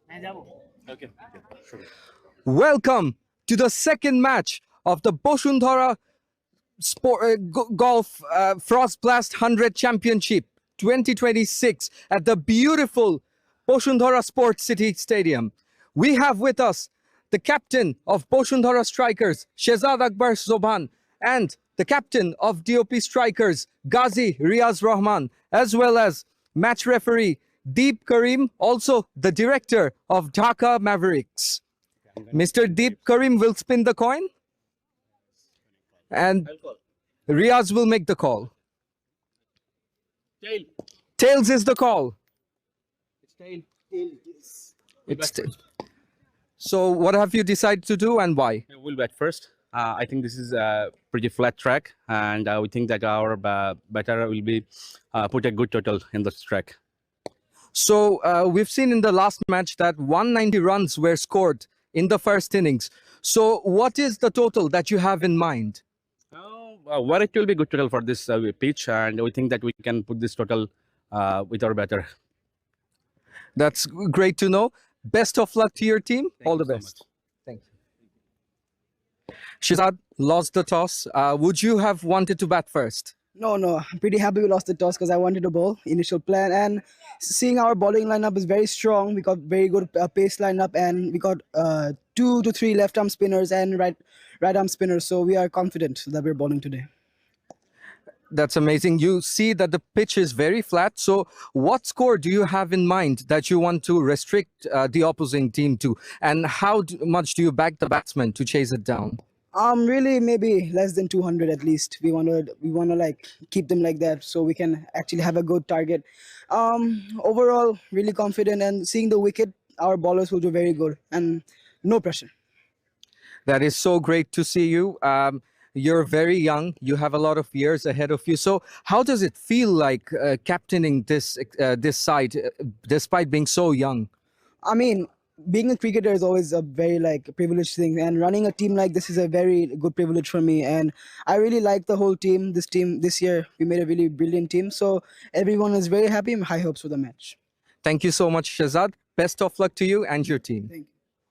Okay. Sure. Welcome to the second match of the Bashundhara Golf Frost Blast 100 Championship 2026 at the beautiful Bashundhara Sports City Stadium. We have with us the captain of Bashundhara Strikers, 𝗂𝗂𝗃𝗄𝗃 and the captain of DOP Strikers, Ghazi Riaz Rahman, as well as match referee 𝗃𝗵𝗀𝗃𝗀, also the director of Dhaka Mavericks. Mr. 𝗃𝗵𝗀 will spin the coin and Riaz will make the call. Tail. Tails is the call. It's tail. It's so what have you decided to do and why? We'll bat first. I think this is a pretty flat track, and we think that our batter will be put a good total in this track. So we've seen in the last match that 190 runs were scored in the first innings. So what is the total that you have in mind? Well, it will be good total for this pitch, and we think that we can put this total with our batter. That's great to know. Best of luck to your team. All the Thank you best. so much. Thank you. 𝗂𝗧 lost the toss. Would you have wanted to bat first? No, I'm pretty happy we lost the toss because I wanted a ball, initial plan. And seeing our bowling lineup is very strong. We got very good pace lineup, and we got 2 to 3 left-arm spinners and right-arm spinners. So we are confident that we're bowling today. That's amazing. You see that the pitch is very flat. So what score do you have in mind that you want to restrict the opposing team to? And how much do you back the batsman to chase it down? Really maybe less than 200 at least. We wanna like keep them like that so we can actually have a good target. Overall, really confident, and seeing the wicket, our bowlers will do very good and no pressure. That is so great to see you. You're very young. You have a lot of years ahead of you. So how does it feel like captaining this side despite being so young? I mean, being a cricketer is always a very privileged thing, and running a team like this is a very good privilege for me. And I really like the whole team. This year, we made a really brilliant team. So everyone is very happy and high hopes for the match. Thank you so much, 𝗂𝗧. Best of luck to you and your team. Thank you.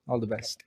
All the best.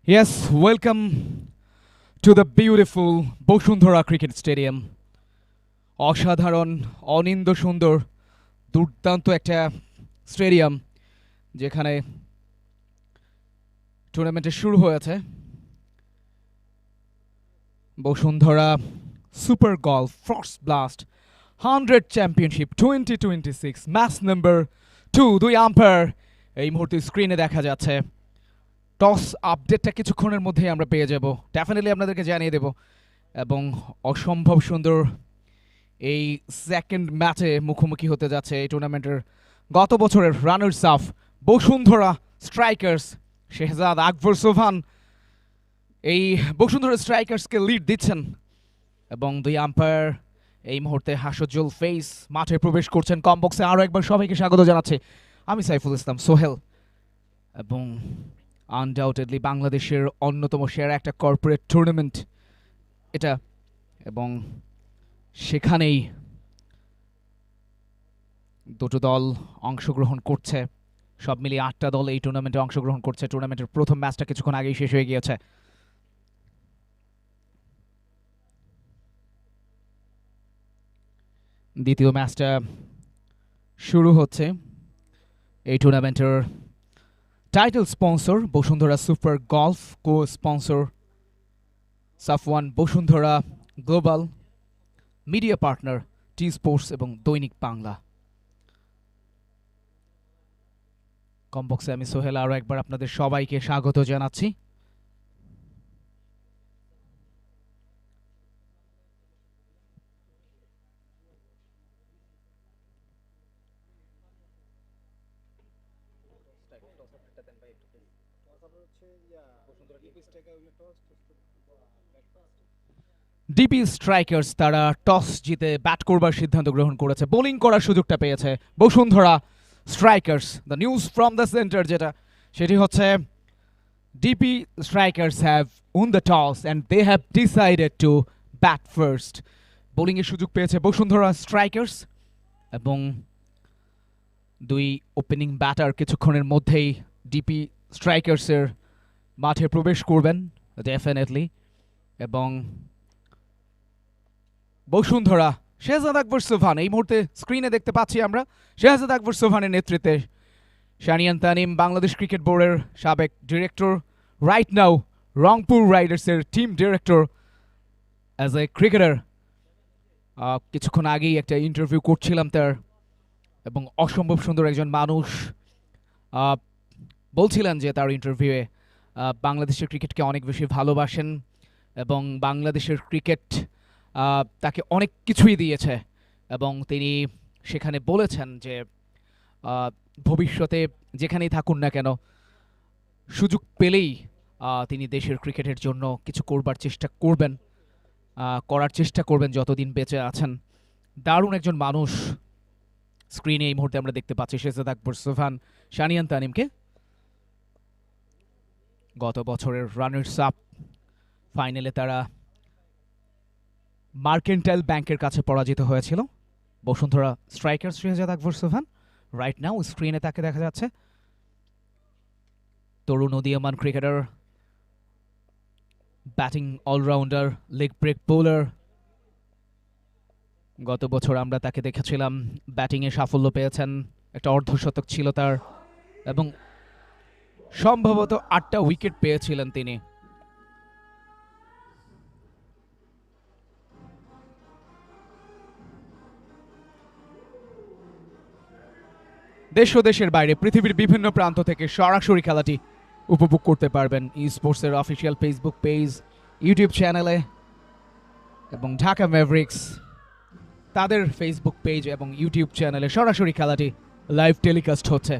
Yes, welcome to the beautiful Bashundhara Cricket Stadium. অসাধারণ অনিন্দ সুন্দর দুর্দান্ত একটা stadium যেখানে টুর্নামেন্টে শুরু হয়েছে Bashundhara super golf first blast 100 championship 2026 match number 2 দুই umpire এই মুহূর্তে স্ক্রিনে দেখা যাচ্ছে টস আপডেটটা কিছুক্ষণের মধ্যেই আমরা পেয়ে যাব ডেফিনেটলি আপনাদেরকে জানিয়ে দেব এবং অসম্ভব সুন্দর এই সেকেন্ড ম্যাচে মুখোমুখি হতে যাচ্ছে এই টুর্নামেন্টের গত বছরের runners up Bashundhara strikers Shehzad Akbar Sobhan এই বসুন্ধরা স্ট্রাইকার্সকে লিড দিচ্ছেন এবং দুই আম্পায়ার এই মুহূর্তে হাস্যোজ্জ্বল ফেস মাঠে প্রবেশ করছেন কমবক্সে আরও একবার সবাইকে স্বাগত জানাচ্ছি আমি সাইফুল ইসলাম সোহেল এবং আনডাউটেডলি বাংলাদেশের অন্যতম সেরা একটা কর্পোরেট টুর্নামেন্ট এটা এবং সেখানেই দুটো দল অংশগ্রহণ করছে সব মিলিয়ে 8টা দল এই টুর্নামেন্টে অংশগ্রহণ করছে টুর্নামেন্টের প্রথম ম্যাচটা কিছুক্ষণ আগেই শেষ হয়ে গিয়েছে দ্বিতীয় ম্যাচটা শুরু হচ্ছে এই টুর্নামেন্টের title sponsor Bashundhara super golf co sponsor Safwan Bashundhara global media partner T sports এবং দৈনিক বাংলা কমবক্সে আমি সোহেল আরও একবার আপনাদের সবাইকে স্বাগত জানাচ্ছি ডিপি স্ট্রাইকার্স তারা টস জিতে ব্যাট করবার সিদ্ধান্ত গ্রহণ করেছে বোলিং করার সুযোগটা পেয়েছে Bashundhara strikers the news from the centre যেটা সেটি হচ্ছে DP strikers have won the toss and they have decided to bat first বোলিংয়ের সুযোগ পেয়েছে বসুন্ধরা স্ট্রাইকার্স এবং দুই ওপেনিং ব্যাটার কিছুক্ষণের মধ্যেই ডিপি স্ট্রাইকার্সের মাঠে প্রবেশ করবেন ডেফিনেটলি এবং বসুন্ধরা শেহজাদ আকবর সোভান এই মুহূর্তে স্ক্রিনে দেখতে পাচ্ছি আমরা শেহজাদ আকবর সোভানের নেতৃত্বে শানিয়ান তানিম বাংলাদেশ ক্রিকেট বোর্ডের সাবেক ডিরেক্টর রাইট নাও রংপুর রাইডার্সের team director as a cricketer কিছুক্ষণ আগেই একটা ইন্টারভিউ করছিলাম তার এবং অসম্ভব সুন্দর একজন মানুষ বলছিলেন যে তার ইন্টারভিউয়ে বাংলাদেশের ক্রিকেটকে অনেক বেশি ভালোবাসেন এবং বাংলাদেশের ক্রিকেট তাকে অনেক কিছুই দিয়েছে এবং তিনি সেখানে বলেছেন যে ভবিষ্যতে যেখানেই থাকুন না কেন সুযোগ পেলেই তিনি দেশের ক্রিকেটের জন্য কিছু করার চেষ্টা করবেন যতদিন বেঁচে আছেন দারুণ একজন মানুষ স্ক্রিনে এই মুহূর্তে আমরা দেখতে পাচ্ছি শেহজাদ আকবর সোভান শানিয়ান তানিমকে গত বছরের রানার্স আপ ফাইনালে তারা মার্কেন্টাইল ব্যাংকের কাছে পরাজিত হয়েছিল বসুন্ধরা স্ট্রাইকার্স শেহজাদ আকবর সোভান রাইট নাও স্ক্রিনে তাকে দেখা যাচ্ছে তরুণ উদীয়মান cricketer batting all rounder leg break bowler গত বছর আমরা তাকে দেখেছিলাম ব্যাটিংয়ে সাফল্য পেয়েছেন একটা অর্ধশতক ছিল তার এবং সম্ভবত 8টা উইকেট পেয়েছিলেন তিনি দেশ ও দেশের বাইরে পৃথিবীর বিভিন্ন প্রান্ত থেকে সরাসরি খেলাটি উপভোগ করতে পারবেন ই স্পোর্টসের অফিসিয়াল ফেসবুক পেজ ইউটিউব চ্যানেলে এবং ঢাকা ম্যাভরিক্স তাদের ফেসবুক পেজ এবং ইউটিউব চ্যানেলে সরাসরি খেলাটি লাইভ টেলিকাস্ট হচ্ছে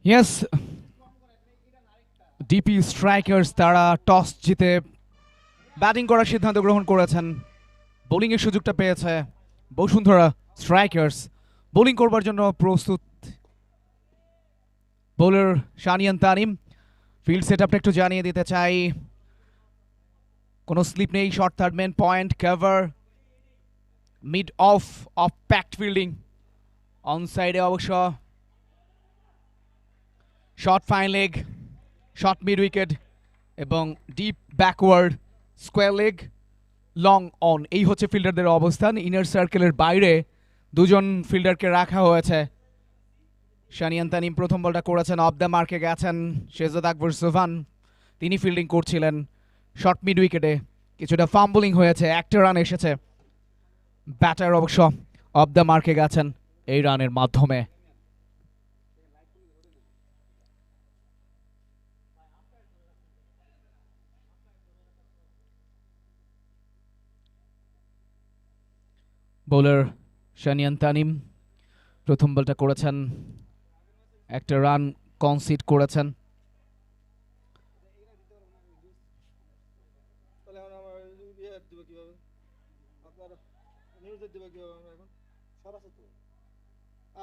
ইয়েস, ডিপি স্ট্রাইকার্স তারা টস জিতে ব্যাটিং করার সিদ্ধান্ত গ্রহণ করেছেন। বোলিং এর সুযোগটা পেয়েছে বসুন্ধরা স্ট্রাইকার্স। বোলিং করবার জন্য প্রস্তুত বোলার শানিয়ান তানিম। ফিল্ড সেটআপটা একটু জানিয়ে দিতে চাই। কোনো স্লিপ নেই, short third man, point cover, mid off packed fielding, on সাইডে অবশ্য short fine leg, short mid wicket এবং deep backward square leg, long on. এই হচ্ছে ফিল্ডারদের অবস্থান। ইনার সার্কেলের বাইরে দুজন ফিল্ডারকে রাখা হয়েছে। শানিয়ান তানিম প্রথম বলটা করেছেন, অফ দ্য মার্কে গেছেন 𝗍𝗏 তিনি ফিল্ডিং করছিলেন শর্ট মিড উইকেটে। কিছুটা ফাম্বলিং হয়েছে, একটা রান এসেছে। ব্যাটার অবশ্য অফ দ্য মার্কে গেছেন এই রানের মাধ্যমে। বোলার শানিয়ান তানিম প্রথম বলটা করেছেন, একটা রান কনসিড করেছেন।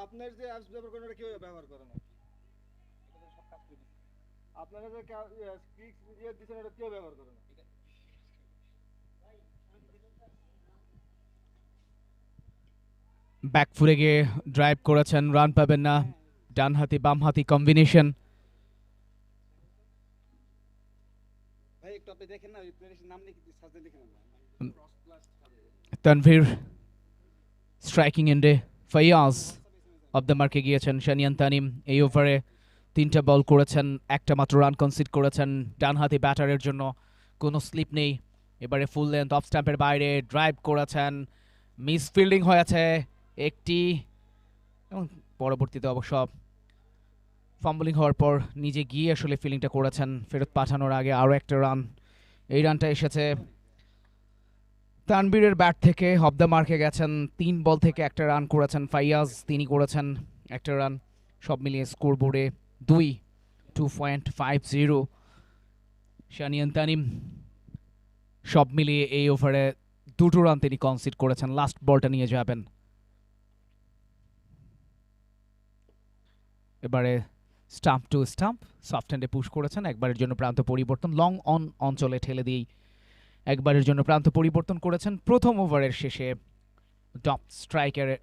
আপনার যে অ্যাপস ব্যবহার করেন ওটা কিভাবে ব্যবহার করেন? আপনারা যে ক্লিক দিচ্ছেন ওটা কিভাবে ব্যবহার করেন? ব্যাকফুটে গিয়ে ড্রাইভ করেছেন, রান পাবেন না। ডান হাতি বাম হাতি কম্বিনেশন। ভাই একটু আপনি দেখেন না, প্লেয়ারের নাম লিখে সার্চ লিখে নেন। তানভীর স্ট্রাইকিং এন্ডে, ফাইয়াজ অফ দ্য মার্কে গিয়েছেন। শানিয়ান তানিম এই ওভারে 3টা বল করেছেন, একটা মাত্র রান কনসিড করেছেন। ডান হাতি ব্যাটারের জন্য কোনো স্লিপ নেই। এবারে ফুল লেন্থ অফ স্ট্যাম্পের বাইরে ড্রাইভ করেছেন, মিস ফিল্ডিং হয়েছে একটি, এবং পরবর্তীতে অবশ্য ফাম্বলিং হওয়ার পর নিজে গিয়ে আসলে ফিল্ডিংটা করেছেন ফেরত পাঠানোর আগে আরও একটা রান। এই রানটা এসেছে তানভীরের ব্যাট থেকে। অফ দ্য মার্কে গেছেন, 3 বল থেকে একটা রান করেছেন ফাইয়াজ, তিনি করেছেন একটা রান। সব মিলিয়ে স্কোর বোর্ডে 2.50। শানিয়ান তানিম সব মিলিয়ে এই ওভারে 2টো রান তিনি কনসিড করেছেন। লাস্ট বলটা নিয়ে যাবেন। এবারে স্টাম্প টু স্টাম্প, সফট হ্যান্ডে পুশ করেছেন। একবারের জন্য প্রান্ত পরিবর্তন, লং অন অঞ্চলে ঠেলে দিয়েই একবারের জন্য প্রান্ত পরিবর্তন করেছেন। প্রথম ওভারের শেষে ডপ স্ট্রাইকারের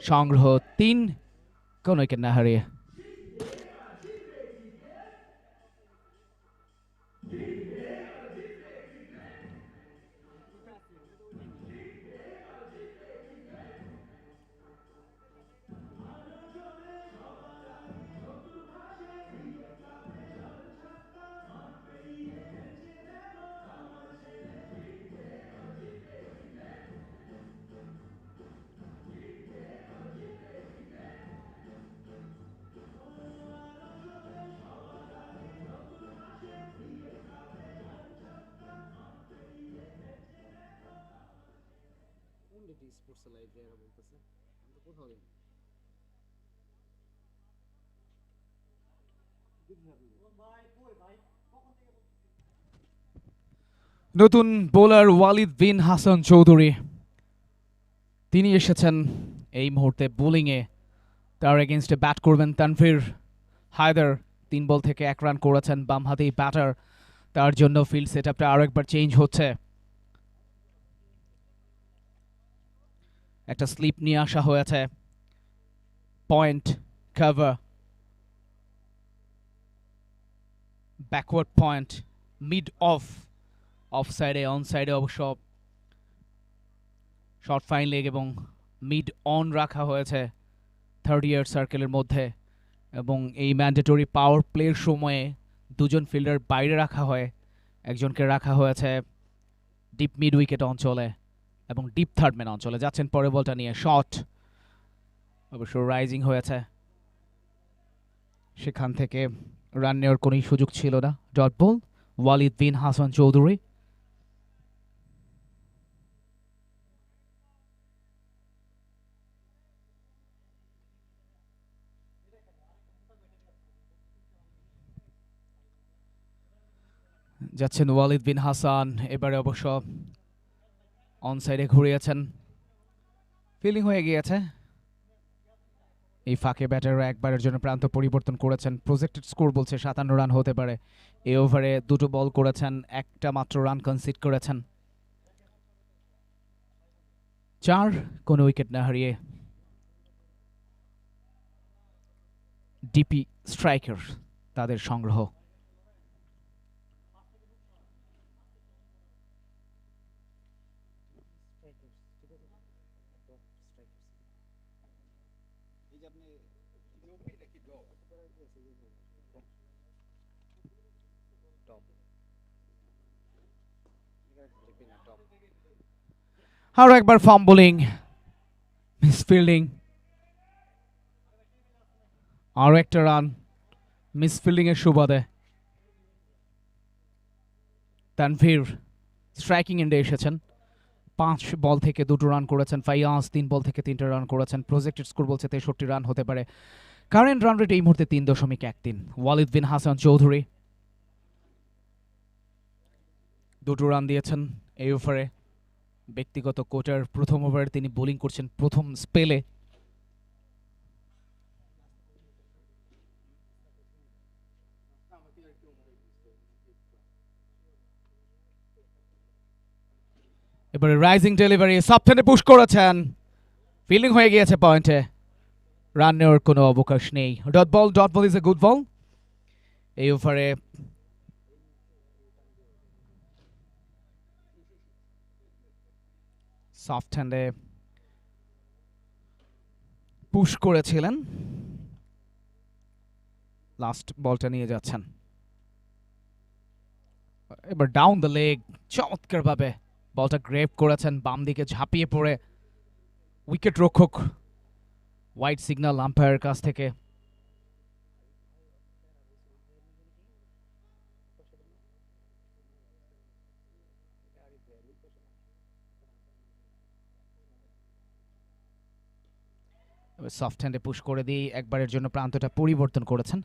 সংগ্রহ 3, কোন উইকেট না হারিয়ে। নতুন বোলার ওয়ালিদ বিন হাসান চৌধুরী, তিনি এসেছেন এই মুহূর্তে বোলিংয়ে। তার এগেনস্টে ব্যাট করবেন তানভীর হায়দার। 3 বল থেকে 1 রান করেছেন বামহাতি ব্যাটার। তার জন্য ফিল্ড সেটআপটা আরো একবার চেঞ্জ হচ্ছে। একটা স্লিপ নিয়ে আসা হয়েছে, point cover, backward point, mid of সাইডে, অন সাইডে অবশ্য শর্ট ফাইন লেগ এবং মিড অন রাখা হয়েছে 30 সার্কেলের মধ্যে। এবং এই ম্যান্ডেটরি পাওয়ার প্লের সময়ে দুজন ফিল্ডার বাইরে রাখা হয়, একজনকে রাখা হয়েছে ডিপ মিড উইকেট অঞ্চলে এবং ডিপ থার্ড ম্যান অঞ্চলে। যাচ্ছেন পরের বলটা নিয়ে, শট অবশ্য রাইজিং হয়েছে, সেখান থেকে রান নেওয়ার কোনো সুযোগ ছিল না। ডট বল ওয়ালিদ বিন হাসান চৌধুরী। যাচ্ছেন ওয়ালিদ বিন হাসান, এবারে অবশ্য অন সাইডে ঘুরিয়েছেন, ফিল্ডিং হয়ে গিয়েছে। এই ফাঁকে ব্যাটাররা একবারের জন্য প্রান্ত পরিবর্তন করেছেন। প্রজেক্টেড স্কোর বলছে 57 রান হতে পারে। এই ওভারে 2টো বল করেছেন, একটা মাত্র রান কনসিড করেছেন। 4, কোনো উইকেট না হারিয়ে ডিপি স্ট্রাইকার তাদের সংগ্রহ। আরো একবার ফার্ম বোলিং, মিস ফিল্ডিং, আরো একটা রান মিস ফিল্ডিং এর সুবাদে। তানভীর স্ট্রাইকিং এন্ডে এসেছেন, 5 বল থেকে 2টো রান করেছেন। ফাইয়াজ 3 বল থেকে 3টে রান করেছেন। প্রজেক্টেড স্কোর বলছে 63 রান হতে পারে। কারেন্ট রান রেট এই মুহূর্তে 3.13। ওয়ালিদ বিন হাসান চৌধুরী 2টো রান দিয়েছেন এই ওভারে। ব্যক্তিগত কোটার প্রথম ওভারে তিনি বোলিং করছেন প্রথম স্পেলে। এবারে রাইজিং ডেলিভারি, সফটহ্যান্ডে পুশ করেছেন, ফিল্ডিং হয়ে গিয়েছে পয়েন্টে, রান নেওয়ার কোনো অবকাশ নেই। Dot ball is a good ball. এই ওভারে সফট হ্যান্ডে পুশ করেছিলেন, লাস্ট বলটা নিয়ে যাচ্ছেন। এবার ডাউন দ্য লেগ, চমৎকার ভাবে বলটা গ্রেপ করেছেন, বাম দিকে ঝাঁপিয়ে পড়ে উইকেট রক্ষক হোয়াইট সিগন্যাল আম্পায়ারের কাছ থেকে। সফট হ্যান্ডে পুশ করে দিয়ে একবারের জন্য প্রান্তটা পরিবর্তন করেছেন।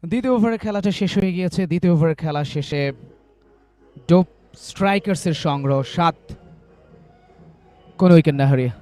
দ্বিতীয় ওভারের খেলাটা শেষ হয়ে গিয়েছে। দ্বিতীয় ওভারের খেলা শেষে ডোপ স্ট্রাইকার্সের সংগ্রহ 7, কোনো উইকেট না হারিয়ে।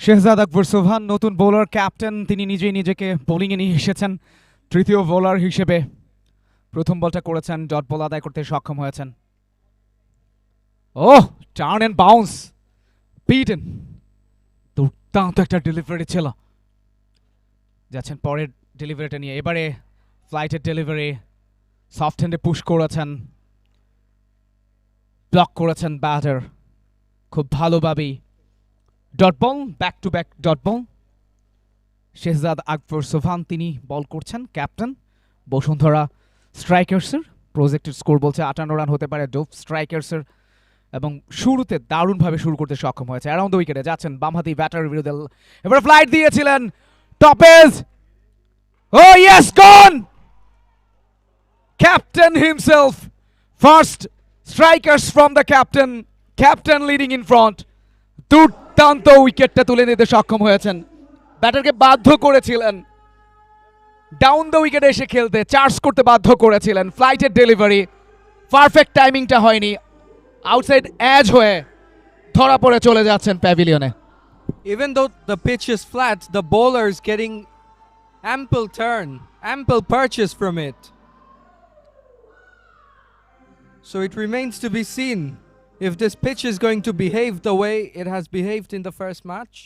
শেহজাদ আকবর সোবহান নতুন বোলার, ক্যাপ্টেন, তিনি নিজেই নিজেকে বোলিংয়ে নিয়ে এসেছেন তৃতীয় বোলার হিসেবে। প্রথম বলটা করেছেন, ডট বল আদায় করতে সক্ষম হয়েছেন। ওহ, টার্ন এন্ড বাউন্স, বিটেন, দুর্দান্ত একটা ডেলিভারি ছিল। যাচ্ছেন পরের ডেলিভারিটা নিয়ে, এবারে ফ্লাইটের ডেলিভারি, সফট হ্যান্ডে পুশ করেছেন, ব্লক করেছেন ব্যাটার খুব ভালোভাবেই। Dot ball, back to back dot ball. Shehzad Akbar Sobhan তিনি বল করছেন, ক্যাপ্টেন বসুন্ধরা স্ট্রাইকার্সের। প্রজেক্টেড স্কোর বলছে 58 রান হতে পারে ডোপ স্ট্রাইকার্সের, এবং শুরুতে দারুণভাবে শুরু করতে সক্ষম হয়েছে। অ্যারাউন্ড দ্য উইকেটে যাচ্ছেন বামহাতি ব্যাটারের বিরুদ্ধে, এবার ফ্লাইট দিয়েছিলেন টপেজ। Oh yes, gone! Captain himself, first strikers from the captain, captain leading in front. দুর্দান্ত উইকেটটা তুলে নিতে সক্ষম হয়েছেন, ব্যাটারকে বাধ্য করেছিলেন ডাউন দ্য উইকেটে এসে খেলতে, চার্জ করতে বাধ্য করেছিলেন। ফ্লাইটের ডেলিভারি, পারফেক্ট টাইমিংটা হয়নি, আউটসাইড এজ হয়ে ধরা পড়ে চলে যাচ্ছেন প্যাভিলিয়নে। Even though the pitch is flat, the bowler is getting ample turn, ample purchase from it. So it remains to be seen if this pitch is going to behave the way it has behaved in the first match.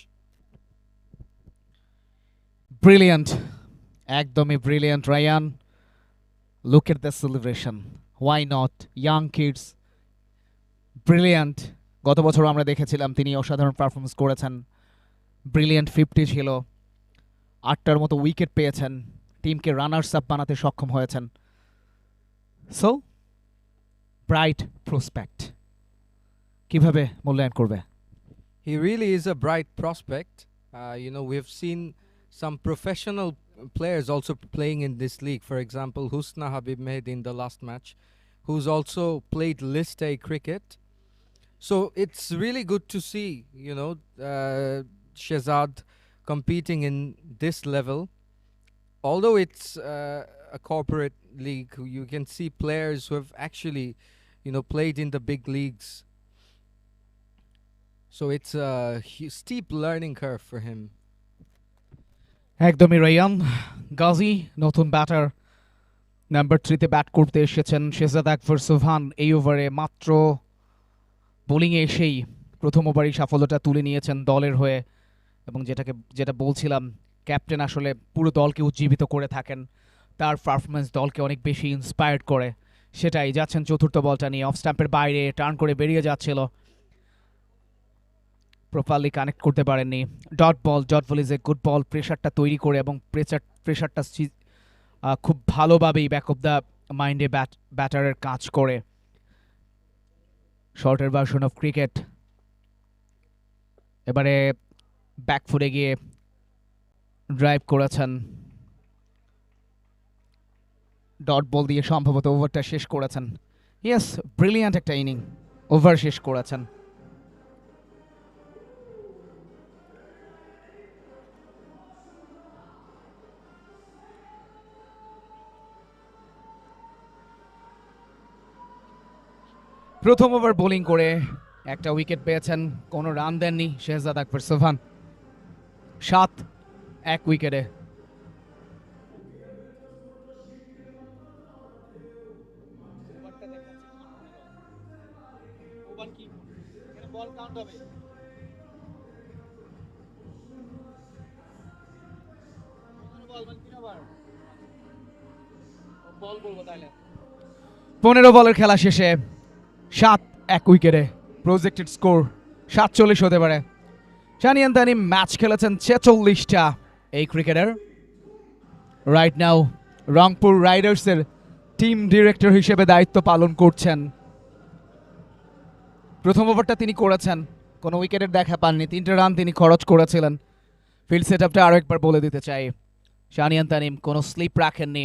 Brilliant. একদমই brilliant, Ryan. Look at the celebration. Why not? Young kids. Brilliant. গত বছর আমরা দেখেছিলাম তিনি অসাধারণ performance করেছেন। Brilliant 50 ছিল, 8টার মতো উইকেট পেয়েছেন, টিমকে রানার্স আপ বানাতে সক্ষম হয়েছেন। সো ব্রাইট প্রসপেক্ট, কিভাবে মূল্যায়ন করবে? He really is a bright prospect. We've seen some professional players also playing in this league. For example, 𝗬𝗏 𝗂𝗶𝗃𝗏 in the last match, who's also played List A cricket. So it's really good to see, Shehzad competing in this level. Although it's a corporate league, you can see players who have actually, played in the big leagues. So it's a steep learning curve for him. একদমই Ryan. Gazi নতুন batter, number 3-তে bat করতে এসেছেন। শেহজাদ আকবর সোবহান এই ওভারে মাত্র বোলিংয়ে এসেই প্রথম ওভারেই সাফল্যটা তুলে নিয়েছেন দলের হয়ে, এবং যেটা বলছিলাম, ক্যাপ্টেন আসলে পুরো দলকে উজ্জীবিত করে থাকেন, তার পারফরমেন্স দলকে অনেক বেশি ইন্সপায়ার্ড করে। সেটাই যাচ্ছেন চতুর্থ বলটা নিয়ে, অফ স্ট্যাম্পের বাইরে টার্ন করে বেরিয়ে যাচ্ছিল, প্রপারলি কানেক্ট করতে পারেননি। Dot ball is a good ball, প্রেশারটা তৈরি করে এবং প্রেশারটা খুব ভালোভাবেই ব্যাক অফ দ্য মাইন্ডে ব্যাটারের কাজ করে। শর্টের ভার্সন অফ ক্রিকেট, এবারে ব্যাকফুটে গিয়ে ড্রাইভ করেছেন, ডট বল দিয়ে সম্ভবত ওভারটা শেষ করেছেন। ইয়েস, ব্রিলিয়ান্ট একটা ইনিং, ওভার শেষ করেছেন। প্রথম ওভার বোলিং করে একটা উইকেট পেয়েছেন, কোনো রান দেননি শেহজাদ আকবর সোবহান। 7-1 উইকেটে। পনেরো বলের খেলা শেষে 7-1 উইকেটে, প্রজেক্টেড স্কোর 47 হতে পারে। শানিয়ান তানিম ম্যাচ খেলেছেন 46টা এই ক্রিকেটার। রাইট নাও রংপুর রাইডার্সের টিম ডিরেক্টর হিসেবে দায়িত্ব পালন করছেন। প্রথম ওভারটা তিনি করেছেন, কোনো উইকেটের দেখা পাননি, 3টে রান তিনি খরচ করেছিলেন। ফিল্ড সেট আপটা আরও একবার বলে দিতে চাই, শানিয়ান তানিম কোনো স্লিপ রাখেননি,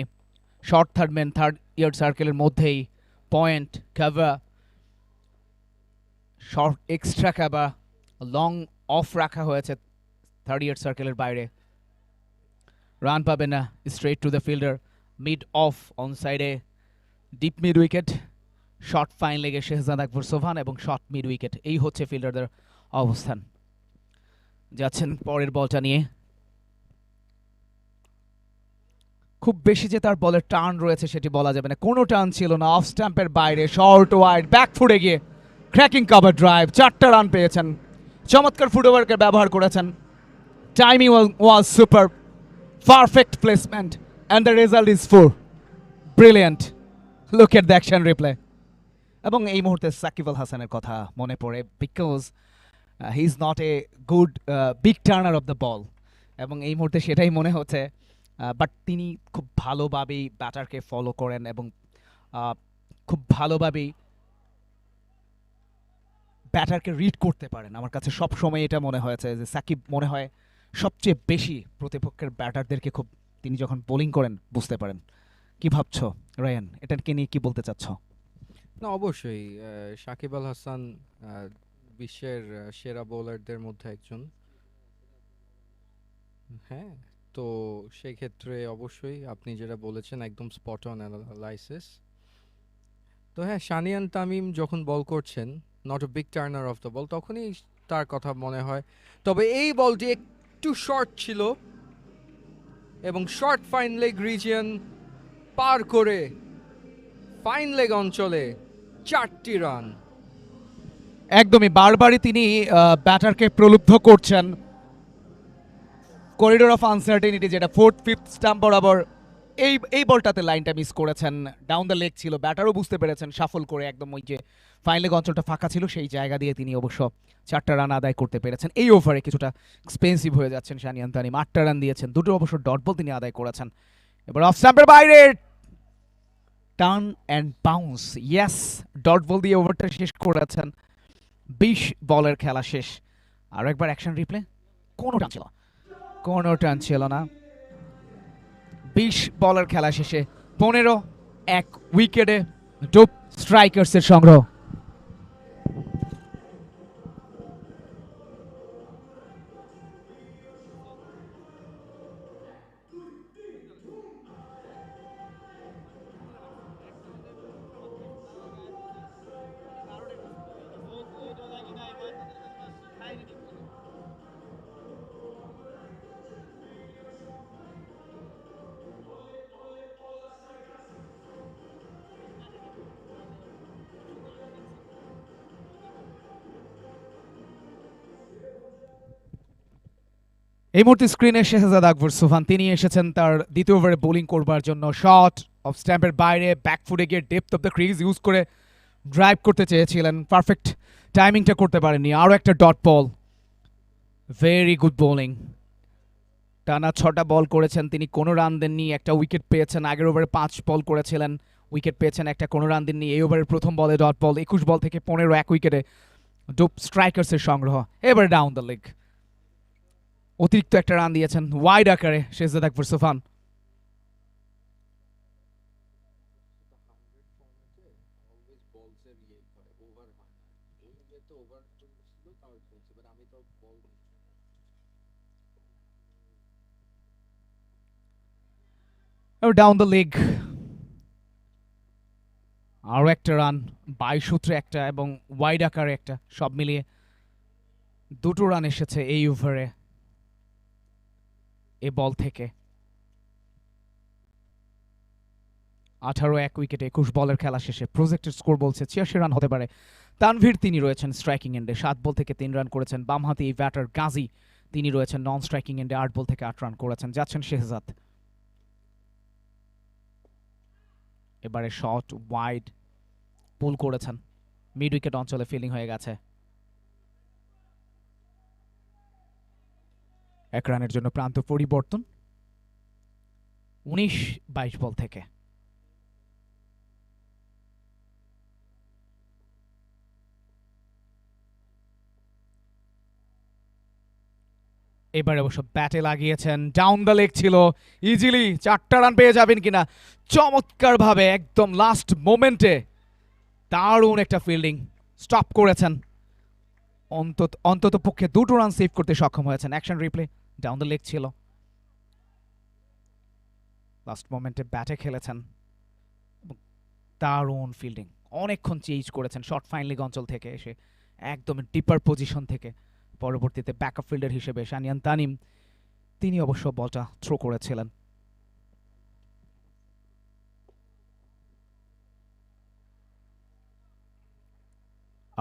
শর্ট থার্ডম্যান, 3rd ইয়ার্ড সার্কেলের মধ্যেই point cover, short extra cover, long off রাখা হয়েছে 3rd ইয়ার্ড সার্কেলের বাইরে। রান পাবে না, straight to the fielder, mid off on সাইডে, deep mid wicket, short fine লেগে শেহজাদ আকবর সোবহান এবং শর্ট মিড উইকেট। এই হচ্ছে ফিল্ডারদের অবস্থান। যাচ্ছেন পরের বলটা নিয়ে। খুব বেশি যে তার বলের টার্ন রয়েছে সেটি বলা যাবে না, কোনো টার্ন ছিল না। অফ স্ট্যাম্পের বাইরে শর্ট ওয়াইড, ব্যাক ফুটে গিয়ে ক্র্যাকিং কভার ড্রাইভ, 4টা রান পেয়েছেন। চমৎকার ফুটওয়ার্কের ব্যবহার করেছেন। Timing was super, perfect placement, and the result is 4। Brilliant, look at the action replay. এবং এই মুহূর্তে সাকিব আল হাসানের কথা মনে পড়ে, because he is not a good big turner of the ball, এবং এই মুহূর্তে সেটাই মনে হচ্ছে। বাট তিনি খুব ভালোভাবেই ব্যাটারকে ফলো করেন এবং খুব ভালোভাবেই ব্যাটারকে রিড করতে পারেন। আমার কাছে সব সময় এটা মনে হয়েছে যে সাকিব মনে হয় সবচেয়ে বেশি প্রতিপক্ষের ব্যাটারদেরকে খুব তিনি যখন বোলিং করেন বুঝতে পারেন। কি ভাবছো রায়ান, এটাকে নিয়ে কি বলতে চাচ্ছ? না, অবশ্যই সাকিব আল হাসান বিশ্বের সেরা বোলারদের মধ্যে একজন। হ্যাঁ, তো সেই ক্ষেত্রে অবশ্যই আপনি যেটা বলেছেন একদম স্পট অন অ্যানালাইসিস। তো হ্যাঁ, শানিয়ান তামিম যখন বল করছেন, not a big turner of the বল, তখনই তার কথা মনে হয়, তবে এই বলটি একটু শর্ট ছিল এবং শর্ট ফাইন লেগ রিজিয়ন পার করে ফাইন লেগ অঞ্চলে 4টি রান। একদমই বারবারই তিনি ব্যাটারকে প্রলুব্ধ করছেন। করিডোর অফ আনসার্টেনিটি, যেটা 4th 5th স্টাম্প বরাবর, এই বলটাতে লাইনটা মিস করেছেন। ডাউন দ্য লেগ ছিল, ব্যাটারও বুঝতে পেরেছেন, সাফল করে একদম ওই যে ফাইন লেগ অঞ্চলটা ফাঁকা ছিল সেই জায়গা দিয়ে তিনি অবশ্য 4টা রান আদায় করতে পেরেছেন। এই ওভারে কিছুটা এক্সপেন্সিভ হয়ে যাচ্ছেন শানিয়ান তানিম, 8টা রান দিয়েছেন, দুটো অবশ্য ডট বল তিনি আদায় করেছেন। এবার অফ স্টাম্পের বাইরে turn and bounce, yes, dot ball দিয়ে ওভারটা শেষ করেছেন। 20 বলের খেলা শেষ। আরো একবার অ্যাকশন রিপ্লে, কোনো টার্ন ছিল না। 20 বলের খেলা শেষে 15-1 উইকেটে ডোপ স্ট্রাইকার্সের সংগ্রহ। এই মুহূর্তে স্ক্রিনে শেহজাদ আকবর সুফান, তিনি এসেছেন তার দ্বিতীয় ওভারে বোলিং করবার জন্য। শট অফ স্ট্যাম্পের বাইরে ব্যাক ফুটে গিয়ে depth of the crease use করে ড্রাইভ করতে চেয়েছিলেন, পারফেক্ট টাইমিংটা করতে পারেননি। আরও একটা dot ball, very good bowling. টানা 6টা বল করেছেন তিনি, কোনো রান দেননি, একটা উইকেট পেয়েছেন। আগের ওভারে 5 বল করেছিলেন, উইকেট পেয়েছেন একটা, কোনো রান দেননি। এই ওভারের প্রথম বলে ডট বল, 21 বল থেকে 15-1 উইকেটে ডোপ স্ট্রাইকার্সের সংগ্রহ। এবার ডাউন দ্য লেগ, অতিরিক্ত একটা রান দিয়েছেন ওয়াইড আকারে শেহজাদ আকবর সুফান। ডাউন দ্য লেগ, আরো একটা রান, 22 সূত্রে একটা এবং ওয়াইড আকারে একটা, সব মিলিয়ে 2টো রান এসেছে এই ওভারে এ বল থেকে। 18-1 উইকেটে 21 বলের খেলা শেষে প্রজেক্টেড স্কোর বলছে 86 রান হতে পারে। তানভীর তিনি রয়েছেন স্ট্রাইকিং এন্ডে, 7 বল থেকে 3 রান করেছেন। বামহাতি এই ব্যাটার গাজী তিনি রয়েছেন নন স্ট্রাইকিং এন্ডে, 8 বল থেকে 8 রান করেছেন। যাচ্ছেন শেহজাদ, এবারে শট ওয়াইড পুল করেছেন, মিড উইকেট অঞ্চলে ফিল্ডিং হয়ে গেছে। 1 রানের জন্য প্রান্ত পরিবর্তন 19-22 বল থেকে। এবারে অবশ্য ব্যাটে লাগিয়েছেন, ডাউন দ্য লেগ ছিল, ইজিলি 4টা রান পেয়ে যাবেন কিনা। চমৎকার ভাবে একদম লাস্ট মোমেন্টে দারুণ একটা ফিল্ডিং, স্টপ করেছেন, অন্তত পক্ষে 2টো রান সেভ করতে সক্ষম হয়েছেন। Action replay, down the leg ছিল, লাস্ট মোমেন্টে ব্যাটে খেলেছেন, দারুণ ফিল্ডিং, অনেকক্ষণ চেঞ্জ করেছেন শর্ট ফাইন লেগ অঞ্চল থেকে এসে একদম ডিপার পজিশন থেকে। পরবর্তীতে ব্যাকআপ ফিল্ডার হিসেবে শানিয়ান তানিম তিনি অবশ্য বলটা থ্রো করেছিলেন।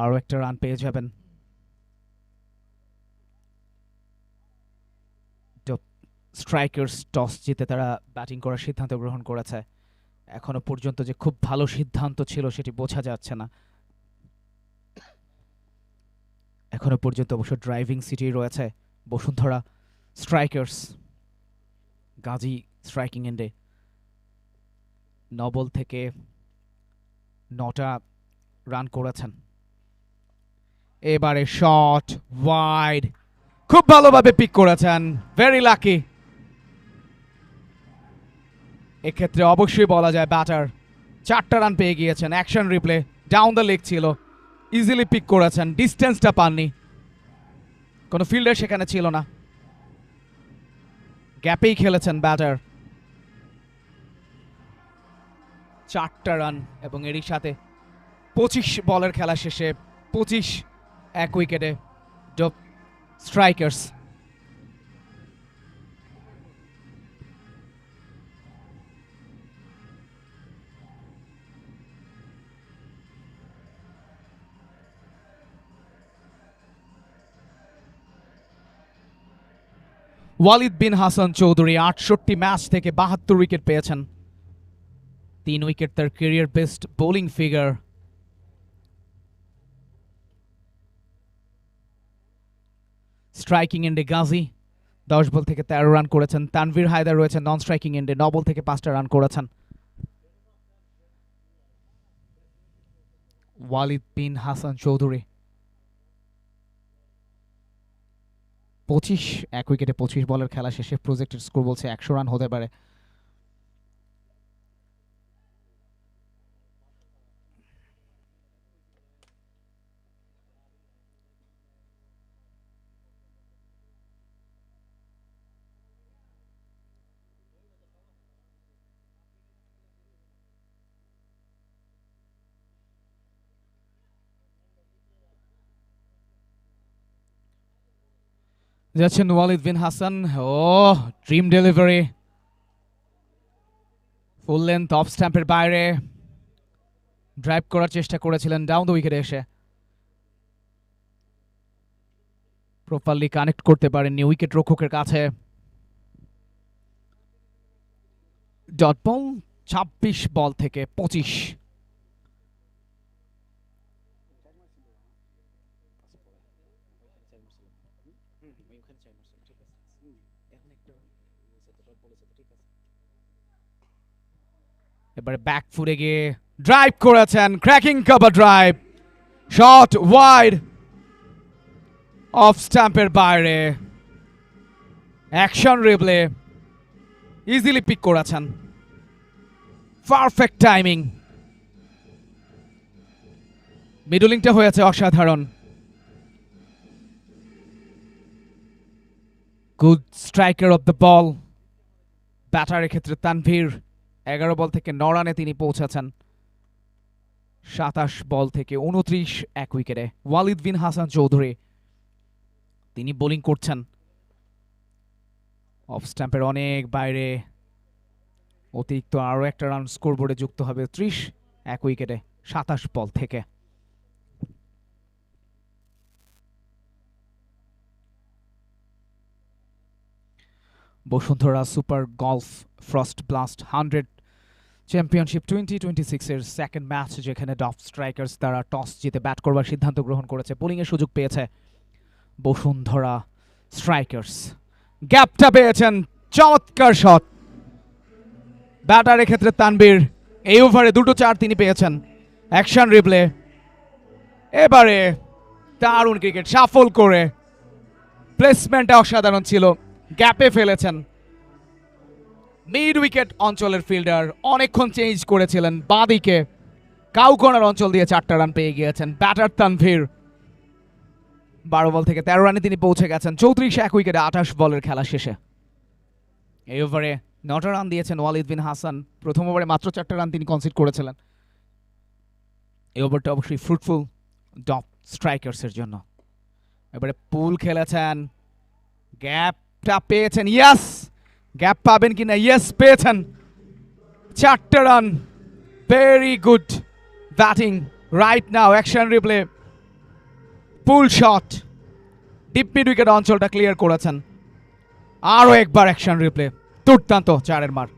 আরও একটা রান পেয়ে যাবেন। স্ট্রাইকার্স টস জিতে তারা ব্যাটিং করার সিদ্ধান্ত গ্রহণ করেছে। এখনো পর্যন্ত যে খুব ভালো সিদ্ধান্ত ছিল সেটি বোঝা যাচ্ছে না। এখনো পর্যন্ত অবশ্য ড্রাইভিং সিটি রয়েছে বসুন্ধরা স্ট্রাইকার্স। গাজী স্ট্রাইকিং এন্ডে 9 বল থেকে 9টা রান করেছেন। এবারে শট ওয়াইড, খুব ভালোভাবে পিক করেছেন, ভেরি লাকি। এক্ষেত্রে অবশ্যই বলা যায় ব্যাটার 4টা রান পেয়ে গিয়েছেন। Action replay, down the leg ছিল, ইজিলি পিক করেছেন, ডিস্টেন্সটা পাননি, কোনো ফিল্ডার সেখানে ছিল না, গ্যাপেই খেলেছেন ব্যাটার। 4টা রান এবং এরই সাথে 25 বলের খেলা শেষে 25-1 উইকেটে Dop Strickers. 𝗁𝗚𝗏𝗂𝐴 68 ম্যাচ থেকে 72 উইকেট পেয়েছেন। 3 উইকেট তার career best bowling figure. Striking এন্ডে গাজী 10 বল থেকে 13 রান করেছেন। তানভীর হায়দার রয়েছে নন স্ট্রাইকিং এন্ডে, 9 বল থেকে 5টা রান করেছেন। 𝗁𝗚𝗏𝗂𝐴 25 এক উইকেটে 25 বলের খেলা শেষে প্রজেক্টেড স্কোর বলছে 100 রান হতে পারে। যাচ্ছেন 𝗁𝗚𝗏𝗂𝐴। ও dream delivery, full length off স্ট্যাম্পের বাইরে ড্রাইভ করার চেষ্টা করেছিলেন ডাউন দ্য উইকেটে এসে, প্রপারলি কানেক্ট করতে পারেননি উইকেট রক্ষকের কাছে। ডট বল 26 বল থেকে 25। এবারে ব্যাক ফুটে গিয়ে ড্রাইভ করেছেন, cracking cover drive, shot wide of স্ট্যাম্পের বাইরে। অ্যাকশন রিপ্লে ইজিলি পিক করেছেন, পারফেক্ট টাইমিং, মিডলিংটা হয়েছে অসাধারণ। গুড স্ট্রাইকার অফ দ্য বল। ব্যাটারের ক্ষেত্রে তানভীর 11 বল থেকে 9 রানে তিনি পৌঁছেছেন। 27 বল থেকে 29 এক উইকেটে। 𝗁𝗚𝗏𝗂𝐴 তিনি বোলিং করছেন, অফ স্ট্যাম্পের অনেক বাইরে, অতিরিক্ত আরো একটা রান স্কোরবোর্ডে যুক্ত হবে। 30 এক উইকেটে 27 বল থেকে। Bashundhara super golf frost blast 100 championship 2026 এর সেকেন্ড ম্যাচ, যেখানে ডপ স্ট্রাইকার্স তারা টস জিতে ব্যাট করবার সিদ্ধান্ত গ্রহণ করেছে। বোলিং এর সুযোগ পেয়েছে বসুন্ধরা স্ট্রাইকার্স। গ্যাপটা পেয়েছেন, চমৎকার শট। ব্যাটারের ক্ষেত্রে তানভীর এই ওভারে 2টো 4 তিনি পেয়েছেন। অ্যাকশন রিপ্লে, এবারে দারুণ ক্রিকেট, সাফল করে প্লেসমেন্টটা অসাধারণ ছিল, গ্যাপে ফেলেছেন। মিড উইকেট অঞ্চলের ফিল্ডার অনেকক্ষণ চেঞ্জ করেছিলেন বাঁদিকে, কাউকোনার অঞ্চল দিয়ে 4টা রান পেয়ে গিয়েছেন ব্যাটার তানভীর। 12 বল থেকে 13 রানে তিনি পৌঁছে গেছেন। 34 এক উইকেটে 28 বলের খেলা শেষে। এই ওভারে 9টা রান দিয়েছেন 𝗁𝗚𝗏𝗂𝐴। প্রথম ওভারে মাত্র 4টা রান তিনি কনসিড করেছিলেন। এই ওভারটা অবশ্যই ফ্রুটফুল ডপ স্ট্রাইকার্সের জন্য। এবারে পুল খেলেছেন, গ্যাপটা পেয়েছেন, ইয়েস, গ্যাপ পাবেন কিনা, ইয়েস পেয়েছেন। 4টা run, very good batting right now. Action replay, pull shot, deep mid wicket অঞ্চলটা ক্লিয়ার করেছেন। আরো একবার অ্যাকশন রিপ্লে, দুর্দান্ত 4-এর মার।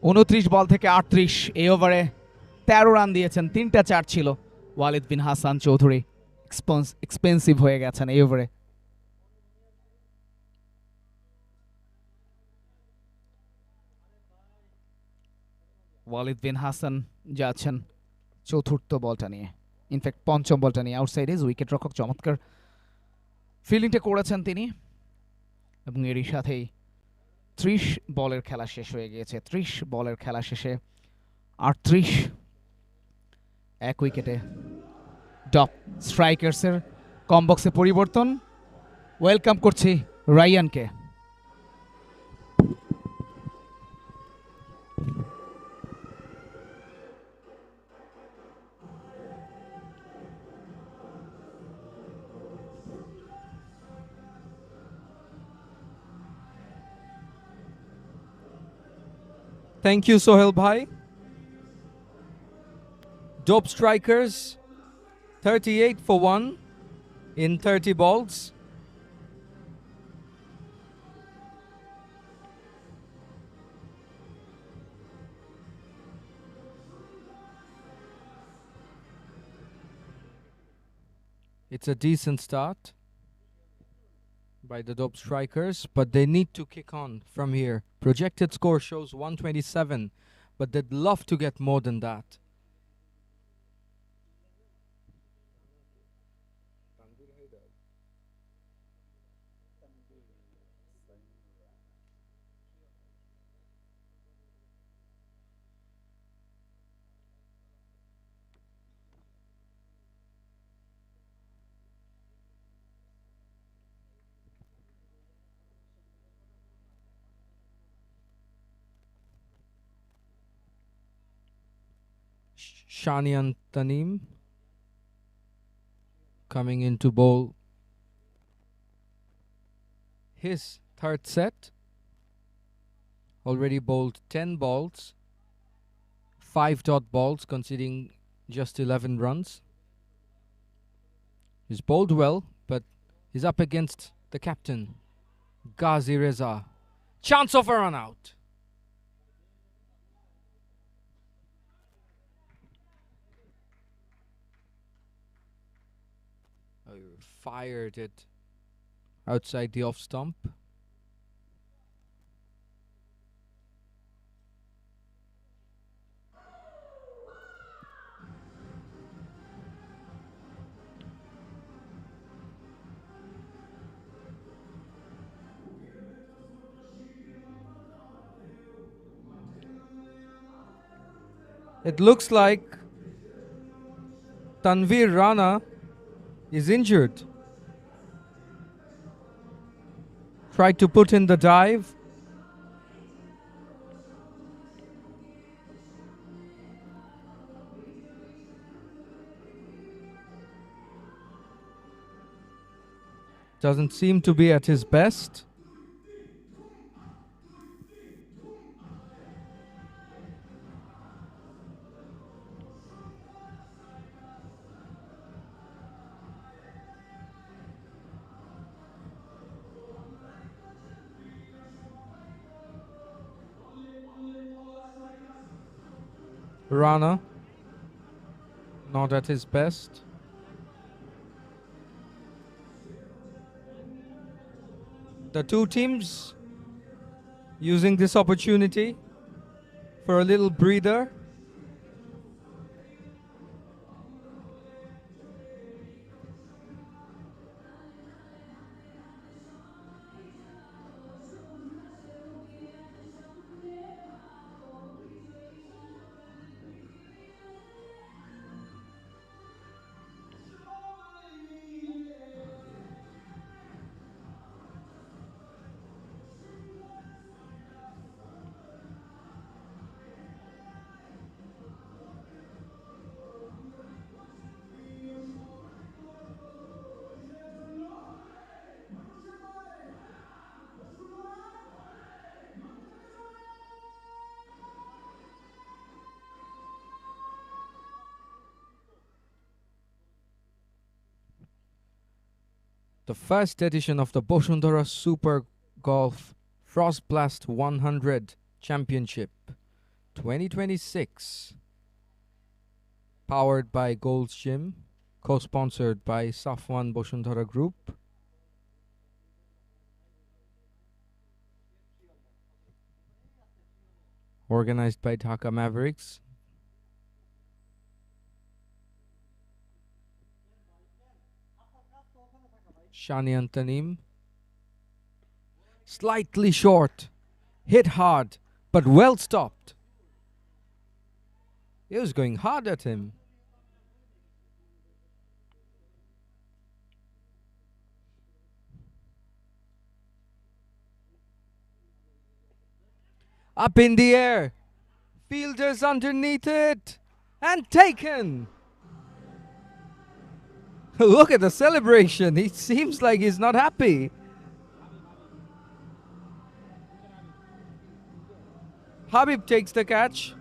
উনত্রিশ বল থেকে 38। এই ওভারে 13 রান দিয়েছেন, 3টা 4 ছিল। 𝗁𝗚𝗏𝗂𝐴 এক্সপেন্সিভ হয়ে গেছেন এই ওভারে। 𝗁𝗚𝗏𝗂𝐴 যাচ্ছেন চতুর্থ বলটা নিয়ে, ইনফ্যাক্ট পঞ্চম বলটা নিয়ে। আউটসাইড এজ উইকেট রক্ষক চমৎকার ফিল্ডিংটা করেছেন তিনি, এবং এরই সাথেই 30 বলের খেলা শেষ হয়ে গিয়েছে। 30 বলের খেলা শেষে 38 এক উইকেটে ডপ স্ট্রাইকার্সের কমবক্সে পরিবর্তন। ওয়েলকাম করছি রায়ানকে। Thank you, Sohail bhai. Dop Strickers, 38 for 1 in 30 balls. It's a decent start by the Dop Strickers, but they need to kick on from here. Projected score shows 127, but they'd love to get more than that. Shanian Tanim coming into bowl his third set. Already bowled 10 balls, 5 dot balls, conceding just 11 runs. He's bowled well, but he's up against the captain, Ghazi Reza. Chance of a run out. Fired it outside the off stump. It looks like Tanveer Rana is injured. Tried to put in the dive. Doesn't seem to be at his best. Rana, not at his best. The two teams using this opportunity for a little breather. The first edition of the Bashundhara Supergolf Frost Blast 100 Championship 2026, powered by Gold's Gym, co-sponsored by Safwan Bashundhara Group. Organized by Dhaka Mavericks. Shanian Tanim. Slightly short. Hit hard, but well stopped. He was going hard at him. Up in the air. Fielders underneath it. And taken. Look at the celebration. He seems like he's not happy. Habib takes the catch.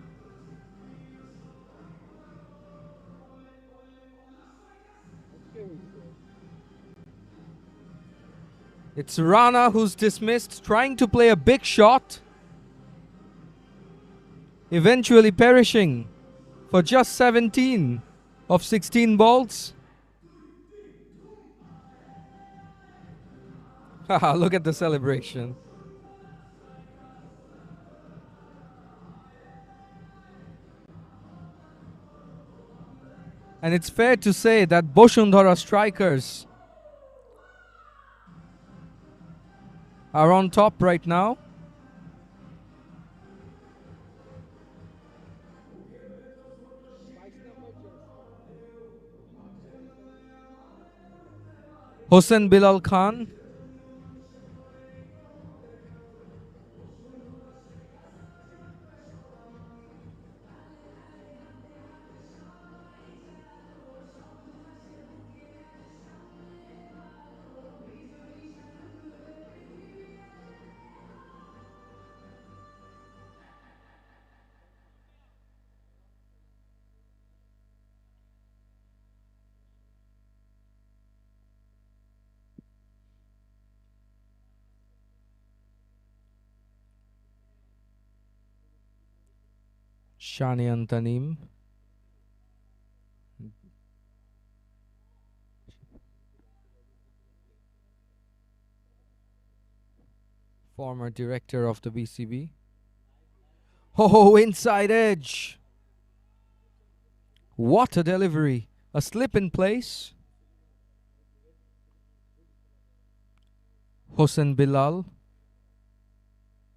It's Rana who's dismissed, trying to play a big shot, eventually perishing for just 17 of 16 balls. Haha, look at the celebration. And it's fair to say that Bashundhara Strikers are on top right now. Hossein Bilal Khan. Shanian Tanim. Former director of the BCB. Oh, inside edge. What a delivery. A slip in place. Hossein Bilal,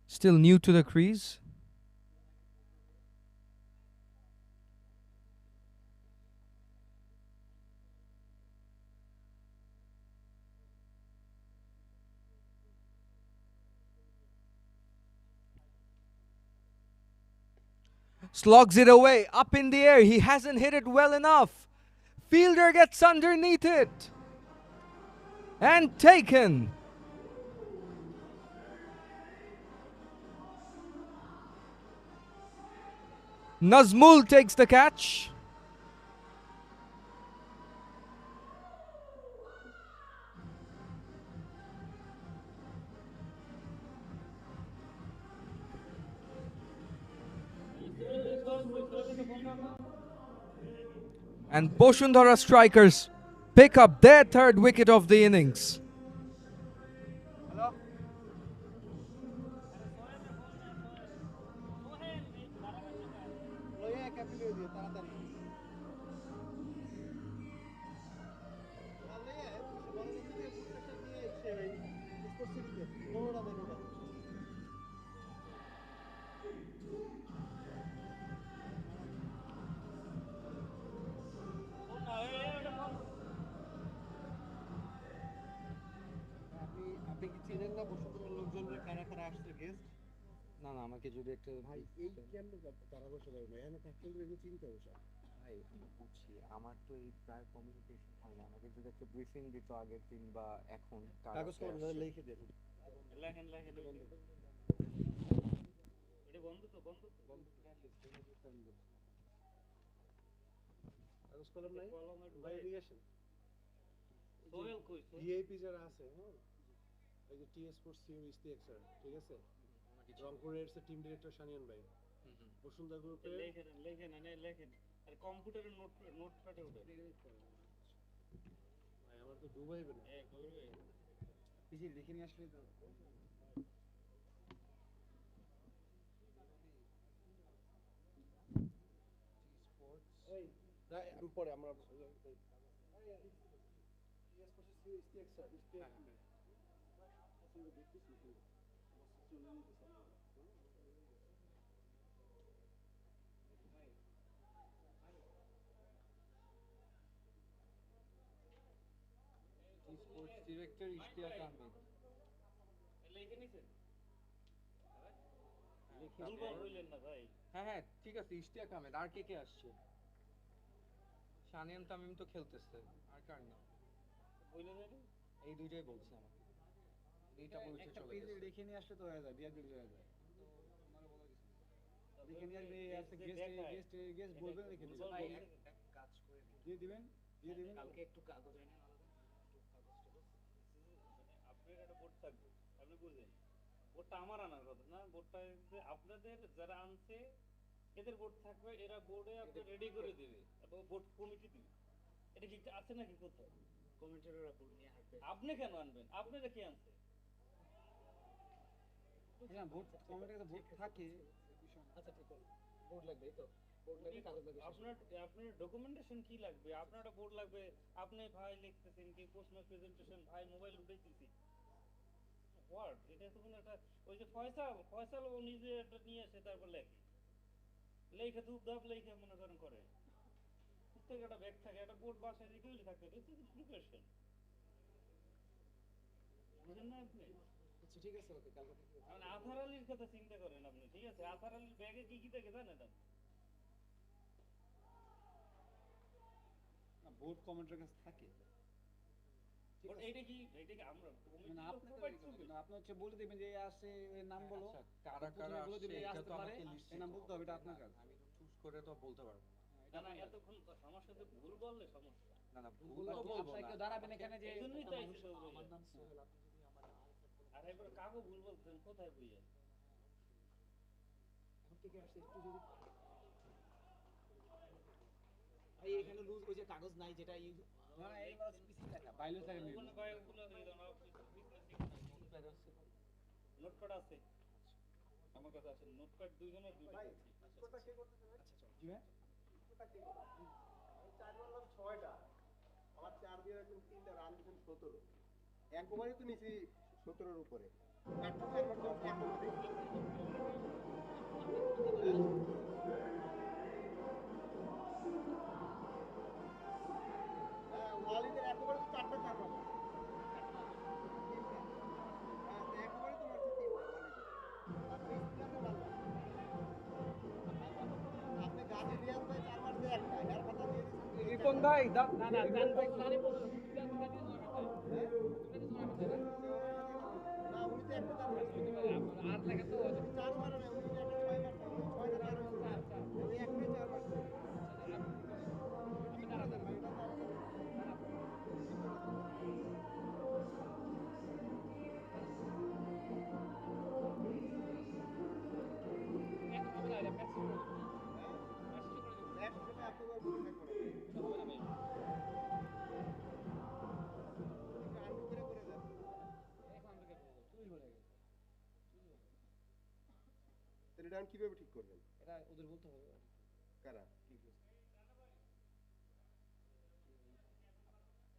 still new to the crease. Slogs it away, up in the air. He hasn't hit it well enough. Fielder gets underneath it. And taken. Nazmul takes the catch. And Bashundhara Strikers pick up their third wicket of the innings. আপনি কি চিনেন না বসুন্ধরা লোকজনরা কারা কারা আসছে guest? না না আমাকে যদি একটা ভাই এই কেমনে তারা বসে যাবে না এখানে থাকতে গেলে চিনতে হবে ভাই আমি বুঝছি আমার তো এই প্রায় কমিউনিকেশন হয় না আমাকে যদি একটা ব্রিফিং দিত আগের দিন বা এখন কাগজ কলমে লিখে দেন লেখেন লেখেন এটা বন্ধ তো বন্ধ কাগজ কলম নাই ভাই নিয়ে আসেন সোহেল কই ভিআইপি যারা আছে হ্যাঁ এই যে টিএস স্পোর্টস টিম স্টেক্সার ঠিক আছে রংপুরের টিম ডিরেক্টর শানিয়ান ভাই বসুন্ধরা গ্রুপে লেখেন আর কম্পিউটারে নোটপ্যাডে ওঠে ভাই আমার তো ডুবাইবে না পিছি লিখে নিয়ে আসলে তো স্পোর্টস এই পরে আমরা টিএস স্পোর্টস স্টেক্সার স্পোর্টস ডিরেক্টর ইশতিয়াক আহমেদ লিখে নিছেন লিখে বললেন না ভাই হ্যাঁ হ্যাঁ ঠিক আছে ইশতিয়াক আহমেদ আর কে কে আসছে শানিয়ান তামিম তো খেলতেছে আর কার না বলে দেন এই দুইটাই বলছে আমাকে এইটা বলছে চলে গেছে লিখে নিয়ে আসলে তো হয়ে যায় বিয়া দিল হয়ে যায় আমারে বলা কিছু এখানে আর আছে গেস্ট বলবেন লিখে দিবেন ভাই এক কাজ করে দিয়ে দিবেন কালকে একটু কাগজ এনে আপনার একটা বোর্ড থাকবে আপনি বুঝেন বোর্ডটা আমার আনার কথা না বোর্ডটা আপনাদের যারা আনছে এদের বোর্ড থাকবে এরা বোর্ডে আপনি রেডি করে দিবে এবং বোর্ড কমিটি দিবে এটা কি আছে নাকি কোথাও কমিটির বোর্ড নিয়ে হাঁটবে আপনি কেন আনবেন আপনারা কি আনছে না বোর্ড কমিটিতে তো বোর্ড থাকে আচ্ছা ঠিক আছে বোর্ড লাগবে তো বোর্ড লাগবে কাগজ লাগবে আপনার ডকুমেন্টেশন কি লাগবে আপনার একটা বোর্ড লাগবে আপনি ভাই লিখতেছেন কি পোস্ট প্রেজেন্টেশন ভাই মোবাইল উঠাইতেছি ওয়ার্ড এটা তো কোনো একটা ওই যে ফয়সাল ও নিজে একটা নিয়ে আসে তারপর লেখে ধূপ ধাপ লেখে মনে করেন করে প্রত্যেক একটা ব্যাগ থাকে একটা বোর্ড বাসায় রেখে থাকে দিস ইজ প্রিপারেশন বুঝেন না আপনি আচ্ছা ঠিক আছে ওকে কালকে মানে আধার আলীর কথা চিন্তা করেন আপনি ঠিক আছে আধার আলীর ব্যাগে কি কি থাকে জানেন আপনি না বোর্ড কমিটির কাছে থাকে এইটা কি আমরা মানে আপনি হচ্ছে বলে দিবেন যে আসে নাম বলো কারা কারা বলে দিবেন এই আসতে পারে এই নাম বলতে হবে এটা আপনার কাজ আমি তো চুজ করে তো বলতে পারবো না এতক্ষণ আমার সাথে ভুল বললে সমস্যা না না ভুল তো বলবো না আপনি দাঁড়াবেন এখানে যে এজন্যই তো আইছি আমার নাম সোহেল আপনি যদি আমার আর এবার কাগো ভুল বলতেন কোথায় বইয়া এখন থেকে আসছে একটু যদি ভাই এখানে লুজ ওই যে কাগজ নাই যেটা না না এই বাস পিসি টাকা বাইলে থাকে ওখানে ভাই ওগুলো দিয়ে দাও নোটপ্যাড আছে আমার কাছে আছে নোটপ্যাড দুইজনের দুইটা আছে কোটা কে করতেছে ভাই আচ্ছা জি ভাই কোটা কে আমি 4 বললাম 6টা আমার 4 দিয়ে রাখুন 3টা রান দিবেন 17 একবারই তো নিছি 17 এর উপরে একটা 4 বার তো এক করে ওয়ালিদের একবারে তো 4টা 4 বার একবারে তো মারছে 3টা ওয়ালিদের আপনি গাছে রিয়াজ ভাই 4 মারছে একটা এর কথা দিয়ে দিয়েছেন রিপন ভাই না না জান ভাই জানি বলুন না উনি তো একটা 4 মারছে আর লেখা তো 4 মারে না উনি একটা 6 মারছে 6 টা 4 মারছে উনি একটাই 4 মারছে আপনি দাঁড়া ভাই এটা কিভাবে ঠিক করবেন এটা ওদের বলতে হবে কারা কি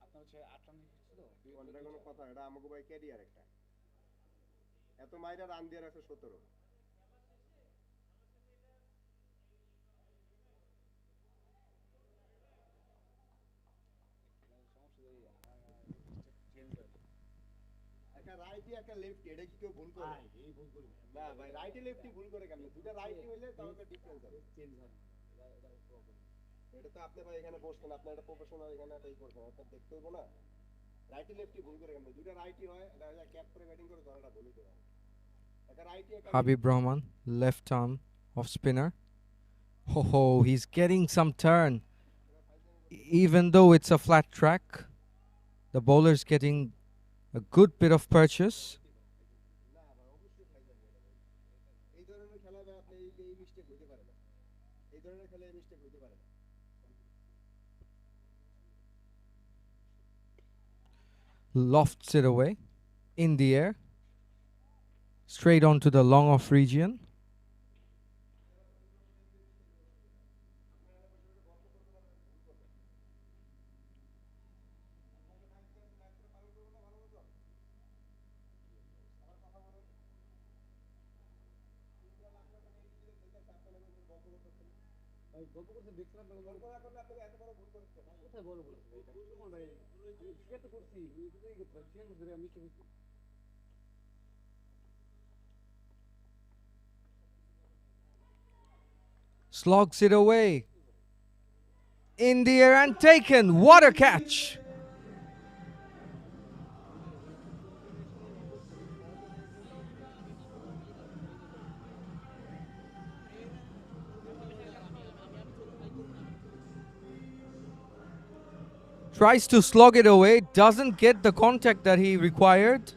আপনার হচ্ছে 8 রান দিচ্ছে তো ওটা কোনো কথা এটা আমাকে ভাই ক্যারিয়ার একটা এত মাইরা রান দিয়ে রাখছে 17 একটা রাইটি একটা লেফট এটা কি কেউ ভুল করে এই ভুল করে না ভাই রাইটি লেফটি ভুল করে কেন দুটো রাইটি হইলে তাহলে ডিফারেন্স হবে চেঞ্জ হবে এটা তো আপনি ভাই এখানে বসছেন আপনি একটা প্রফেশনাল এখানে এটাই করবেন আপনি দেখতে হইব না রাইটি লেফটি ভুল করে কেন দুটো রাইটি হয় এটা ক্যাপ করে ব্যাটিং করে ধরাটা ভুলই করে একটা রাইটি একটা Habib Rahman, left arm of spinner. Ho, he's getting some turn. Even though it's a flat track, the bowler's getting a good bit of purchase. এই ধরনের খেলা আপনি এই মিস্টেক হইতে পারে না এই ধরনের খেলা এই মিস্টেক হইতে পারে না Lofts it away in the air, straight onto the long off region. গল্প করতে দেখছিলাম গল্প না করলে আপনি এত বড় ভুল করছেন কোথায় বড় ভুল ভাই এটা তো করছি আমি কি Slogs it away in the air and taken. What a catch! Tries to slog it away, doesn't get the contact that he required.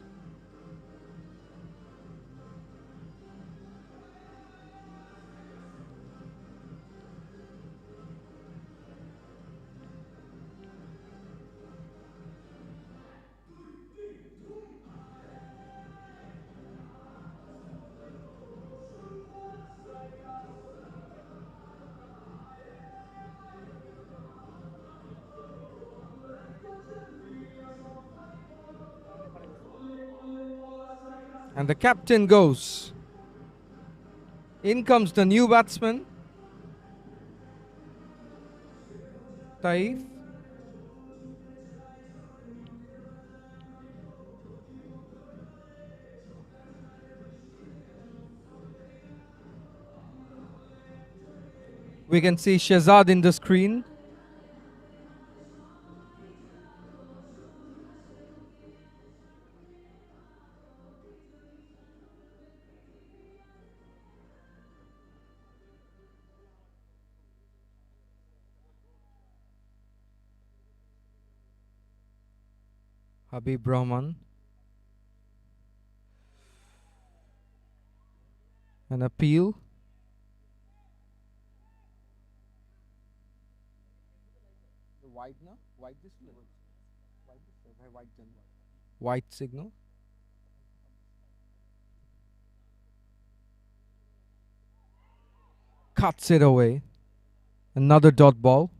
And the captain goes. In comes the new batsman, Taif. We can see Shehzad in the screen. Habib Rahman. An appeal. White na? White display. White display. White done. White signal. Cuts it away. Another dot ball.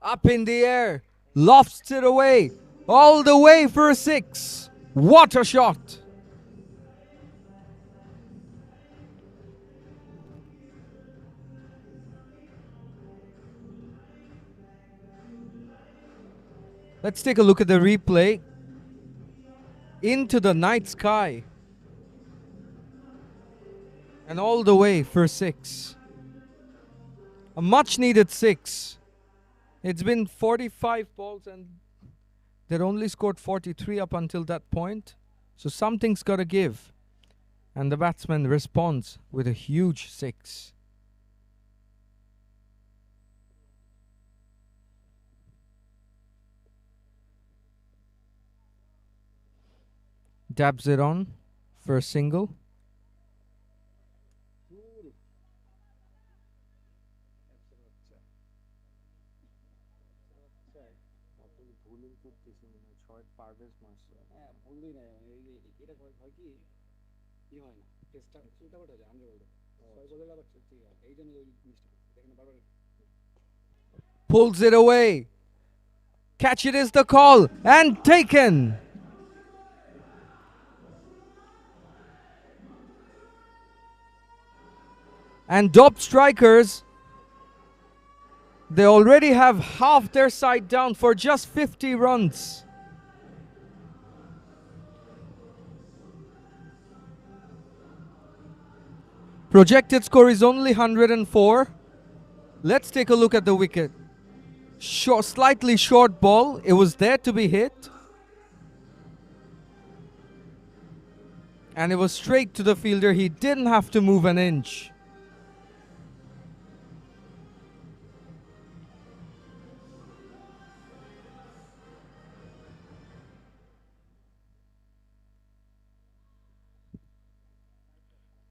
Up in the air, lofts it away, all the way for a 6. What a shot! Let's take a look at the replay. Into the night sky. And all the way for 6. A much needed 6. It's been 45 balls and they'd only scored 43 up until that point. So something's got to give. And the batsman responds with a huge 6. Dabs it on for a single. Pulls it away. Catch it is the call and taken. And Dop Strickers, they already have half their side down for just 50 runs. Projected score is only 104. Let's take a look at the wicket. Slightly short ball. It was there to be hit. And it was straight to the fielder. He didn't have to move an inch.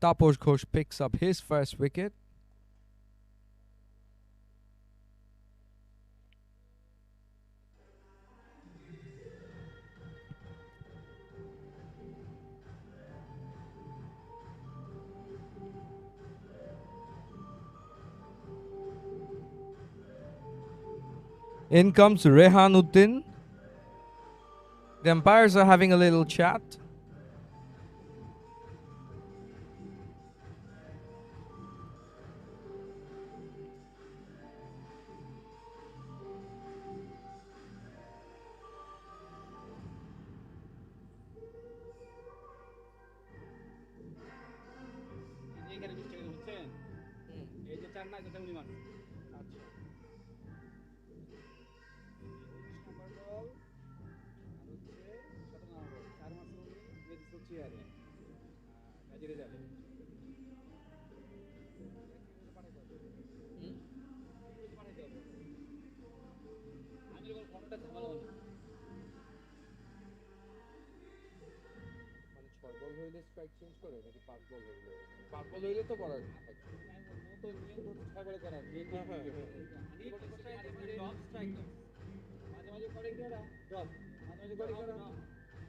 Taposh Ghosh picks up his first wicket. In comes 𝗂𝗂𝗦𝗽. The umpires are having a little chat. এইখানে mistake বুঝছেন এই যে 4 না যেটা উনি মারছে আচ্ছা 19 নম্বর বল আর হচ্ছে 17 নম্বর বল 4 মারছে উনি মেদিস হচ্ছে আরে কাজেরে যাবে আমি বল ফোনটা ঝামেলা হলো মানে 6 বল হইলে স্ট্রাইক চেঞ্জ করে নাকি 5 বল হইলে 5 বল হইলে তো করার তো নিয়ম তো 6 বলে করা হ্যাঁ হ্যাঁ ডপ স্ট্রাইকার মাঝে মাঝে করে কি ওরা ডপ মাঝে মাঝে করে কি ওরা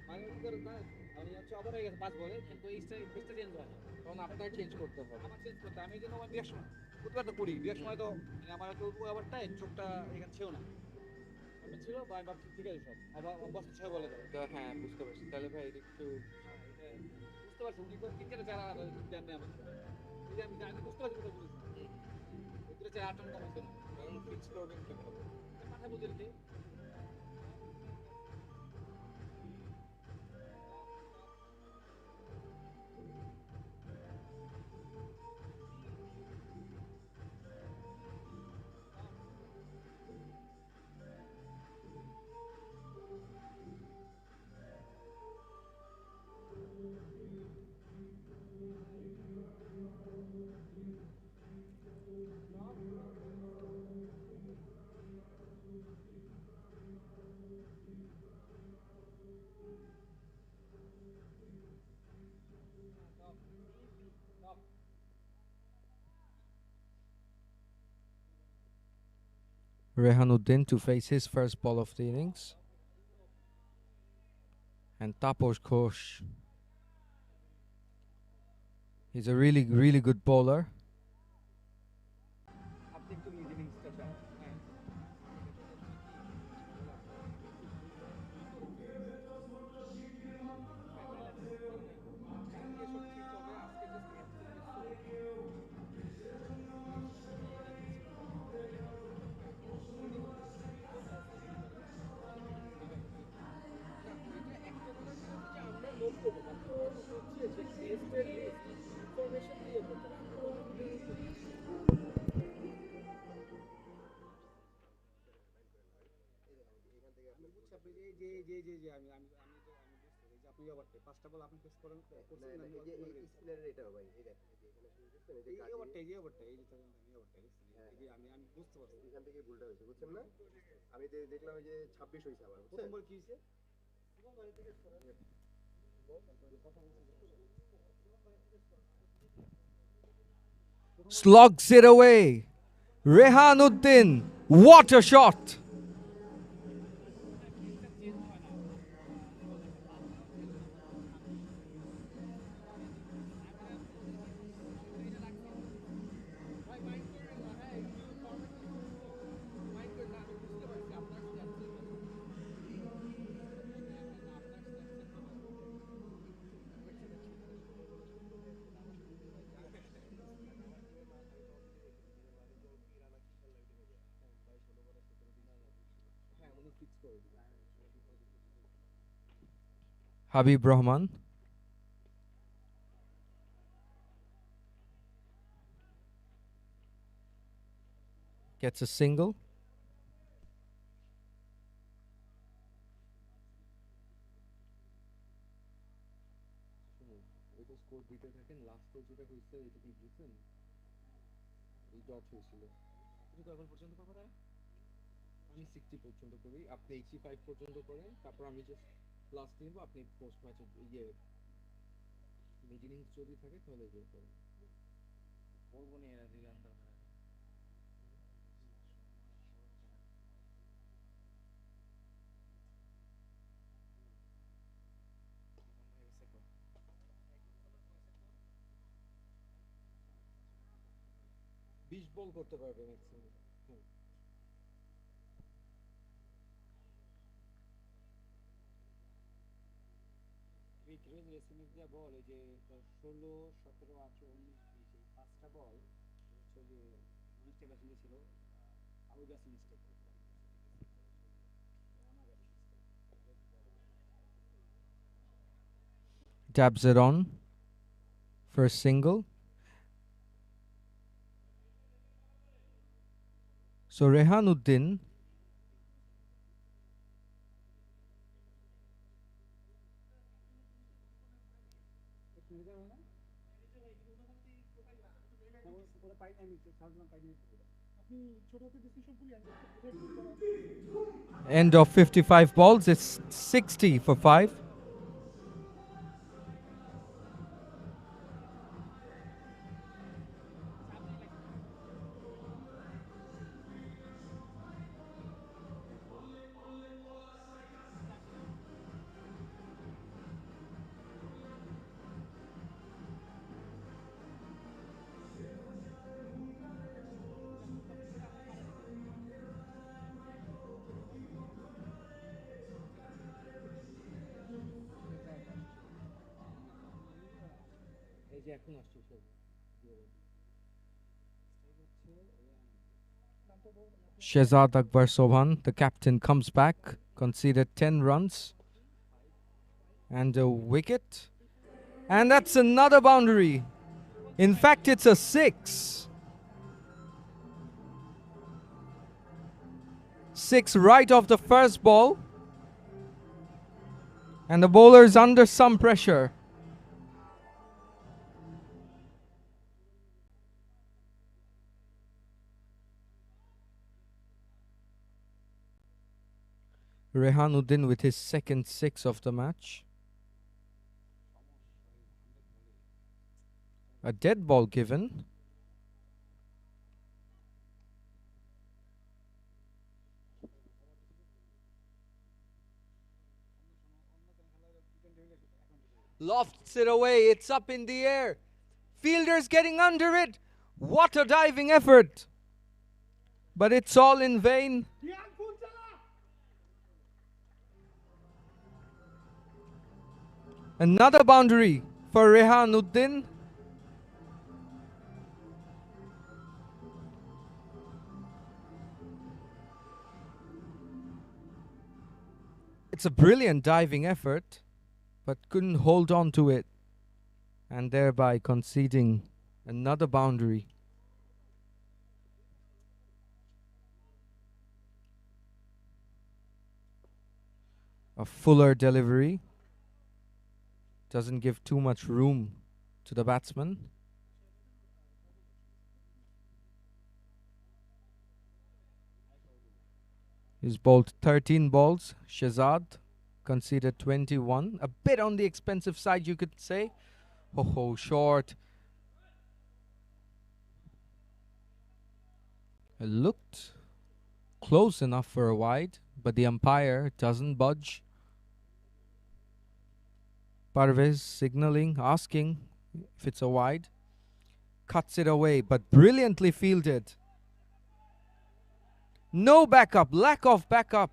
মাঝে মাঝে করে না আমি হচ্ছে ওভার হয়ে গেছে 5 বলে কিন্তু এই স্ট্রাইক চেঞ্জ হয় তখন আপনাকে চেঞ্জ করতে হবে আমার চেঞ্জ করতে আমি যেন আমার বিয়ের সময় প্রতিবার তো করি বিয়ের সময় তো আমার তো ওভারটাই চোখটা এখানে ছিল না আমি ছিল বা আমি ভাবছি ঠিক আছে সব আবার অবস্থা 6 বলে দেবো তো হ্যাঁ বুঝতে পারছি তাহলে ভাই এটা একটু বুঝতে পারছি উনি করে ক্রিকেটে যারা দেন না আমাকে এই যে আমি বুঝতে পারছি কথা বলেছি ওদের চাই 8 রান কম হতো না ফিক্স করবেন কিভাবে মাথায় বুঝে দিতে 𝗂𝗂𝗦𝗽 to face his first ball of the innings. And Taposh Ghosh. He's a really good bowler. আপনি একটু মিড ইনিংসটা চান হ্যাঁ আপনি ওভারটা 5টা বল আপনি ফেস করেন করছেন না এই যে এই স্পিনারের এটা ভাই এই দেখেন এখানে শুরু করছেন এই যে ওভারটা এই ওভারটা এই যে আমি ওভারটা এই যে আমি বুঝতে পারছি এখান থেকে ভুলটা হয়েছে বুঝছেন না আমি দেখলাম এই যে 26 হইছে আবার প্রথম বল কি হইছে প্রথম বল থেকে Slugs it away. 𝗂𝗂𝗦𝗽. What a shot! Habib Rahman gets a single. এটা স্কোর দিতে থাকেন লাস্টে যেটা হইছে এটা কি বুঝছেন এই ডট হয়েছিল তুমি কত পর্যন্ত পারো আমি 60 পর্যন্ত করি আপনি 85 পর্যন্ত করেন তারপর আমি জাস্ট লাস্ট নিব আপনি পোস্ট ম্যাচে ইয়ে মিড ইনিংস যদি থাকে তাহলে ইয়ে করেন বলবো না এরা দিলাম বিশ বল করতে পারবে ম্যাক্সিমাম এসএমএস দেওয়া বল এই যে 16, 17, 18, 19, 20 এই 5টা বল হচ্ছে যে অনেকটা ব্যাটিং ছিল আউটগাসি mistake Dabs it on. First single. So Rehanuddin end of 55 balls. It's 60 for 5. এই যে এখন আসছে সব 𝗂𝗧-𝗂𝗃𝗂𝗃, the captain, comes back, conceded 10 runs and a wicket. And that's another boundary. In fact, it's a 6. 6 right off the first ball. And the bowler is under some pressure. Rehanuddin with his second 6 of the match. A dead ball given. Lofts it away. It's up in the air. Fielder's getting under it. What a diving effort. But it's all in vain. Another boundary for Rehanuddin. It's a brilliant diving effort, but couldn't hold on to it, and thereby conceding another boundary. A fuller delivery. Doesn't give too much room to the batsman. He's bowled 13 balls. Shehzad conceded 21. A bit on the expensive side, you could say. Oh, short. It looked close enough for a wide, but the umpire doesn't budge. Parvez signaling, asking if it's a wide. Cuts it away, but brilliantly fielded. No backup, lack of backup.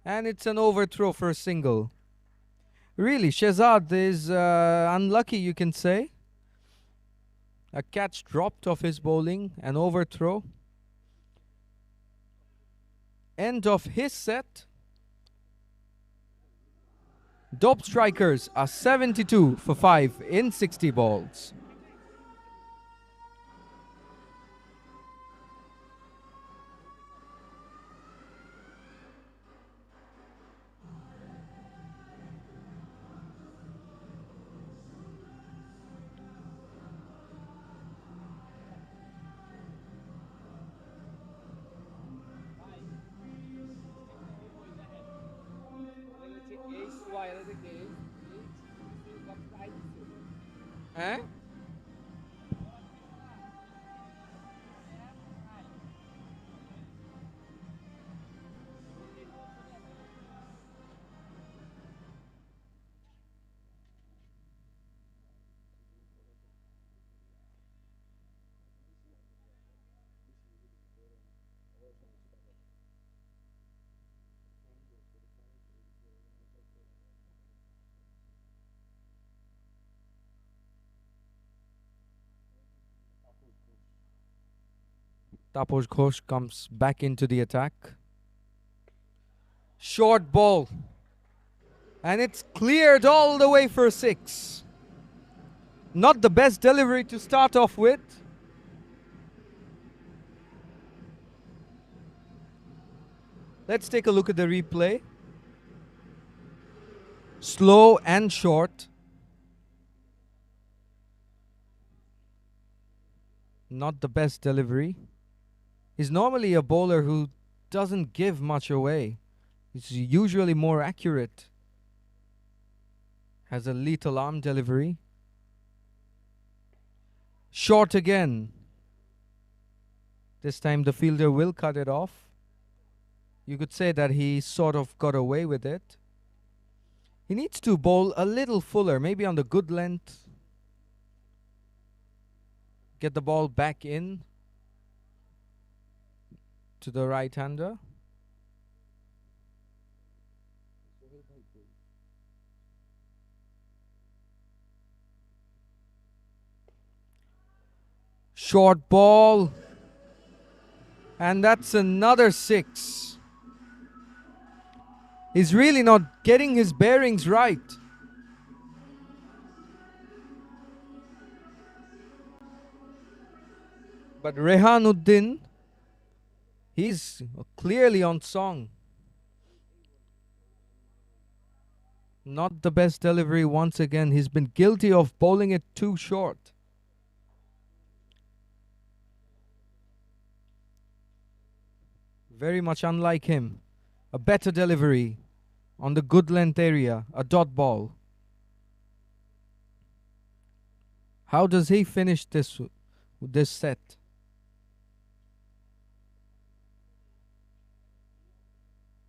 And it's an overthrow for a single. Really, Shehzad is unlucky, you can say. A catch dropped off his bowling, an overthrow. End of his set. Dop Strickers are 72 for 5 in 60 balls. Eh? Taposh Ghosh comes back into the attack. Short ball. And it's cleared all the way for 6. Not the best delivery to start off with. Let's take a look at the replay. Slow and short. Not the best delivery. He's normally a bowler who doesn't give much away. He's usually more accurate. Has a lethal arm delivery. Short again. This time the fielder will cut it off. You could say that he sort of got away with it. He needs to bowl a little fuller, maybe on the good length. Get the ball back in to the right-hander. Short ball. And that's another 6. He's really not getting his bearings right. But Rehanuddin, he's clearly on song. Not the best delivery once again. He's been guilty of bowling it too short. Very much unlike him. A better delivery on the good length area, a dot ball. How does he finish this set?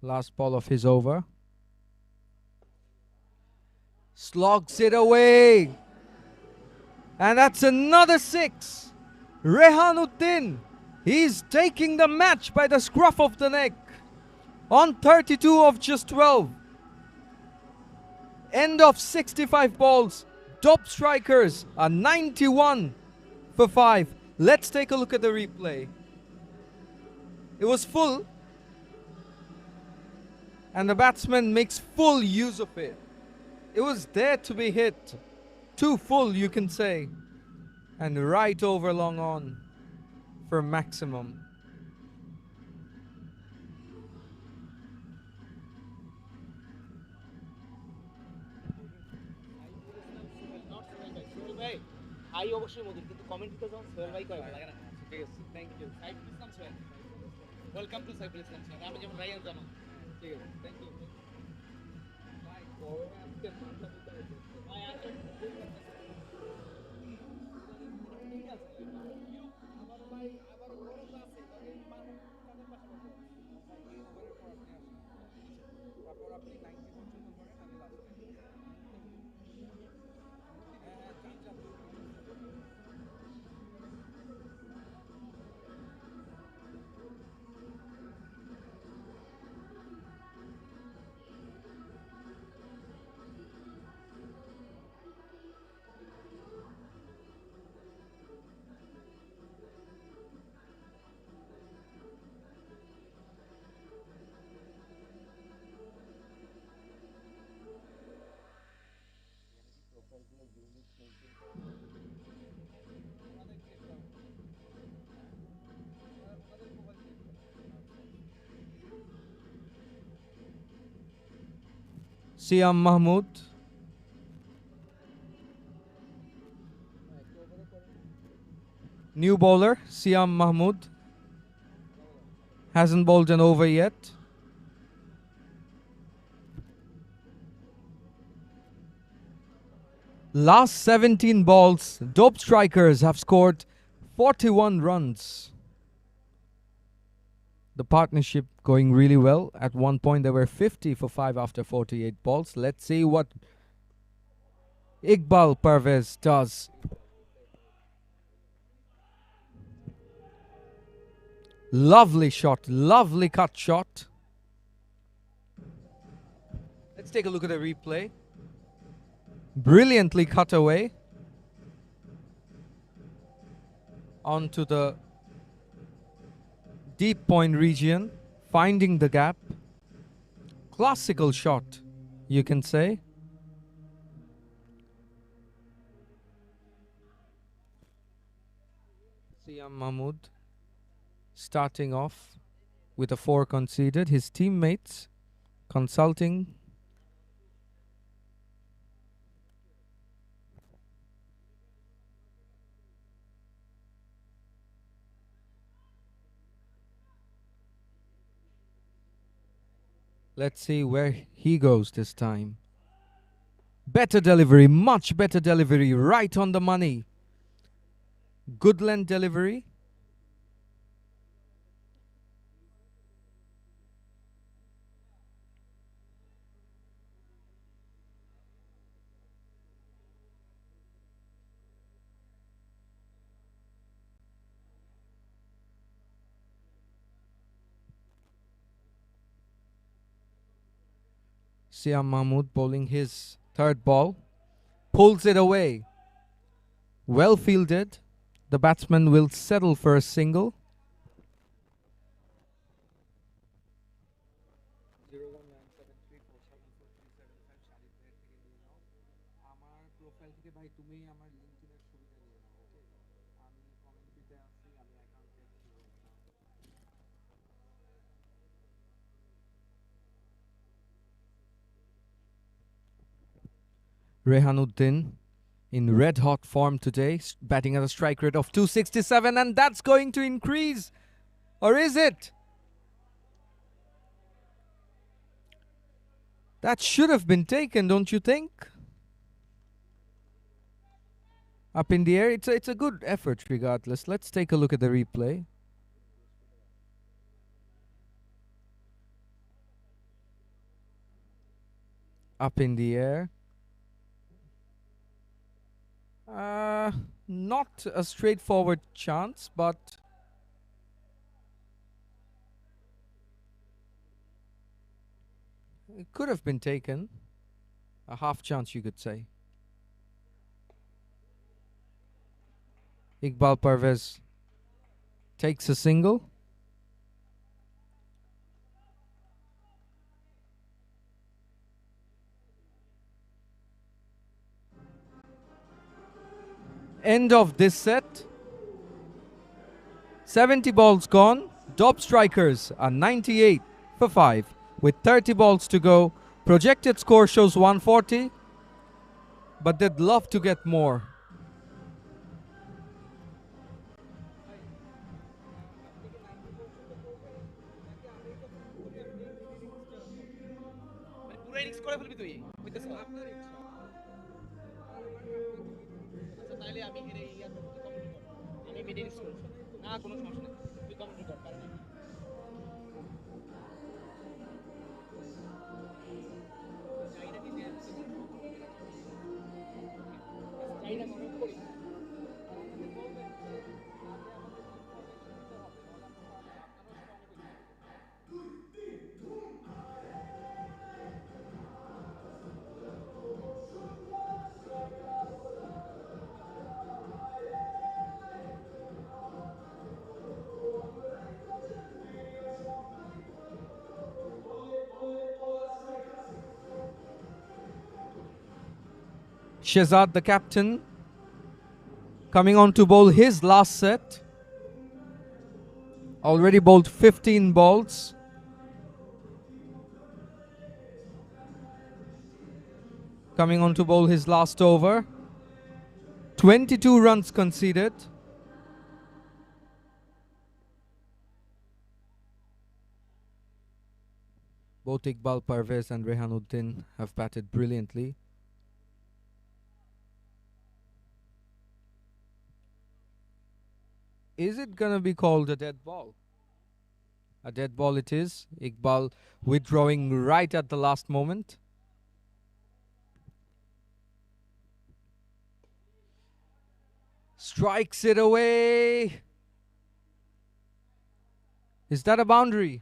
Last ball of his over. Slogs it away. And that's another 6. Rehanuddin, he's taking the match by the scruff of the neck. On 32 of just 12. End of 65 balls. Dop Strickers are 91 for 5. Let's take a look at the replay. It was full. And the batsman makes full use of it. It was there to be hit. Too full, you can say. And right over long on for maximum. I অবশ্যই মধুর কিন্তু comment দিতে যাও সোহেল ভাই কয় লাগে না ঠিক আছে thank you Saiful Islam Sohel welcome to Saiful Islam Sohel আমি যেমন রায়ান জামা ঠিক আছে থ্যাংক ইউ ভাই কোবে আজকে মাথা দিতে হয়েছে ভাই আজকে ঠিক আছে আমার ভাই আবার বড় আছে তবে মানুষ তাদের পাশাপাশি তারপর আপনি 90 পর্যন্ত করেন আমি last Siam Mahmood. New bowler, Siam Mahmood. Hasn't bowled an over yet. Last 17 balls, Dop Strickers have scored 41 runs. The partnership going really well. At one point, they were 50 for 5 after 48 balls. Let's see what 𝗂𝗂𝗶𝗃𝗄𝗃 does. Lovely shot, lovely cut shot. Let's take a look at the replay. Brilliantly cut away onto the Deep point region, finding the gap. Classical shot, you can say. Siyam Mahmood starting off with a 4 conceded. His teammates consulting. Let's see where he goes this time. Better delivery, much better delivery, right on the money. Good length delivery. Siyam Mahmood bowling his third ball. Pulls it away. Well fielded. The batsman will settle for a single. Rehanuddin in red hot form today, batting at a strike rate of 267, and that's going to increase. Or is it? That should have been taken, don't you think? Up in the air, it's a good effort regardless. Let's take a look at the replay. Up in the air. Not a straightforward chance, but it could have been taken. A half chance, you could say. 𝗃𝗂𝗃𝗃𝗃 takes a single. End of this set. 70 balls gone. Dop Strickers are 98 for 5 with 30 balls to go. Projected score shows 140, but they'd love to get more. Shehzad, the captain, coming on to bowl his last set. Already bowled 15 balls. Coming on to bowl his last over. 22 runs conceded. Both 𝗃𝗂𝗃𝗃 and Rehanuddin have batted brilliantly. Is it gonna be called a dead ball? A dead ball it is. Iqbal withdrawing right at the last moment. Strikes it away. Is that a boundary?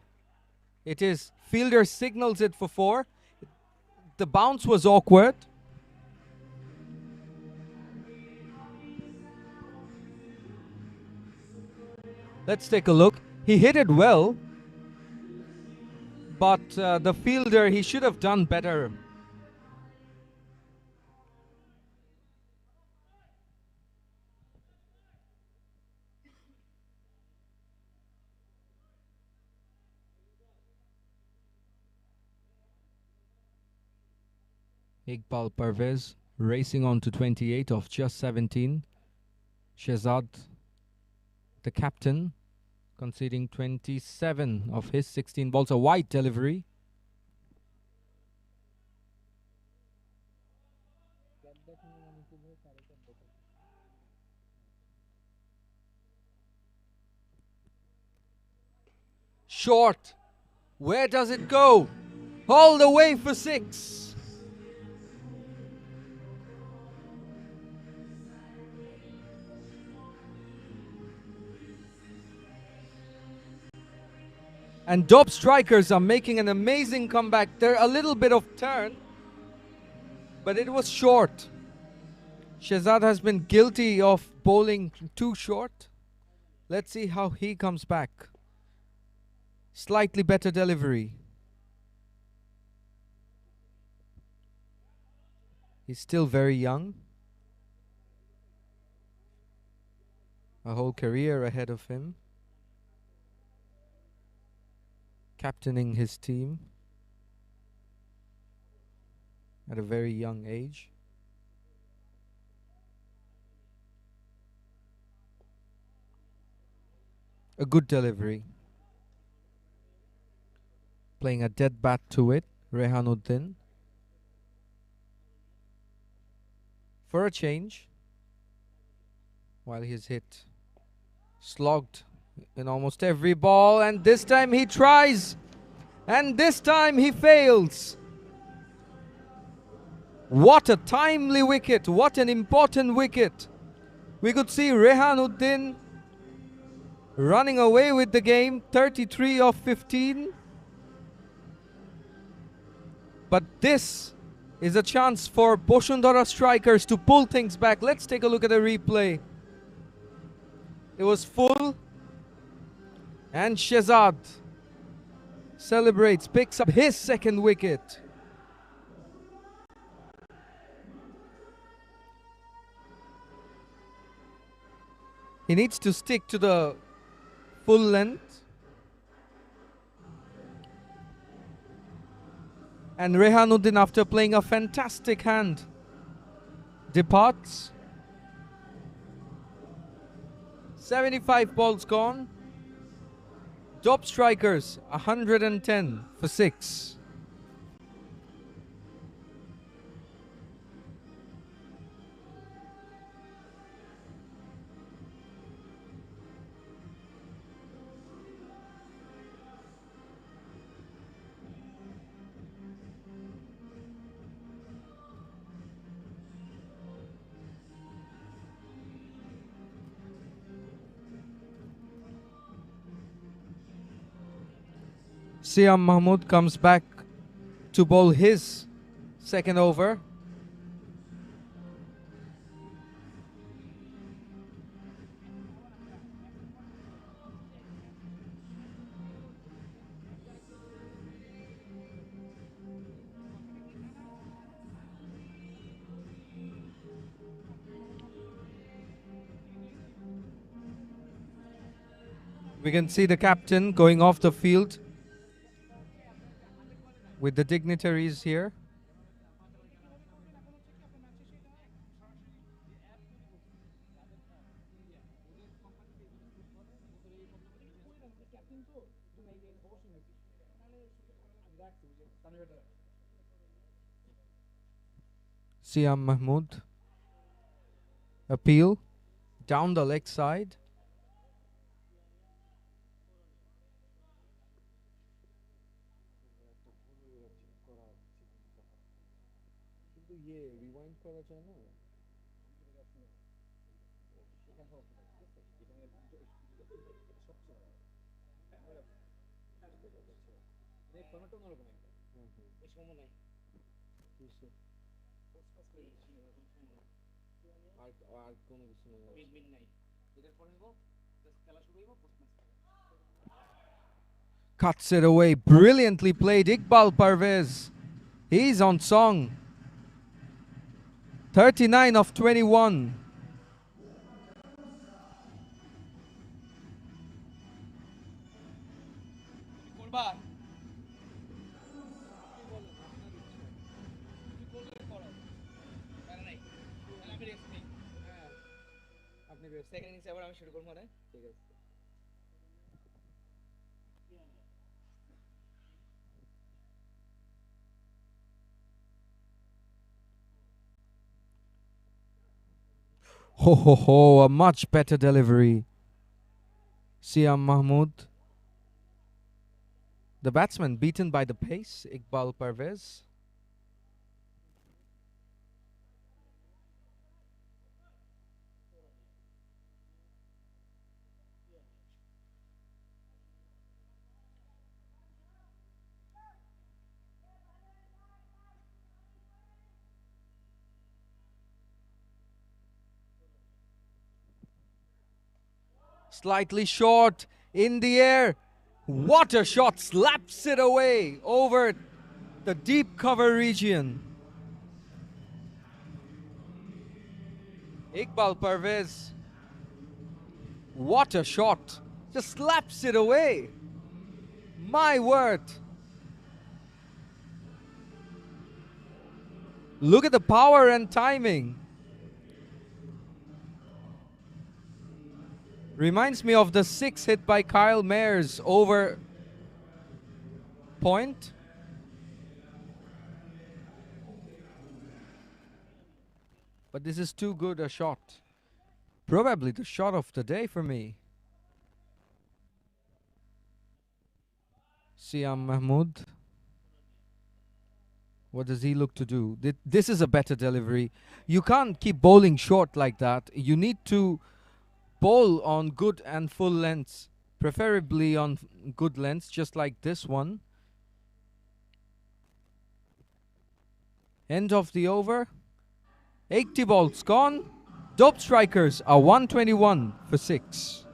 It is. Fielder signals it for 4. The bounce was awkward. Let's take a look. He hit it well, but the fielder, he should have done better. 𝗃𝗵𝗂𝗃𝗃 racing on to 28 of just 17. 𝗀𝗏, the captain, conceding 27 of his 16 balls. A wide delivery. Short. Where does it go? All the way for 6. And Dop Strickers are making an amazing comeback. They're a little bit of turn, but it was short. 𝗀𝗏 has been guilty of bowling too short. Let's see how he comes back. Slightly better delivery. He's still very young. A whole career ahead of him. Captaining his team at a very young age. A good delivery. Playing a dead bat to it, Rehanuddin. For a change, while he's hit, slogged in almost every ball, and this time he tries, and this time he fails. What a timely wicket, what an important wicket. We could see Rehanuddin running away with the game, 33 of 15. But this is a chance for Bashundhara Strikers to pull things back. Let's take a look at the replay. It was full. And 𝗀𝗏 celebrates, picks up his second wicket. He needs to stick to the full length. And Rehanuddin, after playing a fantastic hand, departs. 75 balls gone. Dop Strickers 110 for 6. Siam Mahmood comes back to bowl his second over. We can see the captain going off the field with the dignitaries here. Siam Mahmood. Appeal down the leg side. Rewind করা যায় না ফর্মেটটা অন্যরকম এই সময় নাই আর কোনো কিছু নেই মিড নাই এটার পরে হবো খেলা শুরু হইব post match Cuts it away. Brilliantly played. 𝗂𝗚𝗃𝗀𝗃𝗀𝗃. He's on song. 39 of 21. Second ইনিংসে আবার আমি শুরু করব মানে ঠিক আছে Ho ho ho, a much better delivery. Siam Mahmood. The batsman beaten by the pace, 𝗂𝗚𝗃𝗀𝗃𝗀𝗃. Slightly short, in the air. What a shot, slaps it away over the deep cover region. 𝗂𝗂𝗃𝗀𝗃𝗀𝗃. What a shot, just slaps it away. My word. Look at the power and timing. Reminds me of the 6 hit by Kyle Mayers over point. But this is too good a shot. Probably the shot of the day for me. Siam Mahmood. What does he look to do? This is a better delivery. You can't keep bowling short like that. You need to bowl on good and full lengths, preferably on good lengths, just like this one. End of the over. 80 balls gone. Dop Strickers are 121 for 6.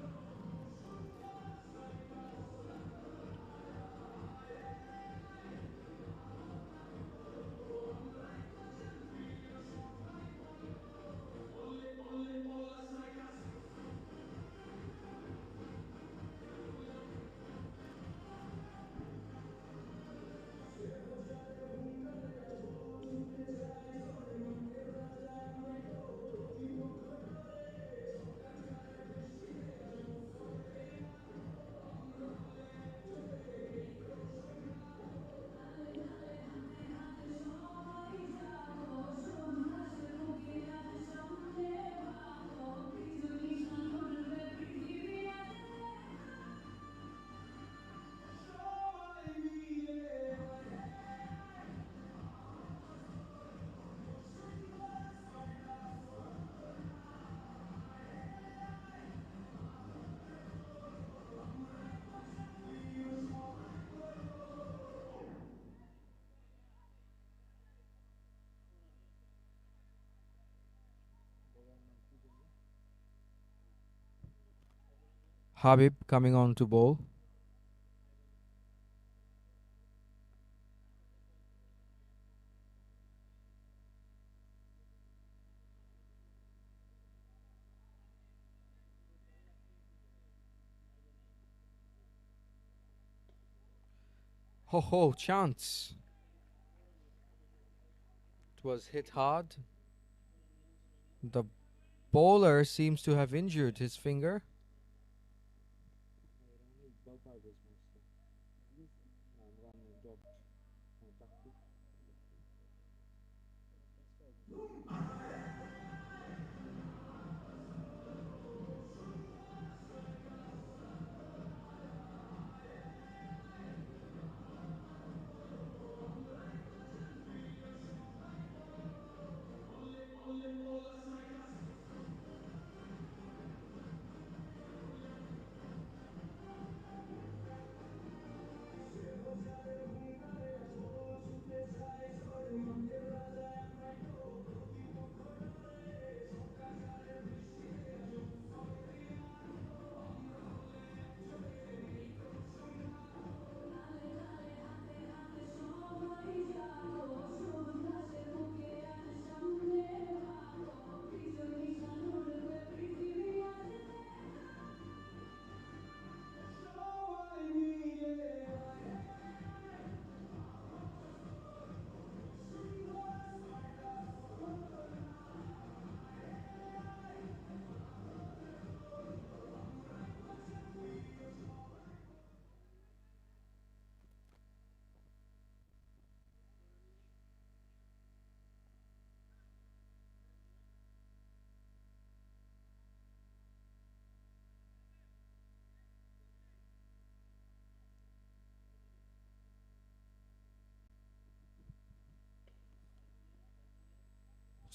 Habib coming on to bowl. Ho ho, chance. It was hit hard. The bowler seems to have injured his finger.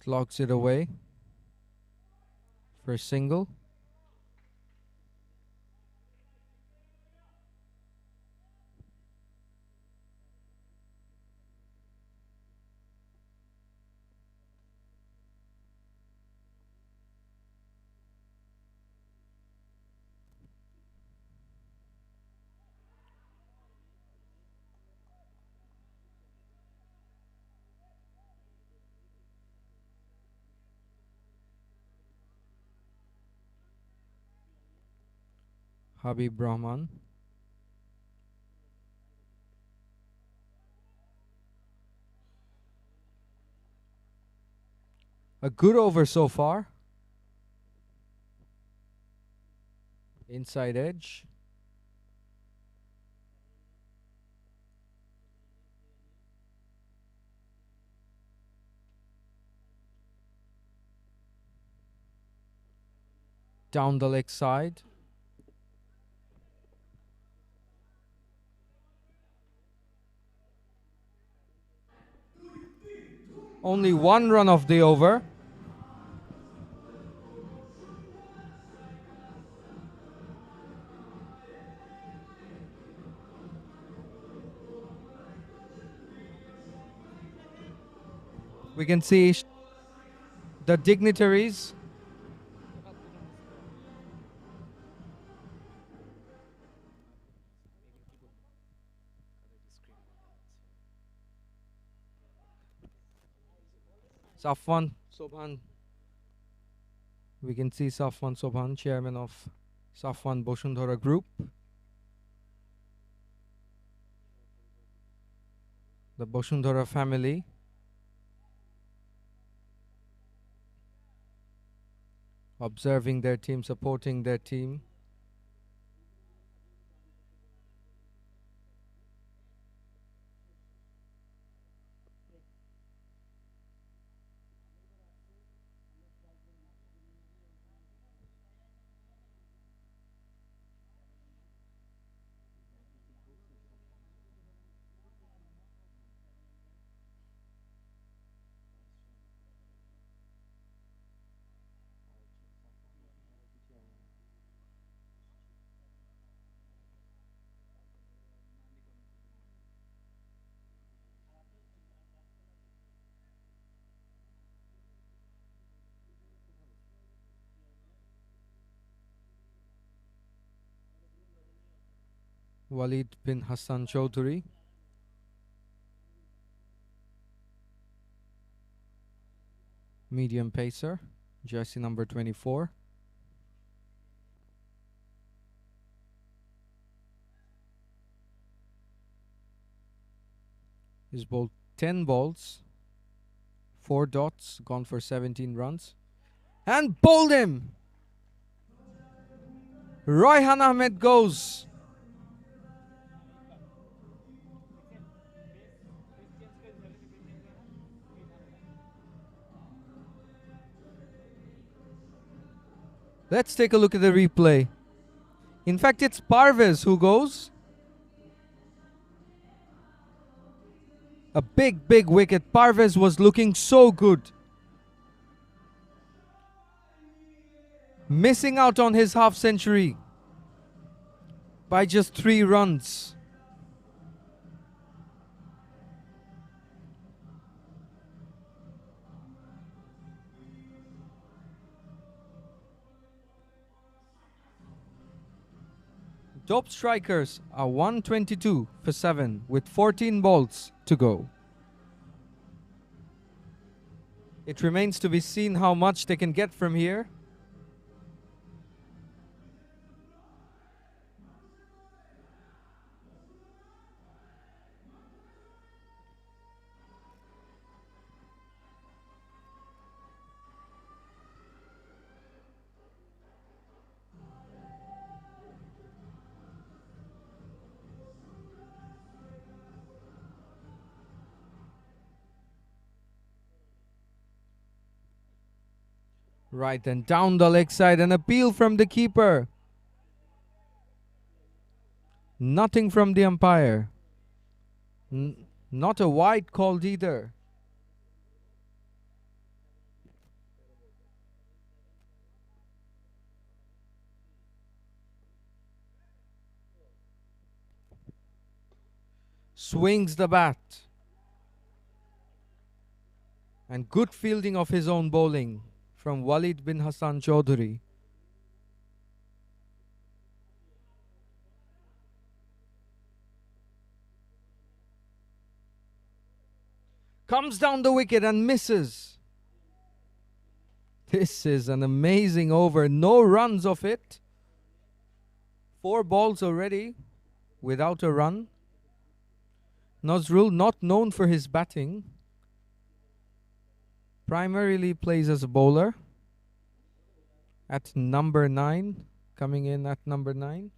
Slogs it away for a single. Habib Rahman. A good over so far. Inside edge. Down the leg side. Only one run of the over. We can see the dignitaries Safwan Sobhan. We can see Safwan Sobhan, chairman of Safwan Bashundhara Group. The Bashundhara family. Observing their team, supporting their team. Walid bin Hassan Chowdhury. Medium pacer, jersey number 24. He's bowled 10 balls, 4 dots, gone for 17 runs, and bowled him! Rayhan Ahmed goes. Let's take a look at the replay. In fact, it's 𝗂𝗏𝗃 who goes. A big, big wicket. 𝗂𝗏𝗃 was looking so good. Missing out on his half century by just 3 runs. Dop Strickers are 122 for 7 with 14 balls to go. It remains to be seen how much they can get from here. Right, and down the leg side, an appeal from the keeper. Nothing from the umpire. Not a wide called either. swings the bat. And good fielding of his own bowling from Walid bin Hassan Chaudhary. Comes down the wicket and misses. This is an amazing over. No runs of it. 4 balls already without a run. Nazrul, not known for his batting, primarily plays as a bowler at number 9, coming in at number 9.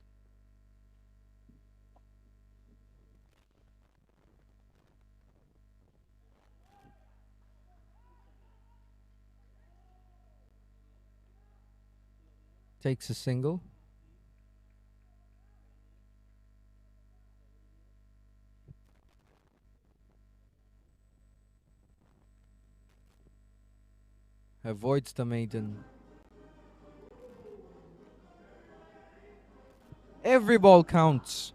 Takes a single. Avoids the maiden. Every ball counts.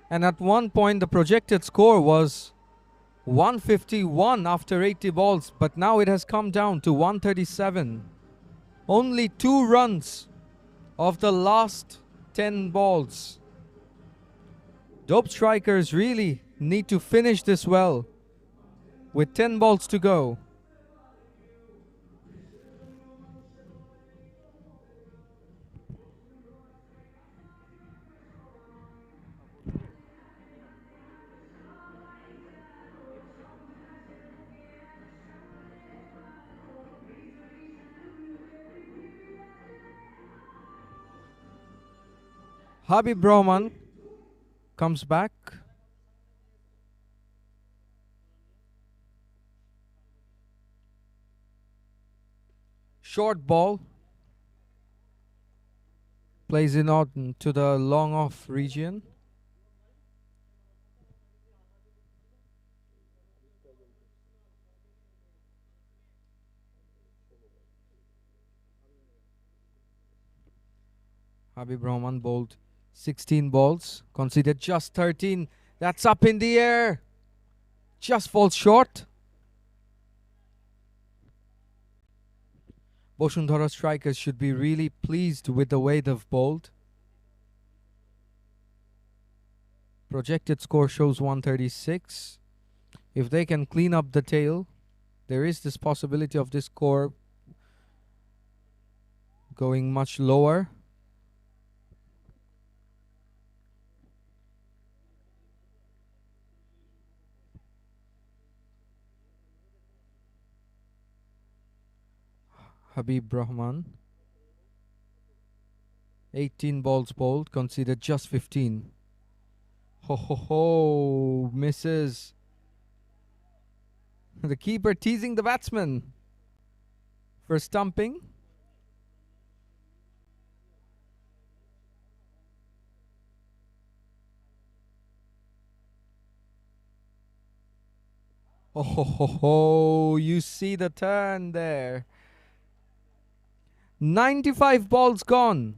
And at one point the projected score was 151 after 80 balls, but now it has come down to 137. Only 2 runs of the last 10 balls. Dop Strickers really need to finish this well with 10 balls to go. Habib Rahman comes back. Short ball. Plays it out to the long off region. Habib Rahman bowled 16 balls, conceded just 13. That's up in the air. Just falls short. Bashundhara Strikers should be really pleased with the way they've bowled. Projected score shows 136. If they can clean up the tail, there is this possibility of this score going much lower. Habib Rahman, 18 balls bowled, conceded just 15. Ho ho ho, misses. The keeper teasing the batsman for stumping. Oh ho ho ho, you see the turn there. 95 balls gone.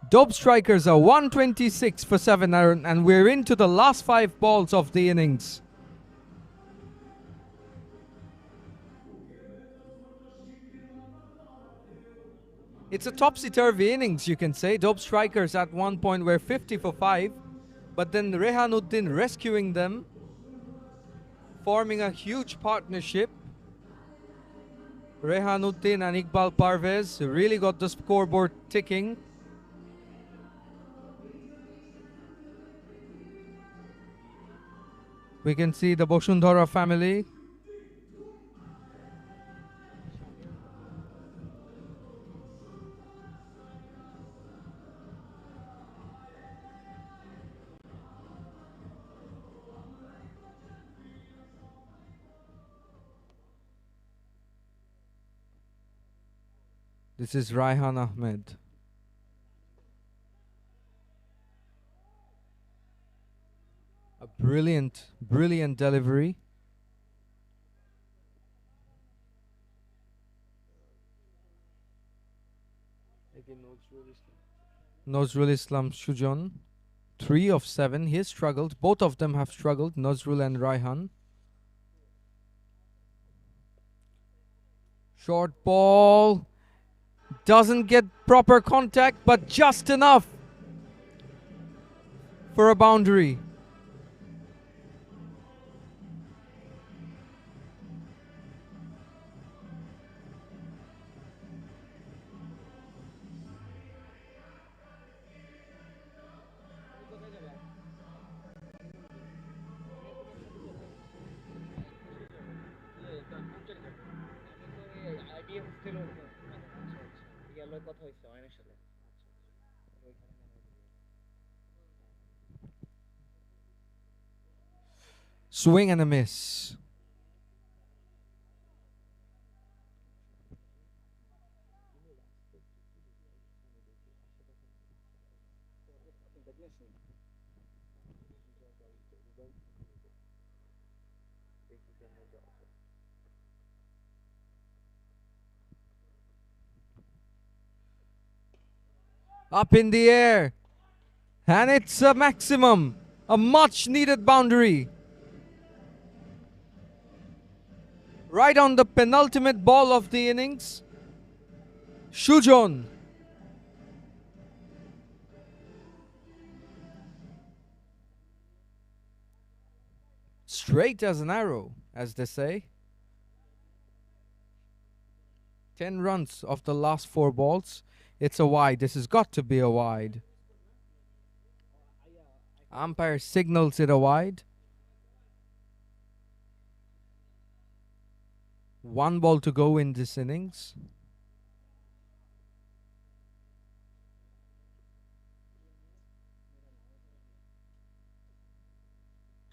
Dop Strickers are 126 for 7, and we're into the last 5 balls of the innings. It's a topsy-turvy innings, you can say. Dop Strickers at one point were 50 for 5, but then Rehanuddin rescuing them, forming a huge partnership. Rehanuddin and 𝗂𝗶𝗃𝗏 really got the scoreboard ticking. We can see the Bashundhara family. This is Raihan Ahmed. A brilliant, brilliant delivery. Nazrul Islam Sujan 3 of 7. He has struggled. Both of them have struggled, Nazrul and Raihan. Short ball. Doesn't get proper contact, but just enough for a boundary. Swing and a miss. Up in the air. And it's a maximum. A much needed boundary. Right on the penultimate ball of the innings. Shujon. Straight as an arrow, as they say. 10 runs of the last 4 balls. It's a wide. This has got to be a wide. Umpire signals it a wide. 1 ball to go in this innings.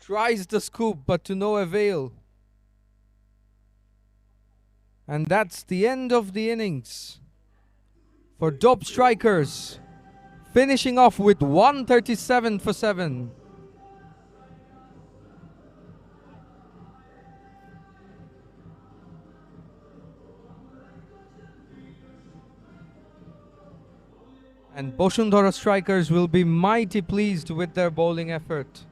Tries the scoop, but to no avail. And that's the end of the innings for Dop Strickers, finishing off with 137 for 7. And Bashundhara Strickers will be mighty pleased with their bowling effort.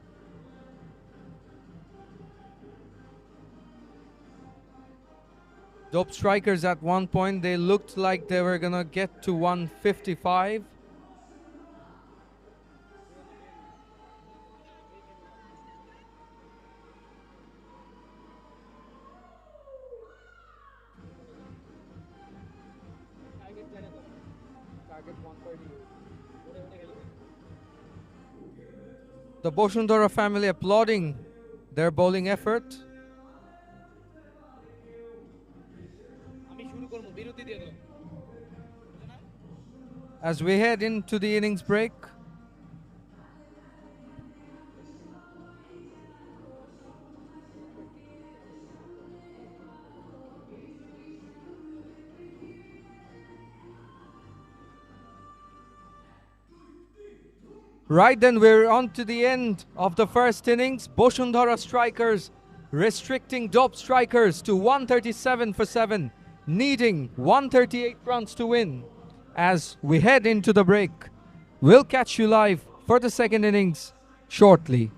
Dop Strickers at one point, they looked like they were gonna get to 155. The Bashundhara family applauding their bowling effort. As we head into the innings break. Right then, we're on to the end of the first innings. Bashundhara Strickers restricting Dop Strickers to 137 for 7, needing 138 runs to win. As we head into the break, we'll catch you live for the second innings shortly.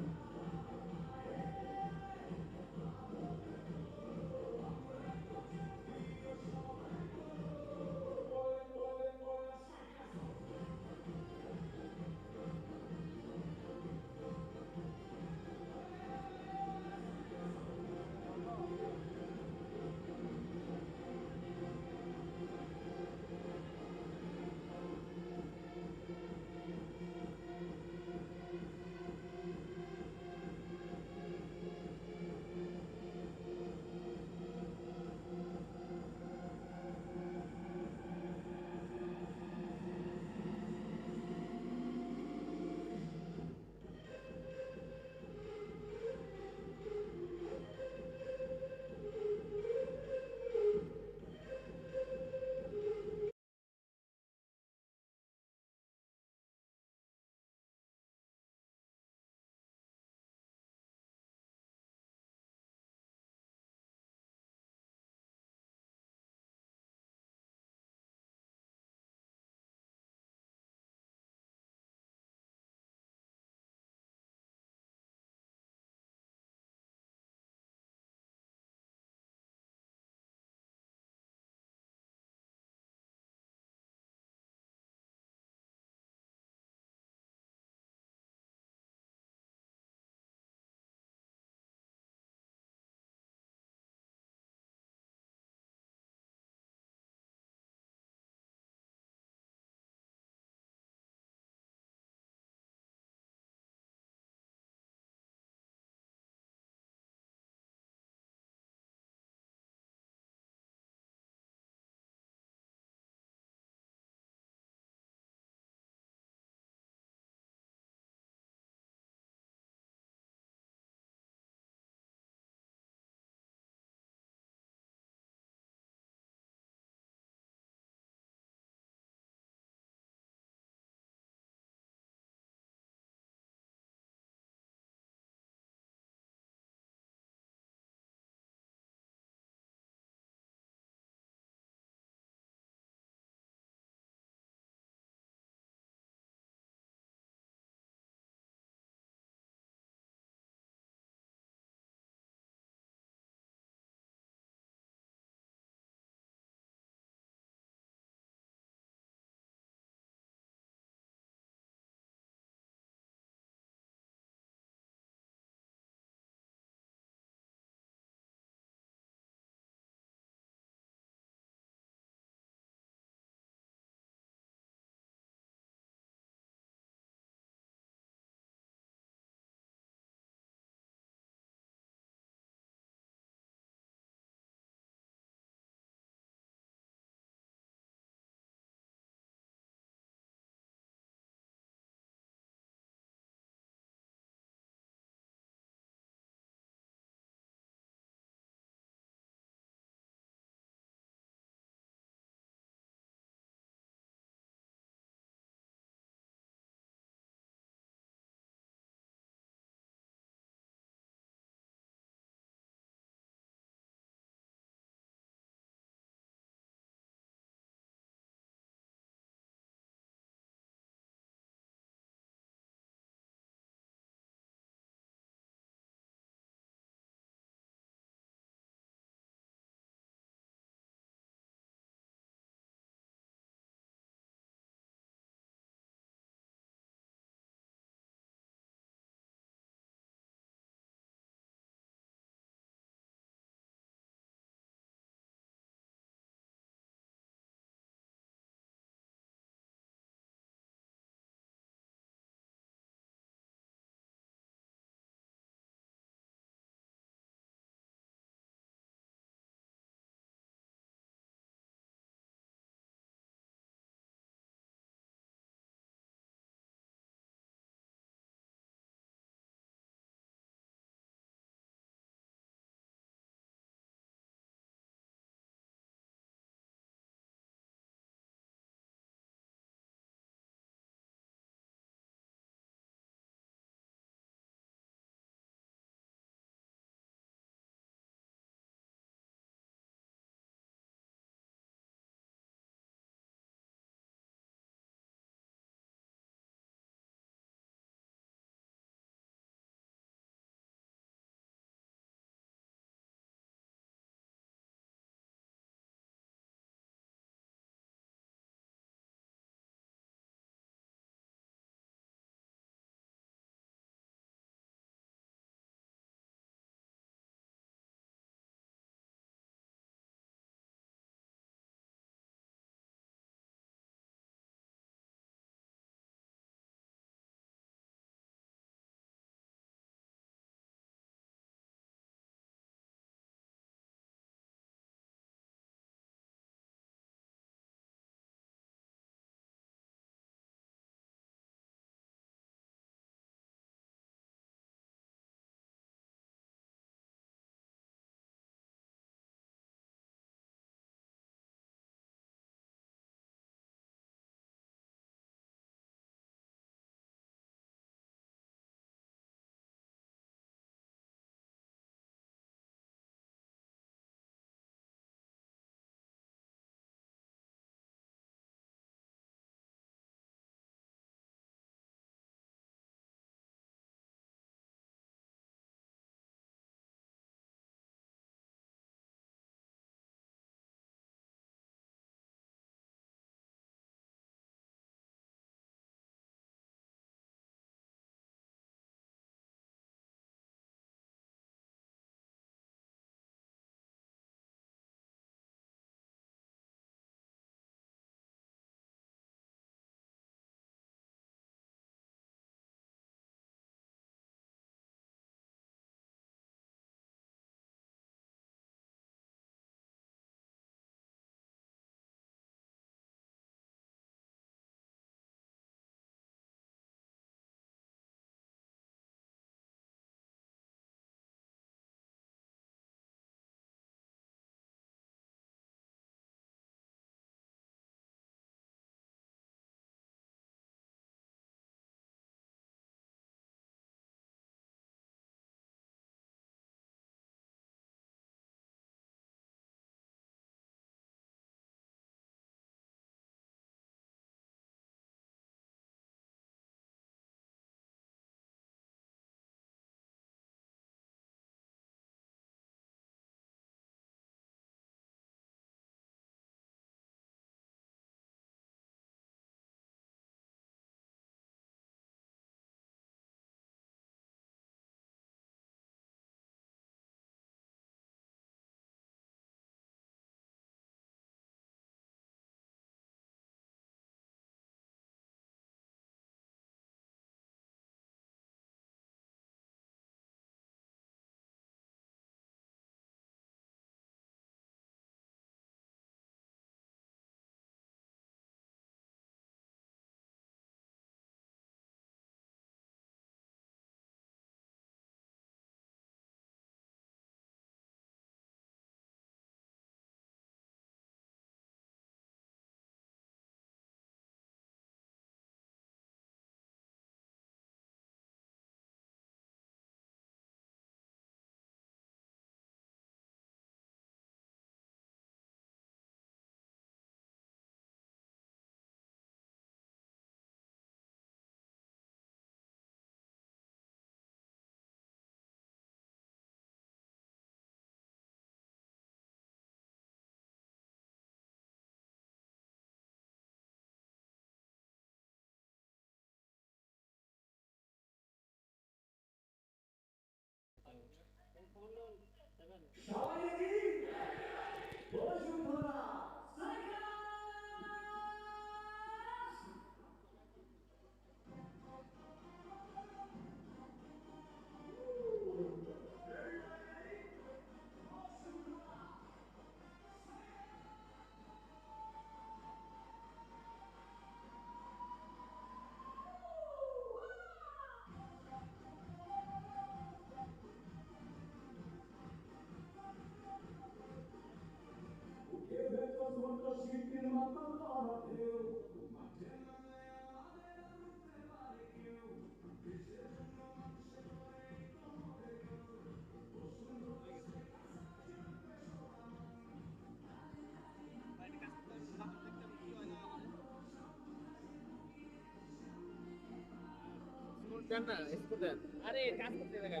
আরে কাজ করতে দেখা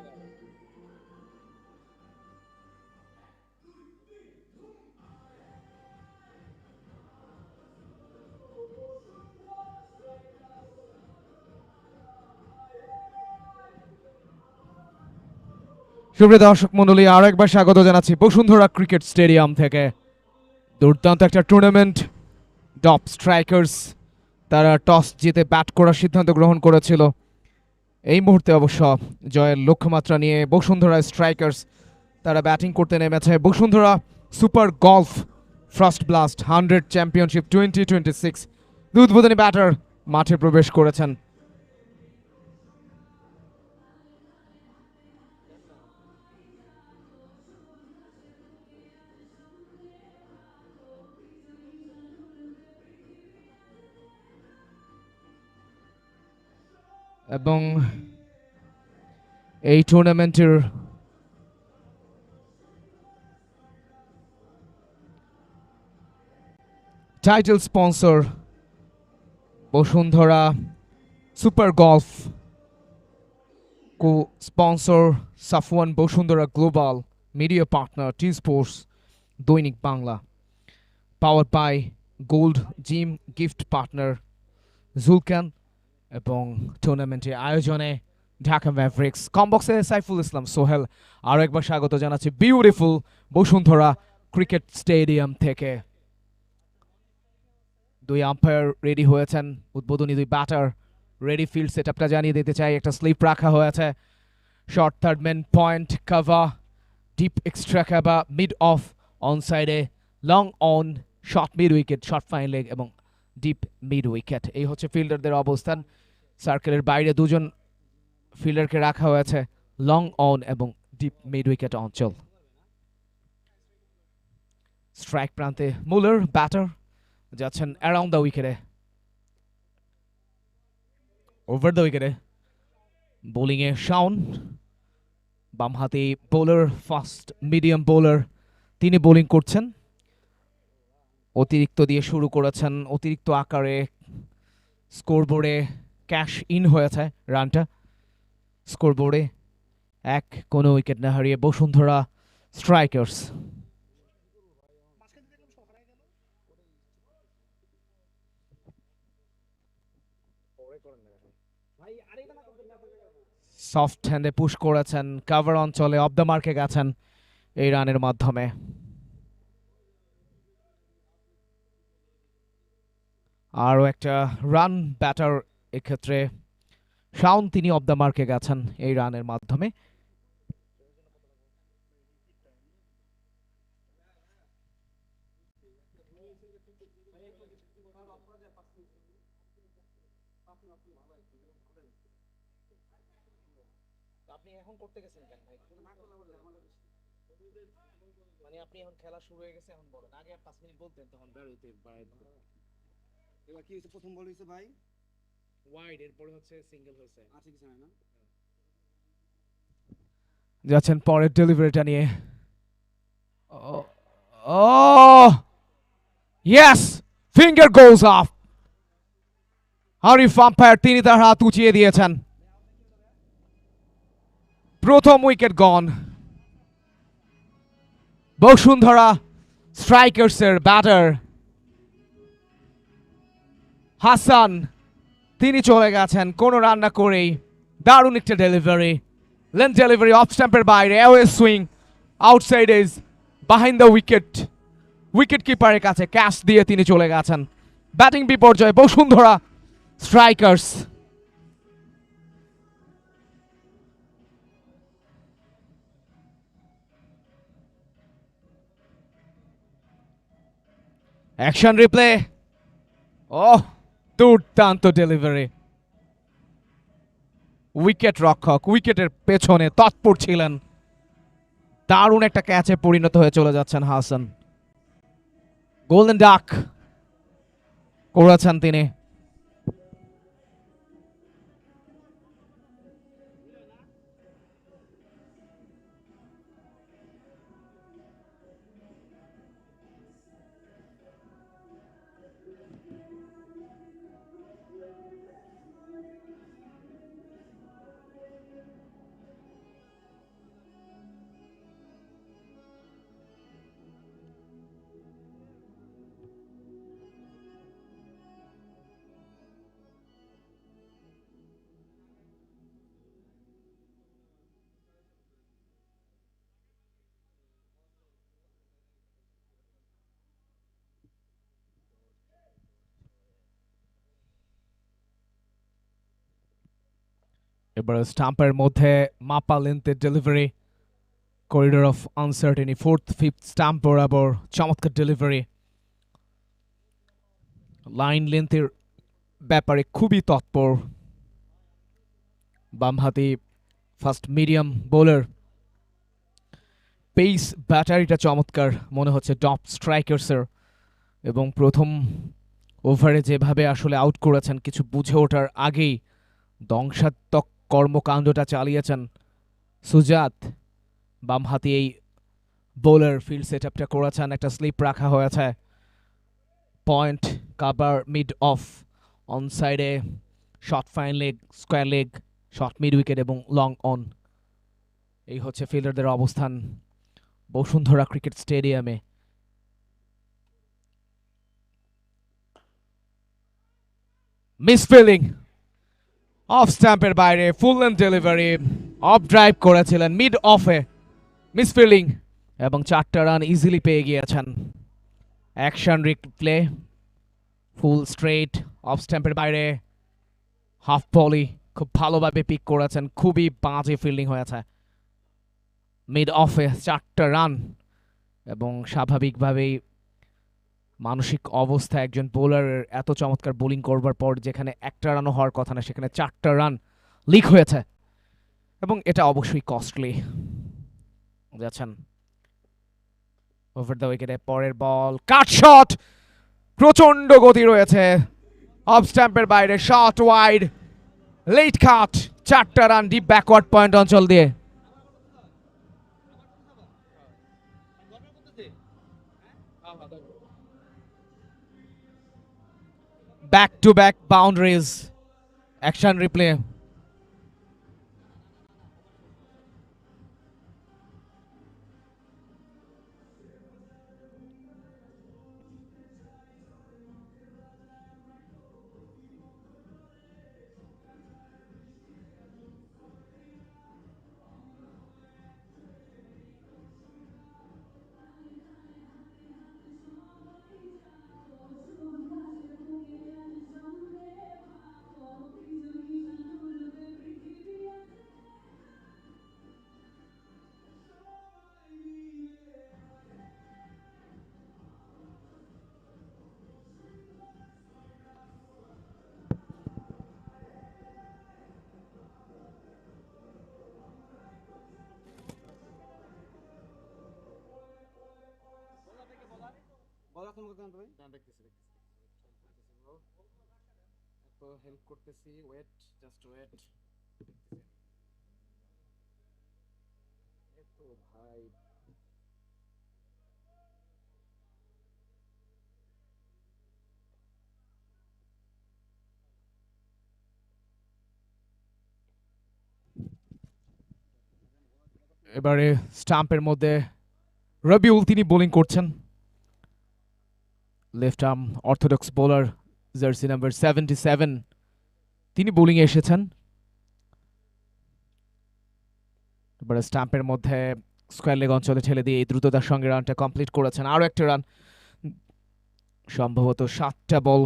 সুপ্রিয় দর্শক মণ্ডলী, আরো একবার স্বাগত জানাচ্ছি বসুন্ধরা ক্রিকেট স্টেডিয়াম থেকে। দুর্দান্ত একটা টুর্নামেন্ট। ডপ স্ট্রাইকার্স তারা টস জিতে ব্যাট করার সিদ্ধান্ত গ্রহণ করেছিল। এই মুহূর্তে অবশ্য জয়ের লক্ষ্যমাত্রা নিয়ে বসুন্ধরা স্ট্রাইকার্স তারা ব্যাটিং করতে নেমেছে। Bashundhara super golf first blast 100 championship 2026 উদ্বোধনী ব্যাটার মাঠে প্রবেশ করেছেন। এবং এই টুর্নামেন্টের title sponsor Bashundhara super golf, co sponsor Safwan Bashundhara global, media partner T Sports Dainik Bangla, power by gold gym gift partner Julkan এবং টুর্নামেন্টের আয়োজনে ঢাকা ম্যাভরিক্স। কমবক্সে সাইফুল ইসলাম সোহেল আরও একবার স্বাগত জানাচ্ছি বিউটিফুল বসুন্ধরা ক্রিকেট স্টেডিয়াম থেকে। দুই আম্পায়ার রেডি হয়েছেন, উদ্বোধনী দুই ব্যাটার রেডি। ফিল্ড সেট আপটা জানিয়ে দিতে চাই, একটা স্লিপ রাখা হয়েছে। Short third man point cover, deep extra cover, mid off on সাইডে, long on, short mid wicket, short fine leg এবং ডিপ মিড উইকেট। এই হচ্ছে ফিল্ডারদের অবস্থান। সার্কেলের বাইরে দুজন ফিল্ডারকে রাখা হয়েছে লং অন এবং ডিপ মিড উইকেট অঞ্চল। স্ট্রাইক প্রান্তে মুলার ব্যাটার যাচ্ছেন অ্যারাউন্ড দ্য উইকেটে, ওভার দ্য উইকেটে। বোলিংয়ে শাওন, বামহাতি বোলার, ফাস্ট মিডিয়াম বোলার, তিনি বোলিং করছেন। অতিরিক্ত দিয়ে শুরু করেছেন, অতিরিক্ত আকারে স্কোরবোর্ডে ক্যাশ ইন হয়েছে রানটা। স্কোরবোর্ডে এক, কোনো উইকেট না হারিয়ে বসুন্ধরা স্ট্রাইকার্স। সফট হ্যান্ডে পুশ করেছেন, কাভার অঞ্চলে অফ দ্য মার্কে গেছেন এই রানের মাধ্যমে। আরও একটা রান ব্যাটার, এক্ষেত্রে শাওন, তিনি অফ দ্য মার্কে গেছেন এই রানের মাধ্যমে। আপনি এখন করতে গেছেন কেন ভাই? মানে আপনি এখন খেলা শুরু হয়ে গেছে, এখন বলেন। আগে 5 মিনিট বলতেন, তখন বের হইতে পারে। এবার কি হয়েছে? প্রথম বল হয়েছে ভাই ওয়াইড, এরপরে হচ্ছে সিঙ্গেল হয়েছে। আছে কিছু না? যাচ্ছেন পরের ডেলিভারিটা নিয়ে। Yes, finger goes off. হারিফ আম্পায়ার তিনি তার হাত উঁচিয়ে দিয়েছেন। প্রথম উইকেট গন। বসুন্ধরা স্ট্রাইকার্সের ব্যাটার হাসান, তিনি চলে গেছেন কোনো রান না করেই। দারুণ একটা ডেলিভারি, লেন ডেলিভারি অফ স্ট্যাম্পের বাইরে, away swing, outside edge, behind the wicket, wicket কিপারের কাছে ক্যাচ দিয়ে তিনি চলে গেছেন। ব্যাটিং বিপর্যয় বসুন্ধরা স্ট্রাইকার্স। অ্যাকশন রিপ্লে, দুর্দান্ত ডেলিভারি। উইকেট রক্ষক উইকেটের পেছনে তৎপর ছিলেন, দারুণ একটা ক্যাচে পরিণত হয়ে চলে যাচ্ছেন হাসান। গোল্ডেন ডাক করেছেন তিনি। এবার স্টাম্পের মধ্যে মাপা লেন্থের delivery, corridor of uncertainty, 4th 5th stump বরাবর চমৎকার ডেলিভারি। লাইন লেন্থের ব্যাপারে খুবই তৎপর বামহাতি ফাস্ট মিডিয়াম বোলার। পেস ব্যাটারিটা চমৎকার মনে হচ্ছে ডপ স্ট্রাইকার্সের, এবং প্রথম ওভারে যেভাবে আসলে আউট করেছেন কিছু বুঝে ওঠার আগেই ধ্বংসাত্মক কর্মকাণ্ডটা চালিয়েছেন সুজাত। বামহাতি এই বোলার ফিল্ড সেট আপটা করেছেন, একটা স্লিপ রাখা হয়েছে, point cover mid off, on সাইডে short fine leg, square leg, short mid wicket এবং লং অন। এই হচ্ছে ফিল্ডারদের অবস্থান বসুন্ধরা ক্রিকেট স্টেডিয়ামে। মিসফিল্ডিং, অফ স্ট্যাম্পের বাইরে, full length delivery, off drive করেছিলেন মিড অফে, মিসফিল্ডিং এবং 4টা রান ইজিলি পেয়ে গিয়েছেন। Action replay, full straight, off স্ট্যাম্পের বাইরে, হাফ ভলি, খুব ভালোভাবে পিক করেছেন, খুবই বাজে ফিল্ডিং হয়েছে। মিড অফে 4টা রান, এবং স্বাভাবিকভাবেই মানসিক অবস্থা একজন বোলারের এত চমৎকার বোলিং করবার পর যেখানে 1টা রানও হওয়ার কথা না সেখানে 4টা রান লিক হয়েছে, এবং এটা অবশ্যই কস্টলি। যাচ্ছেন ওভার দ্য উইকেটে, পরের বল, কাট শট, প্রচন্ড গতি রয়েছে, অফ স্ট্যাম্পের বাইরে, শট ওয়াইড, লেট কাট, 4টা রান ডিপ ব্যাকওয়ার্ড পয়েন্ট অঞ্চল দিয়ে। Back to back boundaries, action replay. Ball এখন কথা ভাই, না দেখতেছি এত হেল্প করতেছি, ওয়েট, জাস্ট ওয়েট। এত ভাই এবারে স্টাম্পের মধ্যে রবিউল তিনি বোলিং করছেন, left arm orthodox bowler, jersey number 77 তিনি বোলিং এ এসেছেন। এবারে স্টাম্পের মধ্যে স্কোয়ার লেগ অঞ্চলে ঠেলে দিয়ে এই দ্রুততার সঙ্গে রানটা কমপ্লিট করেছেন। আরো একটা রান, সম্ভবত 7টা বল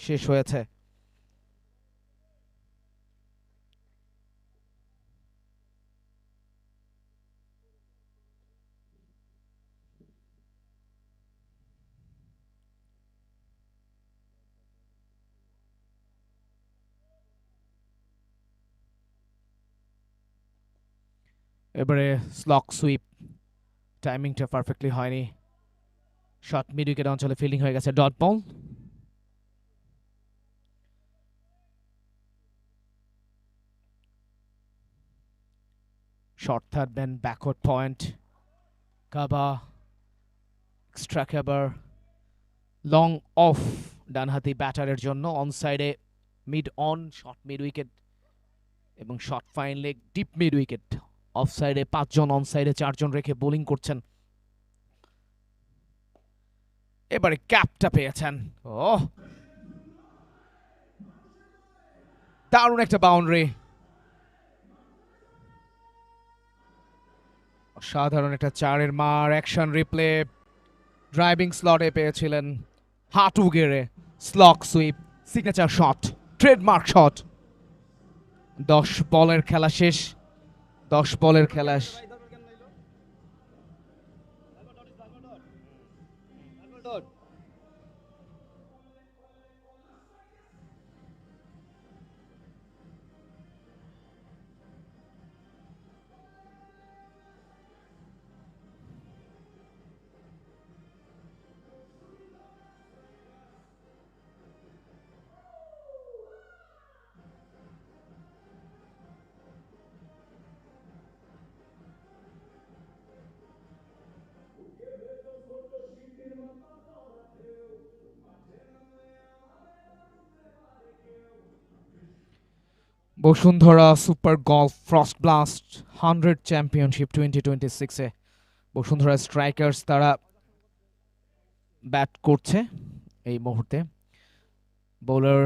শেষ হয়েছে। এবারে স্লক সুইপ, টাইমিংটা পারফেক্টলি হয়নি, শর্ট মিড উইকেট অঞ্চলে ফিল্ডিং হয়ে গেছে, dot ball. Short third man backward point 𝗂𝗂 extra cover long off ডানহাতি ব্যাটারের জন্য অন সাইডে mid on short mid wicket এবং short fine leg deep mid wicket off সাইডে 5 জন অন সাইডে 4 জন রেখে বোলিং করছেন এবারে ক্যাপটা পেয়েছেন ও দারুণ একটা বাউন্ডারি অসাধারণ একটা 4-এর মার অ্যাকশন রিপ্লে ড্রাইভিং স্লটে পেয়েছিলেন হাঁটু গেড়ে slog sweep signature shot trademark shot 10 বলের খেলা শেষ 10 বলের খেলা Bashundhara super golf frost blast 100 championship 2026 এ বসুন্ধরা স্ট্রাইকার্স তারা ব্যাট করছে এই মুহূর্তে বোলার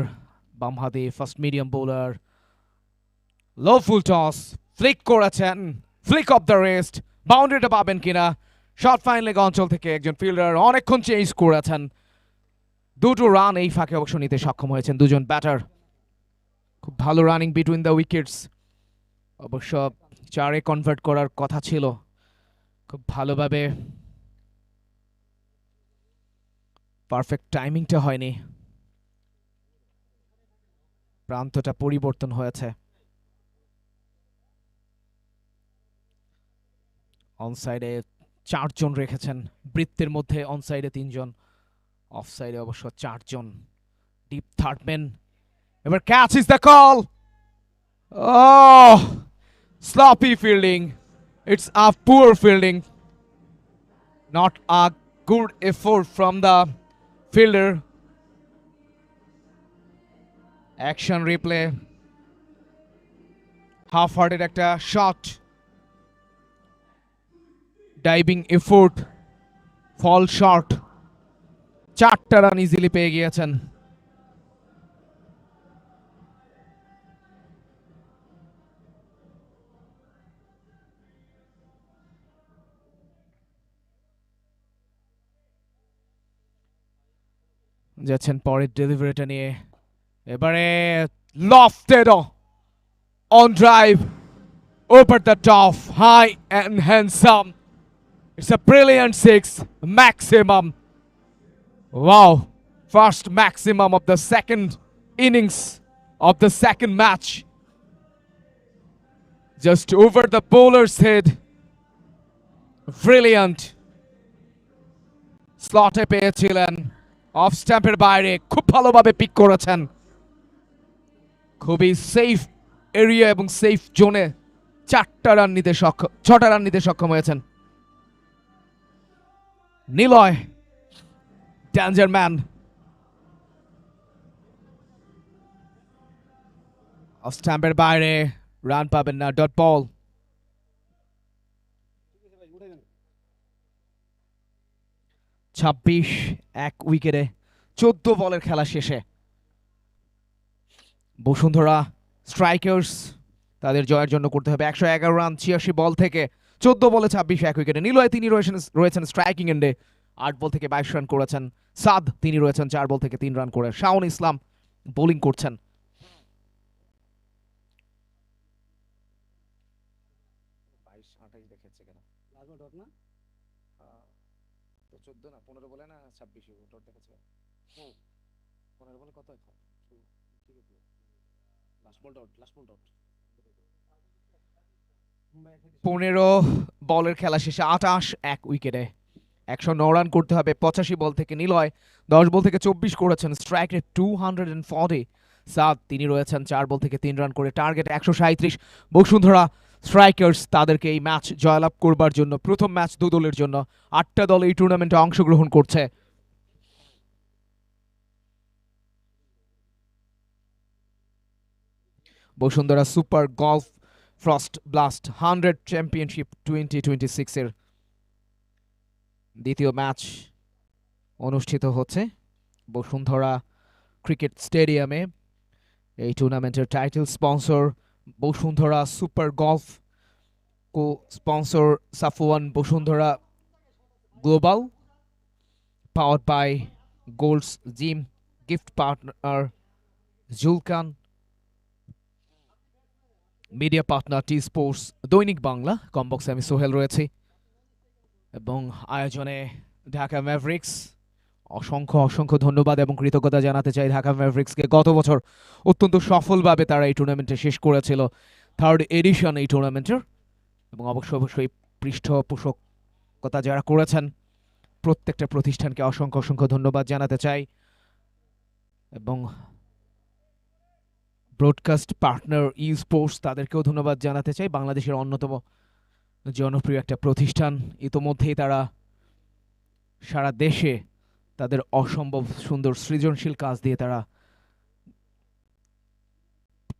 বামহাতি ফার্স্ট মিডিয়াম বোলার লো ফুল টস ফ্লিক করেছেন ফ্লিক অফ দ্য রেস্ট বাউন্ডারিটা পাবেন কিনা শর্ট ফাইন লেগ অঞ্চল থেকে একজন ফিল্ডার অনেকক্ষণ চেঞ্জ করেছেন দুটো রান এই ফাঁকে অবশ্য নিতে সক্ষম হয়েছেন দুজন ব্যাটার খুব ভালো রানিং বিটুইন দ্য উইকেটস অবশ্য 4-এ কনভার্ট করার কথা ছিল খুব ভালোভাবে পারফেক্ট টাইমিংটা হয়নি প্রান্তটা পরিবর্তন হয়েছে অন সাইডে 4 জন রেখেছেন বৃত্তের মধ্যে অন সাইডে 3 জন অফ সাইডে অবশ্য 4 জন ডিপ থার্ড ম্যান এবার catch is the call sloppy fielding it's a poor fielding not a good effort from the fielder action replay half hearted একটা shot diving effort fall short 4টা run easily পেয়ে গিয়েছেন যাচ্ছেন পরের ডেলিভারিটা নিয়ে এবারে lofted on drive over the top high and handsome it's a brilliant 6 maximum wow first maximum of the second innings of the second match just over the bowler's head brilliant স্লটে পেয়েছিলেন of স্ট্যাম্পের বাইরে খুব ভালোভাবে pick করেছেন খুবই safe area এবং safe জোনে 6টা রান নিতে সক্ষম হয়েছেন নিলয় ডেঞ্জার ম্যান অফ স্ট্যাম্পের বাইরে রান পাবেন না ডট বল 26 এক উইকেটে 14 বলের খেলা শেষে বসুন্ধরা স্ট্রাইকার্স তাদের জয়ের জন্য করতে হবে 111 রান 86 বল থেকে 14 বলে 26 এক উইকেটে নিলয় তিনি রয়েছেন স্ট্রাইকিং এন্ডে 8 বল থেকে 22 রান করেছেন সাদ তিনি রয়েছেন 4 বল থেকে 3 রান করে শাওন ইসলাম বোলিং করছেন তো 14 না 15 বলে না 26 ডট দেখাচ্ছে 15 বলে কত লাস্ট বল ডট 15 বলের খেলা শেষে 28 এক উইকেটে 109 রান করতে হবে 85 বল থেকে নিলয় 10 বল থেকে 24 করেছেন স্ট্রাইক রেট 240 সাদ তিনি রয়েছেন 4 বল থেকে 3 রান করে টার্গেট 137 বসুন্ধরা স্ট্রাইকার্স তাদেরকে এই ম্যাচ জয়লাভ করবার জন্য প্রথম ম্যাচ দু দলের জন্য 8টা দল এই টুর্নামেন্টে অংশগ্রহণ করছে। Bashundhara super golf frost blast 100 championship 2026 এর দ্বিতীয় ম্যাচ অনুষ্ঠিত হচ্ছে বসুন্ধরা ক্রিকেট স্টেডিয়ামে। এই টুর্নামেন্টের title sponsor Bashundhara super golf, co sponsor Safwan Bashundhara global, powered by gold's gym, gift partner Julkan, media partner T sports, Dainik Bangla. কমবক্সে আমি সোহেল রয়েছি এবং আয়োজনে ঢাকা ম্যাভরিক্স। অসংখ্য অসংখ্য ধন্যবাদ এবং কৃতজ্ঞতা জানাতে চাই ঢাকা ম্যাভরিক্সকে। গত বছর অত্যন্ত সফলভাবে তারা এই টুর্নামেন্টে শেষ করেছিল, 3rd এডিশন এই টুর্নামেন্টের। এবং অবশ্যই পৃষ্ঠপোষকতা যারা করেছেন প্রত্যেকটা প্রতিষ্ঠানকে অসংখ্য অসংখ্য ধন্যবাদ জানাতে চাই এবং ব্রডকাস্ট পার্টনার ই স্পোর্টস তাদেরকেও ধন্যবাদ জানাতে চাই। বাংলাদেশের অন্যতম জনপ্রিয় একটা প্রতিষ্ঠান, ইতোমধ্যেই তারা সারা দেশে তাদের অসম্ভব সুন্দর সৃজনশীল কাজ দিয়ে তারা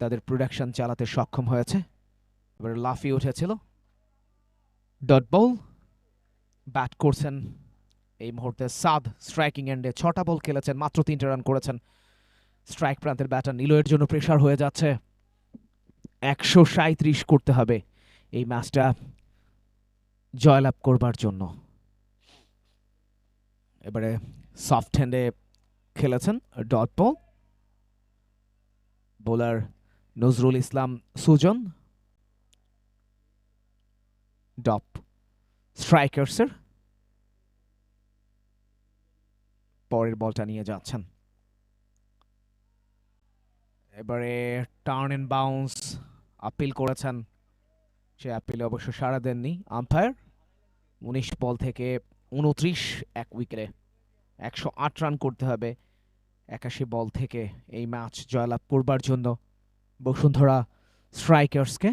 তাদের প্রোডাকশন চালাতে সক্ষম হয়েছে। এবার লাফিয়ে উঠেছিল ডট বল, ব্যাট করছেন এই মুহূর্তে সাদ, স্ট্রাইকিং এন্ডে 6টা বল খেলেছেন, মাত্র 3টে রান করেছেন। স্ট্রাইক প্রান্তের ব্যাটার নীলয়ের জন্য প্রেসার হয়ে যাচ্ছে, 137 করতে হবে এই ম্যাচটা জয়লাভ করবার জন্য। এবারে সফট হ্যান্ডে খেলেছেন dot ball, bowler Nazrul Islam Sujan, depth স্ট্রাইকার্সের পরের বলটা নিয়ে যাচ্ছেন। এবারে টার্ন এন্ড বাউন্স আপিল করেছেন, সে আপিলে অবশ্য সাড়া দেননি আম্পায়ার। 19 বল থেকে 29 এক উইকেটে 108 রান করতে হবে 81 বল থেকে এই ম্যাচ জয়লাভ করবার জন্য বসুন্ধরা স্ট্রাইকার্সকে।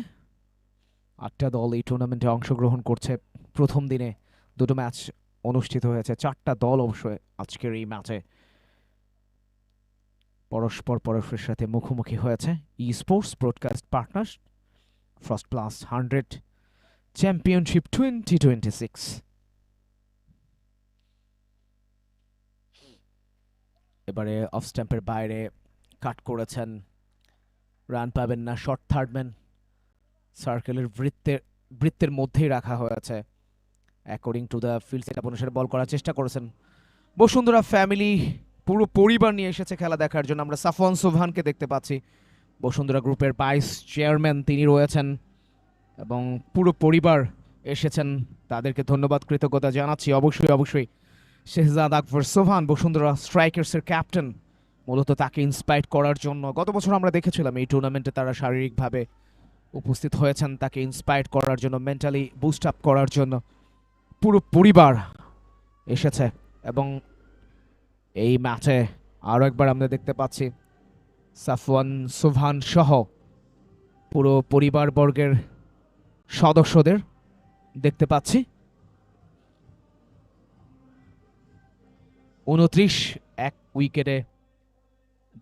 8টা দল এই টুর্নামেন্টে অংশগ্রহণ করছে। প্রথম দিনে 2টো ম্যাচ অনুষ্ঠিত হয়েছে, 4টা দল অবশ্যই আজকের এই ম্যাচে পরস্পরের সাথে মুখোমুখি হয়েছে। E sports broadcast partner first plus 100 championship 2026। এবারে অফ স্ট্যাম্পের বাইরে কাট করেছেন, রান পাবেন না, শর্ট থার্ডম্যান সার্কেলের বৃত্তের মধ্যেই রাখা হয়েছে। According to the field setup অনুসারে বল করার চেষ্টা করেছেন। বসুন্ধরা ফ্যামিলি পুরো পরিবার নিয়ে এসেছে খেলা দেখার জন্য। আমরা সাফওয়ান সোভানকে দেখতে পাচ্ছি, বসুন্ধরা গ্রুপের ভাইস চেয়ারম্যান তিনি রয়েছেন এবং পুরো পরিবার এসেছেন, তাদেরকে ধন্যবাদ কৃতজ্ঞতা জানাচ্ছি। অবশ্যই শেহজাদ আকবর সোভান বসুন্ধরা স্ট্রাইকার্সের ক্যাপ্টেন, মূলত তাকে ইন্সপায়ার করার জন্য গত বছর আমরা দেখেছিলাম এই টুর্নামেন্টে তারা শারীরিকভাবে উপস্থিত হয়েছেন, তাকে ইন্সপায়ার করার জন্য, মেন্টালি বুস্ট আপ করার জন্য পুরো পরিবার এসেছে। এবং এই ম্যাচে আরও একবার আমরা দেখতে পাচ্ছি সাফওয়ান সোভান সহ পুরো পরিবারবর্গের সদস্যদের দেখতে পাচ্ছি। 29 এক উইকেটে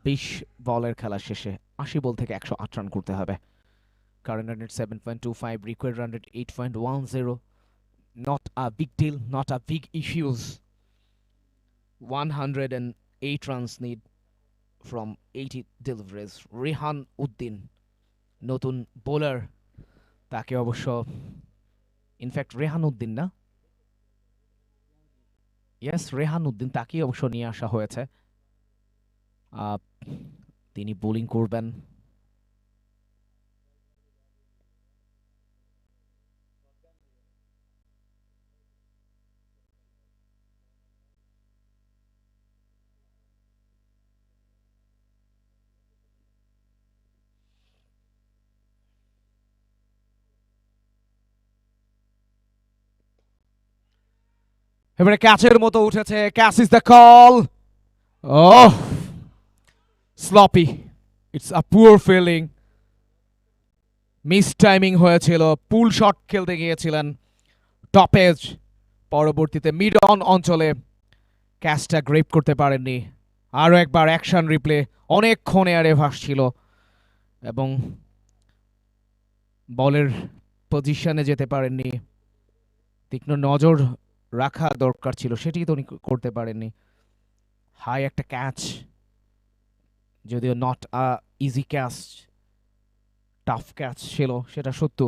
20 বলের খেলা শেষে 80 বল থেকে 108 রান করতে হবে। Current run rate 7.25, required run rate 8.10। Not a big deal, not a big issues. 108 runs need from 80 deliveries. Rehan Uddin নতুন বোলার, তাকে অবশ্য ইনফ্যাক্ট রেহান উদ্দিন না, ইয়েস রেহান উদ্দিন, তাকে অবশ্য নিয়ে আসা হয়েছে। তিনি বোলিং করবেন। এবারে ক্যাচের মতো উঠেছে, catch is the call. Oh sloppy, it's a poor fielding. Miss timing হয়েছিল, পুল শট খেলতে গিয়েছিলেন টপেজ, পরবর্তীতে মিড অন অঞ্চলে ক্যাচটা গ্রেপ করতে পারেননি। আরও একবার অ্যাকশন রিপ্লে, অনেকক্ষণ এয়ারে ভাসছিল এবং বলের পজিশনে যেতে পারেননি। তীক্ষ্ণ নজর রাখা দরকার ছিল, সেটি তো উনি করতে পারেননি। হাই একটা ক্যাচ, যদিও not a easy catch, tough catch ছিল, সেটা সত্য।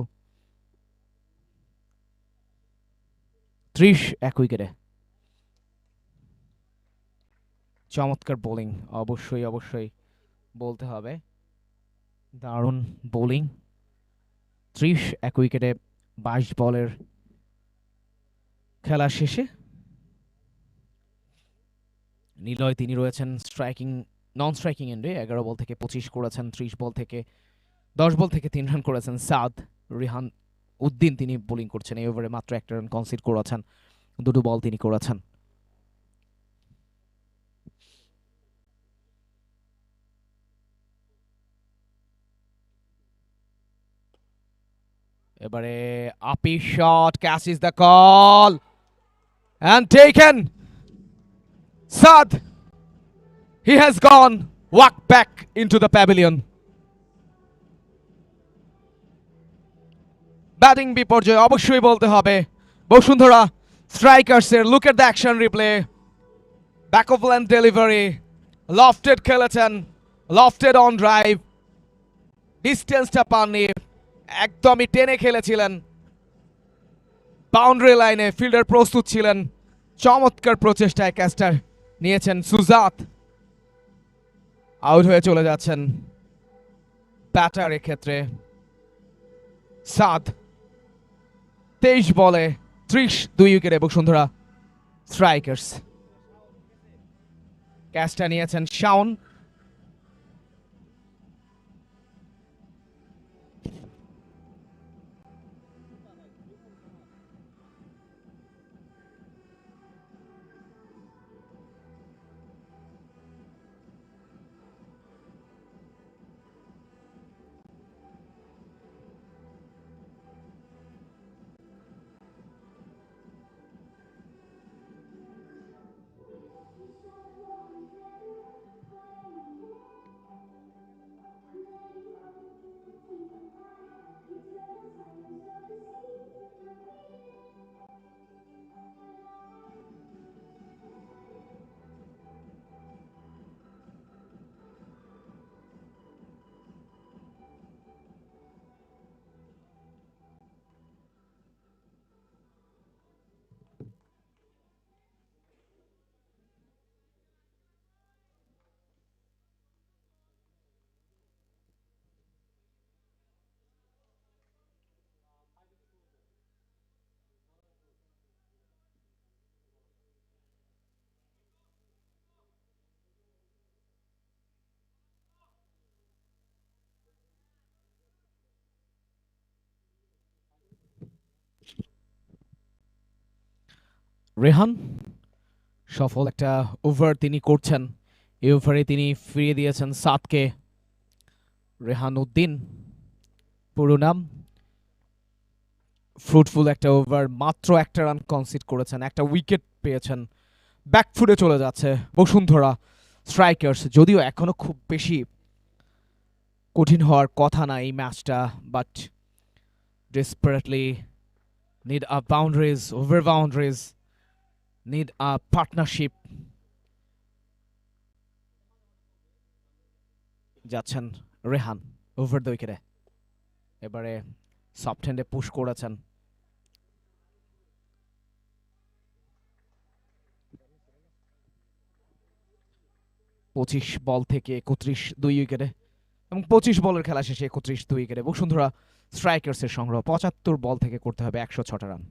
30 উইকেটে। চমৎকার বোলিং, অবশ্যই অবশ্যই বলতে হবে, দারুণ বোলিং। 30 উইকেটে 22 বলের খেলা শেষে নিলয় তিনি রয়েছেন স্ট্রাইকিং, নন স্ট্রাইকিং এন্ডে। 11 বল থেকে 25 করেছেন, 10 বল থেকে 3 রান করেছেন সাদ। রেহান উদ্দিন তিনি বোলিং করছেন, এই ওভারে মাত্র একটা রান কনসিড করেছেন, দুটো বল তিনি করেছেন। এবারে আপি shot, catches the call and taken. Saad, he has gone, walked back into the pavilion. Batting বিপর্যয় অবশ্যই বলতে হবে বসুন্ধরা স্ট্রাইকার্সের। Look at the action replay, back of length delivery, lofted খেলেছেন, লফটেড অন ড্রাইভ, ডিস্টেন্সটা পাননি, একদমই টেনে খেলেছিলেন, বাউন্ডারি লাইনে ফিল্ডার প্রস্তুত ছিলেন। চমৎকার প্রচেষ্টায় ক্যাচটা নিয়েছেন সুজাত, আউট হয়ে চলে যাচ্ছেন ব্যাটারের ক্ষেত্রে সাদ। 23 বলে 32 উইকেটে বসুন্ধরা স্ট্রাইকার্স। ক্যাচটা নিয়েছেন শাওন। রেহান সফল একটা ওভার তিনি করছেন, এই ওভারে তিনি ফিরিয়ে দিয়েছেন সাদকে। রেহান উদ্দিন পুরো নাম, ফ্রুটফুল একটা ওভার, মাত্র একটা রান কনসিড করেছেন, একটা উইকেট পেয়েছেন। ব্যাকফুটে চলে যাচ্ছে বসুন্ধরা স্ট্রাইকার্স, যদিও এখনো খুব বেশি কঠিন হওয়ার কথা না এই ম্যাচটা, but desperately need a boundaries, over boundaries, need a partnership. যাচ্ছেন রেহান ওভার দ্য উইকেটে, এবারে সফট হ্যান্ডে পুশ করেছেন। পঁচিশ বল থেকে 31 2 উইকেটে এবং 25 বলের খেলা শেষে 31 2 উইকেটে বসুন্ধরা স্ট্রাইকার্সের সংগ্রহ। 75 বল থেকে করতে হবে 106টা রান।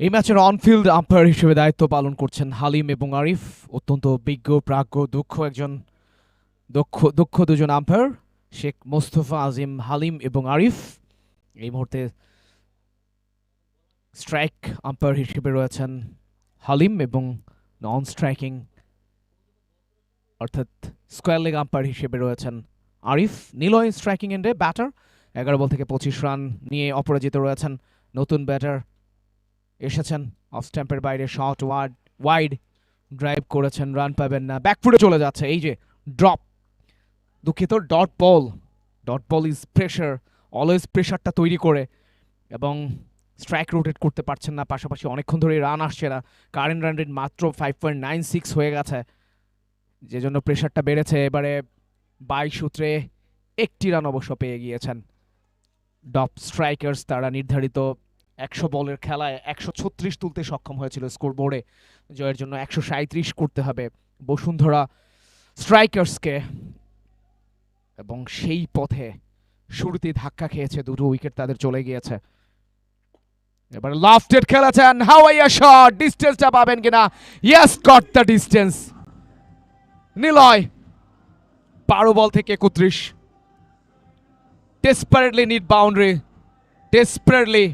এই ম্যাচের অনফিল্ড আম্পায়ার হিসেবে দায়িত্ব পালন করছেন হালিম এবং আরিফ, অত্যন্ত বিজ্ঞ প্রাজ্ঞ দক্ষ দুজন আম্পায়ার, শেখ মোস্তফা আজিম, হালিম এবং আরিফ। এই মুহূর্তে স্ট্রাইক আম্পায়ার হিসেবে রয়েছেন হালিম এবং নন স্ট্রাইকিং অর্থাৎ স্কোয়ার লেগ আম্পায়ার হিসেবে রয়েছেন আরিফ। নীলয় স্ট্রাইকিং এন্ডে ব্যাটার, 11 বল থেকে 25 রান নিয়ে অপরাজিত রয়েছেন। নতুন ব্যাটার এসেছেন, অফ স্ট্যাম্পের বাইরে শট ওয়াইড ড্রাইভ করেছেন, রান পাবেন না, ব্যাকফুটে চলে যাচ্ছে। এই যে ড্রপ, দুঃখিত, dot ball is pressure, always প্রেশারটা তৈরি করে এবং স্ট্রাইক রোটেট করতে পারছেন না, পাশাপাশি অনেকক্ষণ ধরে রান আসছে না। কারেন্ট রান রেট মাত্র 5.96 হয়ে গেছে, যে জন্য প্রেশারটা বেড়েছে। এবারে 22 সূত্রে 1টি রান অবশ্য পেয়ে গিয়েছেন ডপ স্ট্রাইকার্স। তারা নির্ধারিত 100 বলের খেলায় 136 তুলতে সক্ষম হয়েছিল স্কোর বোর্ডে। জয়ের জন্য 137 করতে হবে বসুন্ধরা স্ট্রাইকার্সকে, এবং সেই পথে শুরুতেই ধাক্কা খেয়েছে, 2টো উইকেট তাদের চলে গিয়েছে। এবার লাফটেড খেলেছেন, হাওয়াইয়া শট, ডিস্টেন্সটা পাবেন কিনা? Yes, got the distance. Niloy 12 বল থেকে 31, ডেসপারেটলি নিড বাউন্ডারি, ডেসপারেটলি,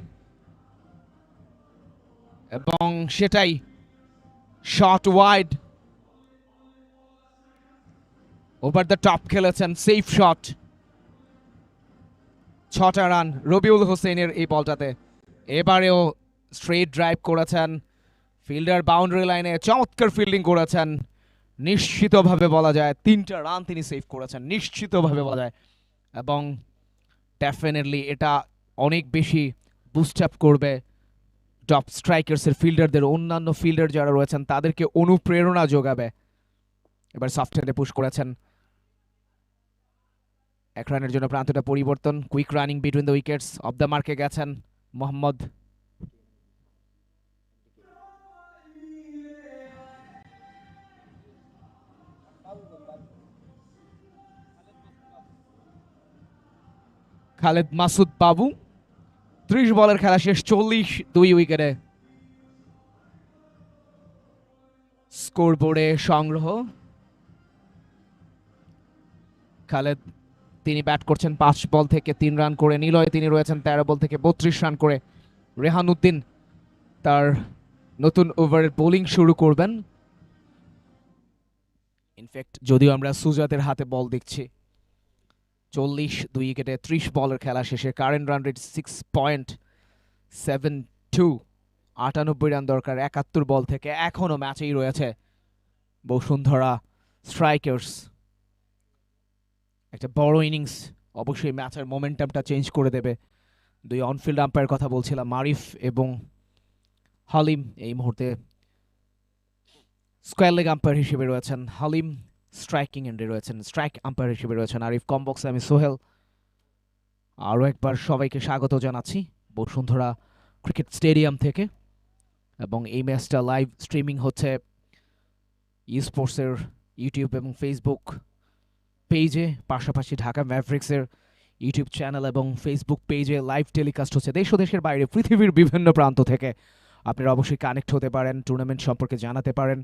এবং সেটাই shot wide, over the top খেলেছেন, সেফ শট, 6টা রান রবিউল হোসেনের এই বলটাতে। এবারেও স্ট্রেট ড্রাইভ করেছেন, ফিল্ডার বাউন্ডারি লাইনে চমৎকার ফিল্ডিং করেছেন, নিশ্চিতভাবে বলা যায় 3টা রান তিনি সেভ করেছেন, নিশ্চিতভাবে বলা যায়। এবং ডেফিনেটলি এটা অনেক বেশি বুস্ট আপ করবে টপ স্ট্রাইকার্সের ফিল্ডারদের, অন্যান্য ফিল্ডার যারা রয়েছেন তাদেরকে অনুপ্রেরণা যোগাবে। এবার সফট হ্যান্ডে পুশ করেছেন, 1 রানের জন্য প্রান্তটা পরিবর্তন, quick running between the wickets, of the মার্কে গেছেন মোহাম্মদ। খালেদ মাসুদ বাবু, 30 বলের খেলা শেষ, 40, 2 উইকেটে। স্কোর বোর্ডে সংগ্রহ খালেদ, তিনি ব্যাট করছেন 5 বল থেকে 3 রান করে। নিলয় তিনি রয়েছেন 13 বল থেকে 32 রান করে। রেহান উদ্দিন তার নতুন ওভারের বোলিং শুরু করবেন। ইনফ্যাক্ট যদিও আমরা সুজাতের হাতে বল দেখছি, 40, 2 উইকেটে 30 বলের খেলা শেষে কারেন্ট রান রেট 6.72, 98 রান দরকার 71 বল থেকে। এখনো ম্যাচেই রয়েছে বসুন্ধরা স্ট্রাইকার্স, একটা বড় ইনিংস অবশ্যই ম্যাচের মোমেন্টামটা চেঞ্জ করে দেবে। 2 অনফিল্ড আম্পায়ার কথা বলছিলাম, আরিফ এবং হালিম এই মুহূর্তে স্কোয়ার লেগ আম্পায়ার হিসেবে রয়েছেন হালিম, স্ট্রাইকিং এন্ডে রয়েছেন, স্ট্রাইক আম্পায়ার হিসেবে রয়েছেন আরিফ। কমবক্সে আমি সোহেল। আরও একবার সবাইকে স্বাগত জানাচ্ছি বসুন্ধরা ক্রিকেট স্টেডিয়াম থেকে, এবং এই ম্যাচটা লাইভ স্ট্রিমিং হচ্ছে স্পোর্টসের ইউটিউব এবং ফেসবুক পেজে, পাশাপাশি ঢাকা ম্যাভরিক্সের ইউটিউব চ্যানেল এবং ফেসবুক পেজে লাইভ টেলিকাস্ট হচ্ছে দেশ ও দেশের বাইরে, পৃথিবীর বিভিন্ন প্রান্ত থেকে। আপনারা অবশ্যই কানেক্ট হতে পারেন, টুর্নামেন্ট সম্পর্কে জানাতে পারেন,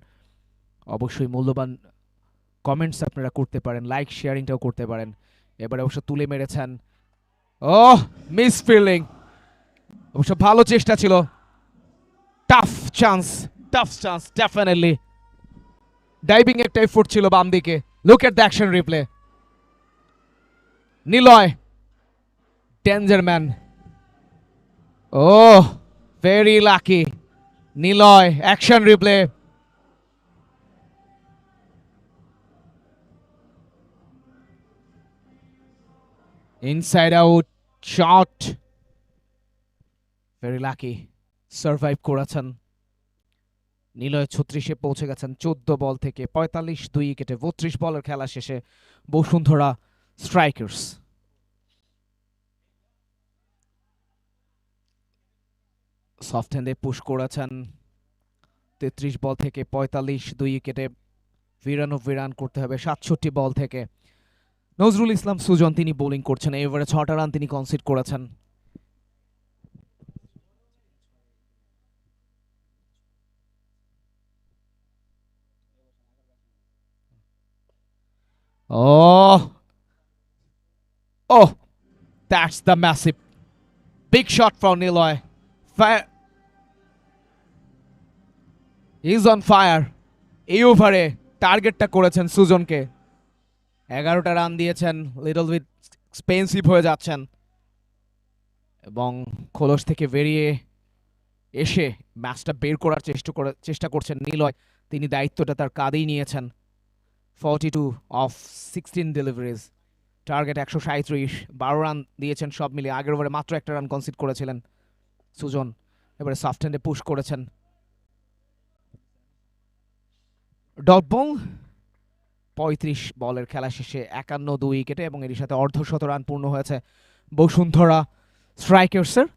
অবশ্যই মূল্যবান কমেন্টস আপনারা করতে পারেন, লাইক শেয়ারিংটাও করতে পারেন। এবারে অবশ্য তুলে মেরেছেন, মিস ফিল্ডিং, অবশ্য ভালো চেষ্টা ছিল, টাফ চান্স ডেফিনেটলি। ডাইভিং একটা এফোর্ট ছিল বাম দিকে। Look at the action replay. Niloy, danger man, very lucky. Niloy, action replay. Inside out shot, very lucky, survive করেছেন। নিলয় 36-এ পৌঁছে গেছেন 14 বল থেকে 45, 2 উইকেটে 32 বলের খেলা শেষে বসুন্ধরা স্ট্রাইকার্স। সফট হ্যান্ডে পুশ করেছেন 33 বল থেকে 45, 2 উইকেটে 92 রান করতে হবে 67 বল থেকে। নজরুল ইসলাম সুজন তিনি বোলিং করছেন, এই ওভারে 6টা রান তিনি কনসিড করেছেন। Oh, oh, that's the massive big shot from 𝗁𝗺. Fire. He's on fire. এই ওভারে টার্গেটটা করেছেন সুজনকে, 11টা রান দিয়েছেন, লিটল বিট এক্সপেন্সিভ হয়ে যাচ্ছেন এবং খোলস থেকে বেরিয়ে এসে ম্যাচটা বের করার চেষ্টা করছেন 𝗁𝗺। তিনি দায়িত্বটা তার কাঁধেই নিয়েছেন। 42 অফ 16 ডেলিভারিজ, টার্গেট 137, 12 রান দিয়েছেন সব মিলিয়ে। আগের ওভারে মাত্র একটা রান কনসিড করেছিলেন সুজন, এবারে সফট হ্যান্ডে পুশ করেছেন। ডট বল 35 বলের খেলা শেষে 51 উইকেটে এবং এর সাথে অর্ধশত রান পূর্ণ হয়েছে Bashundhara স্ট্রাইকার্সের।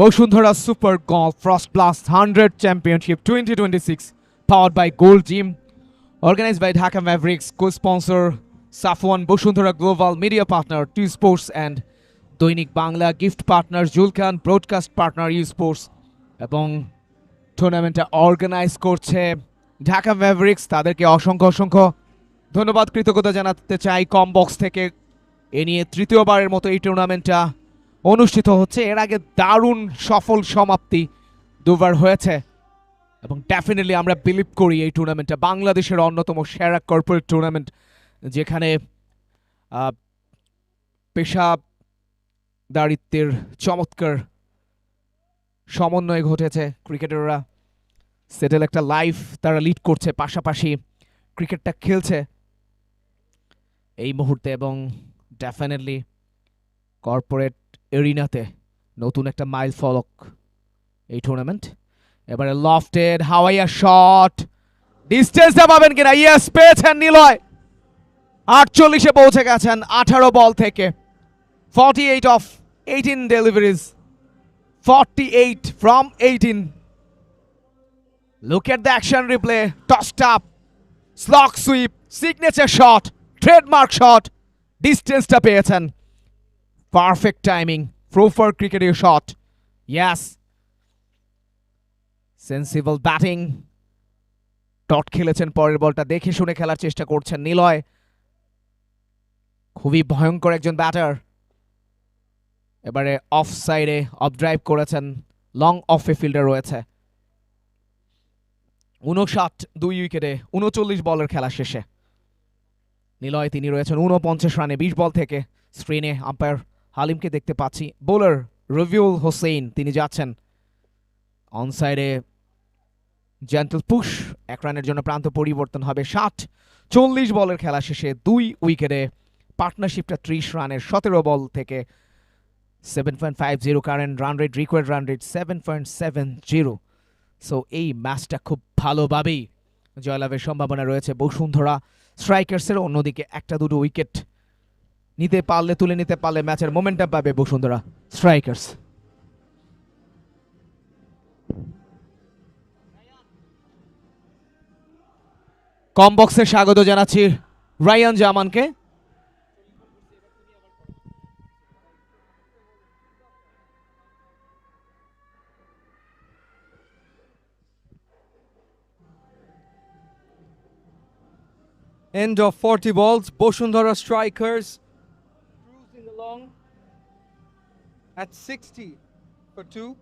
Bashundhara Supergolf Frost Blast 100 Championship 2026 powered by Gold Gym, organized by 𝗃𝗃 co-sponsor Safwan, Bashundhara Global Media Partner 𝗃𝗶𝗃 and Dainik Bangla, gift partner Julkan, broadcast partner 𝗃𝗄𝗃 এবং টুর্নামেন্টটা অর্গানাইজ করছে 𝗃𝗃। তাদেরকে অসংখ্য ধন্যবাদ, কৃতজ্ঞতা জানাতে চাই কমবক্স থেকে। এ নিয়ে তৃতীয়বারের মতো এই টুর্নামেন্টটা অনুষ্ঠিত হচ্ছে। এর আগে দারুণ সফল সমাপ্তি দুবার হয়েছে এবং ডেফিনেটলি আমরা বিলিভ করি এই টুর্নামেন্টটা বাংলাদেশের অন্যতম সেরা কর্পোরেট টুর্নামেন্ট, যেখানে পেশাদারিত্বের চমৎকার সমন্বয় ঘটেছে। ক্রিকেটাররা সেটেল একটা লাইফ তারা লিড করছে, পাশাপাশি ক্রিকেটটা খেলছে এই মুহূর্তে এবং ডেফিনেটলি কর্পোরেট এরিনাতে নতুন একটা মাইল ফলক এই টুর্নামেন্ট। এবারে লফটেড হাওয়াইয়া শট, ডিস্টেন্সটা পাবেন কিনা? ইয়েস, পেয়েছেন 𝗁𝗺। 48-এ পৌঁছে গেছেন 18 বল থেকে। 48 of 18 deliveries, 48 from 18. Look at the action replay. Tossed up, slog sweep, signature shot, trademark shot. ডিস্টেন্সটা পেয়েছেন। পারফেক্ট টাইমিং, প্রপার ক্রিকেটের শট। ইয়াস, সেন্সিবল ব্যাটিং। ডট খেলেছেন, পরের বলটা দেখে শুনে খেলার চেষ্টা করছেন 𝗁𝗺। খুবই ভয়ঙ্কর একজন ব্যাটার। এবারে অফ সাইডে অফ ড্রাইভ করেছেন, লং অফে ফিল্ডার রয়েছে। 59 উইকেটে 39 বলের খেলা শেষে 𝗁𝗺 তিনি রয়েছেন 49 রানে 20 বল থেকে। স্ক্রিনে আম্পায়ার হালিমকে দেখতে পাচ্ছি। বোলার রবিউল হোসেন তিনি যাচ্ছেন। অন সাইডে জেন্টল পুশ, 1 রানের জন্য প্রান্ত পরিবর্তন হবে। 40 বলের খেলা শেষে 2 উইকেটে পার্টনারশিপটা 30 রানের 17 বল থেকে 7.50 current run rate, required run rate 7.70। So এই ম্যাচটা খুব ভালোভাবেই জয়লাভের সম্ভাবনা রয়েছে বসুন্ধরা স্ট্রাইকার্সের। অন্যদিকে 1-2 উইকেট নিতে পারলে, তুলে নিতে পারলে ম্যাচের মোমেন্টাম পাবে বসুন্ধরা স্ট্রাইকার্স। কম বক্সে স্বাগত জানাচ্ছি Ryan জামানকে। End of 40 balls. Bashundhara Strikers cruising along at 60 for 2.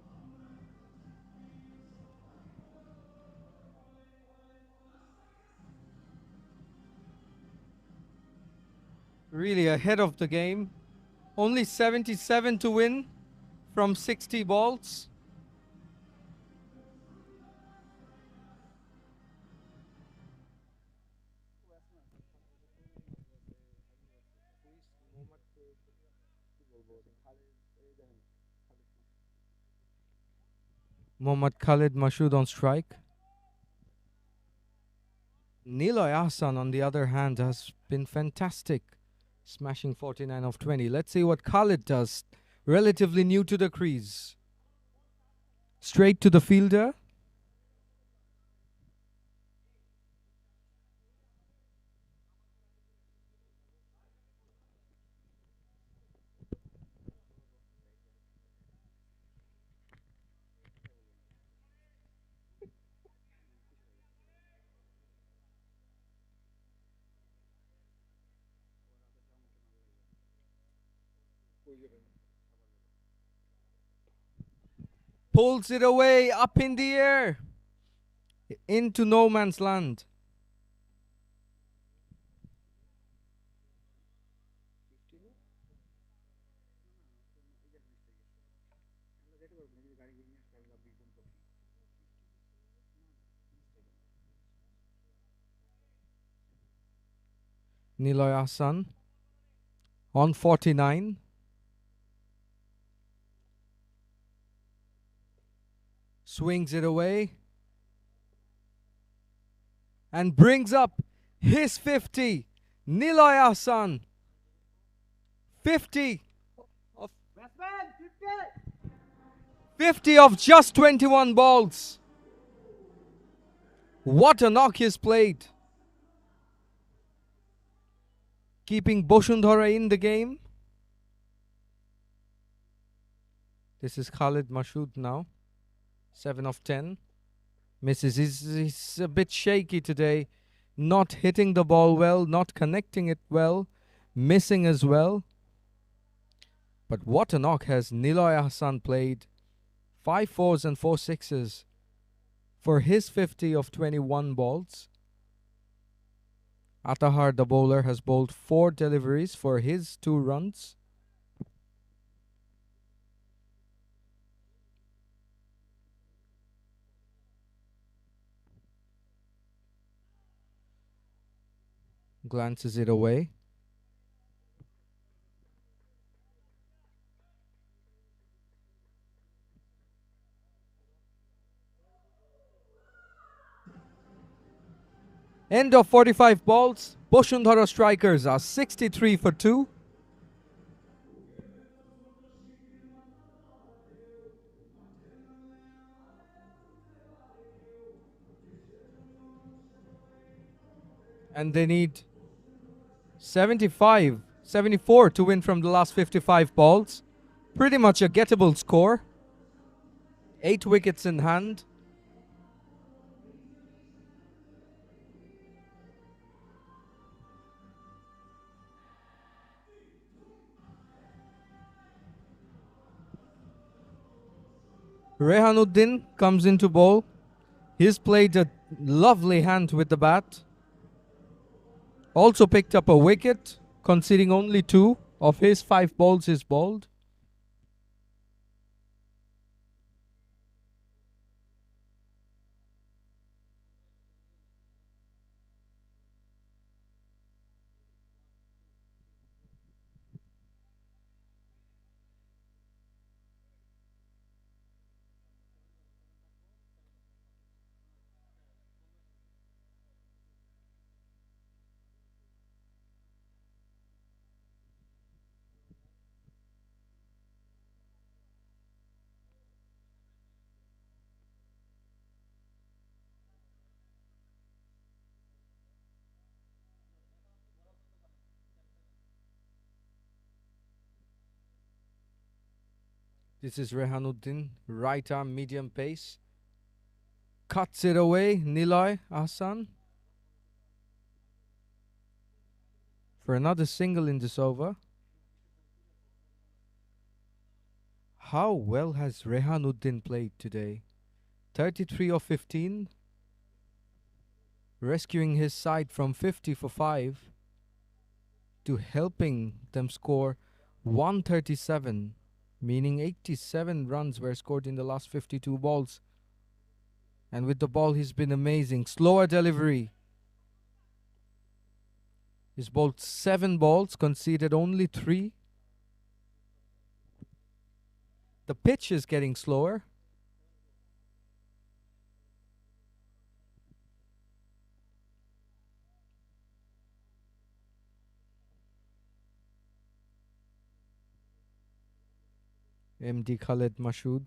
Really ahead of the game. Only 77 to win from 60 balls. 𝗂𝗂𝗂𝗂𝗂 on strike. 𝗁𝗺 Ahsan, on the other hand, has been fantastic, smashing 49 of 20. Let's see what Khalid does. Relatively new to the crease. Straight to the fielder. Pulls it away, up in the air, into no man's land. Niloy Ahsan on 49. Swings it away and brings up his 50. Niloy Ahsan, 50 of 50 of just 21 balls. What a knock he's played, keeping Bashundhara in the game. This is Khalid Mashood now. 7 of 10. Misses. He's a bit shaky today. Not hitting the ball well, not connecting it well, missing as well. But what a knock has Niloy Ahsan played. 5 fours and 4 sixes for his 50 of 21 balls. Atahar, the bowler, has bowled 4 deliveries for his 2 runs. Glances it away. End of 45 balls. Bashundhara Strikers are 63 for 2. And they need 74 to win from the last 55 balls. Pretty much a gettable score. 8 wickets in hand. Rehanuddin comes into bowl. He's played a lovely hand with the bat. Also picked up a wicket, conceding only 2 of his 5 balls he's bowled. This is Rehanuddin, right arm medium pace. Cuts it away, Niloy Ahsan. For another single in this over. How well has Rehanuddin played today? 33 of 15. Rescuing his side from 50 for 5 to helping them score 137. Meaning 87 runs were scored in the last 52 balls. And with the ball, he's been amazing. Slower delivery. He's bowled 7 balls, conceded only 3. The pitch is getting slower. MD Khalid Mashood.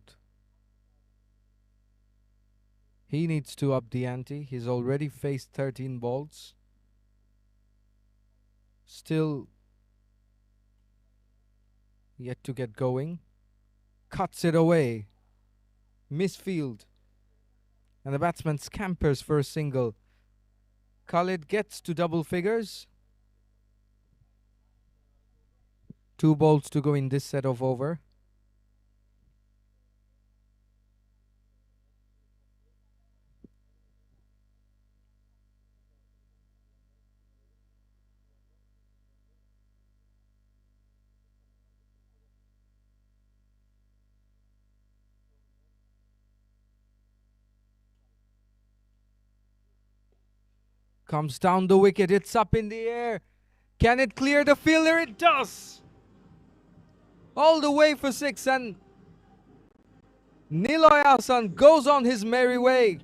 He needs to up the ante. He's already faced 13 balls. Still yet to get going. Cuts it away. Misfield. And the batsman scampers for a single. Khalid gets to double figures. 2 balls to go in this set of over. Comes down the wicket. It's up in the air. Can it clear the fielder? It does. All the way for 6, and Niloy Ahsan goes on his merry way.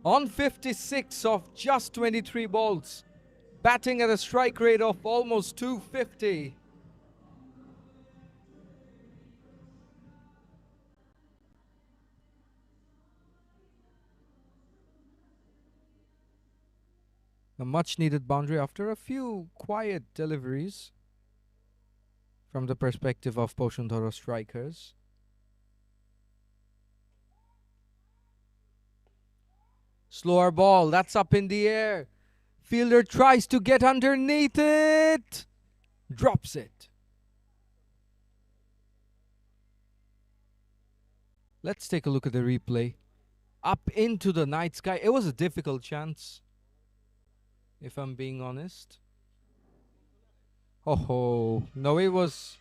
On 56 of just 23 balls. Batting at a strike rate of almost 250. A much needed boundary after a few quiet deliveries from the perspective of Bashundhara strikers. Slower ball, that's up in the air. Fielder tries to get underneath it. Drops it. Let's take a look at the replay. Up into the night sky. It was a difficult chance, if I'm being honest. Oh, no, it was...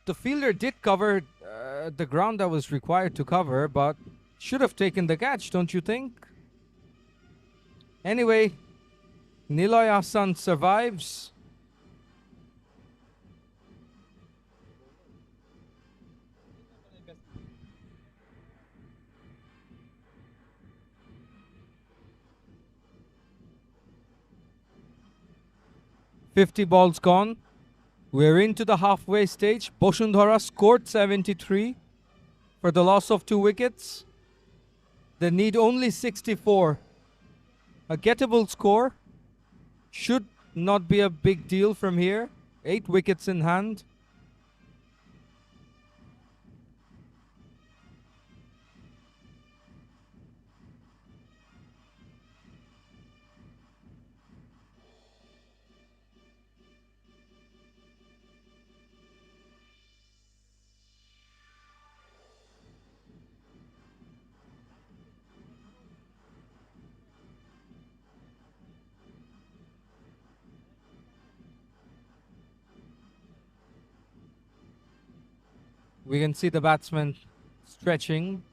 The fielder did cover the ground that was required to cover, but should have taken the catch, don't you think? Anyway, Niloy Ahsan survives. "50 balls gone. We're into the halfway stage. Bashundhara scored 73 for the loss of 2 wickets. They need only 64. A gettable score. Should not be a big deal from here. 8 wickets in hand. We can see the batsman stretching.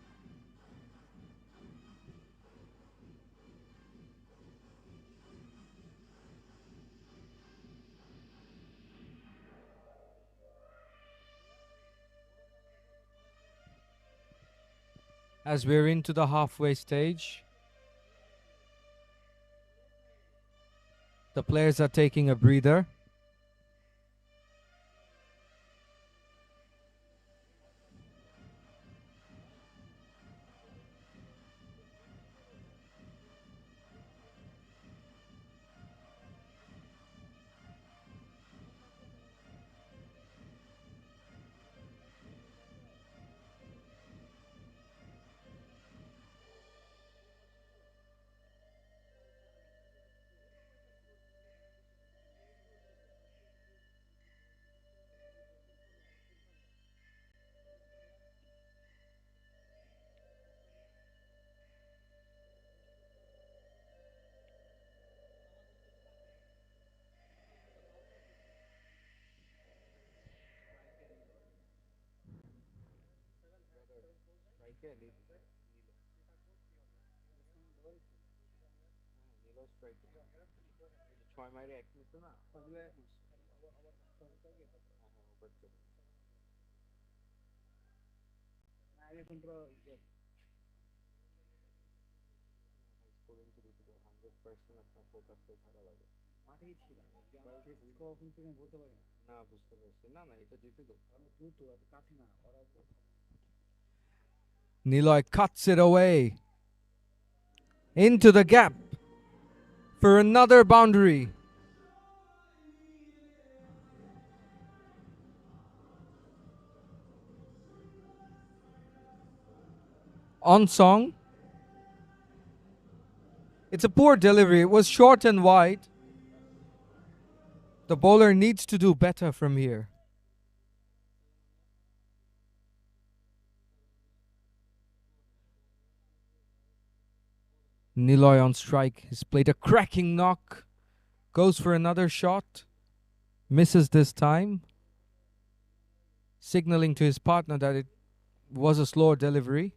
As we're into the halfway stage, the players are taking a breather. Niloy cuts it away into the gap for another boundary. On song. It's a poor delivery. It was short and wide. The bowler needs to do better from here. 𝗁𝗁 on strike. He's played a cracking knock. Goes for another shot. Misses this time. Signaling to his partner that it was a slower delivery.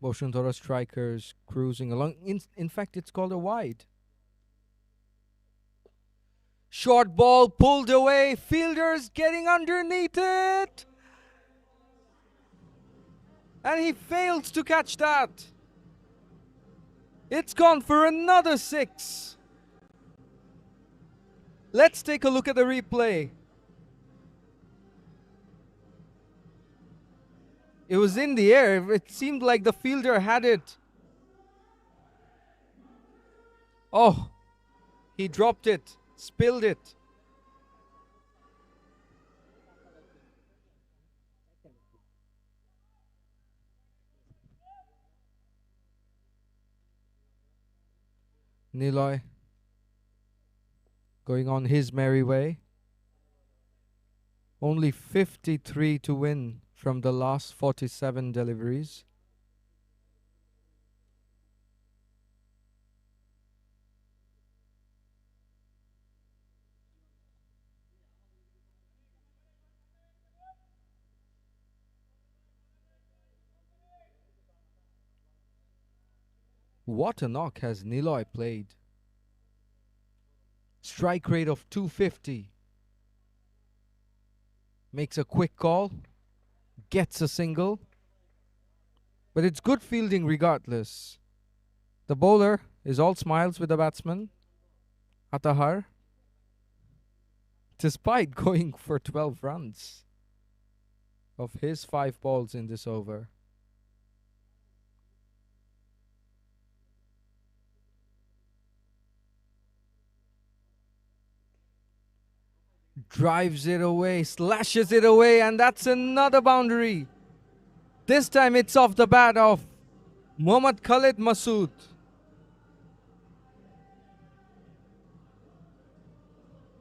Bashundhara Strikers cruising along. In fact, it's called a wide. Short ball pulled away. Fielders getting underneath it. And he fails to catch that. It's gone for another 6. Let's take a look at the replay. It was in the air. It seemed like the fielder had it. Oh, he dropped it, spilled it. 𝗁𝗁 going on his merry way. Only 53 to win from the last 47 deliveries. What a knock has 𝗁𝗁 played. Strike rate of 250. Makes a quick call. Gets a single. But it's good fielding regardless. The bowler is all smiles with the batsman, Atahar, despite going for 12 runs of his 5 balls in this over. Drives it away, slashes it away, and that's another boundary. This time it's off the bat of Mohammad Khalid Masood.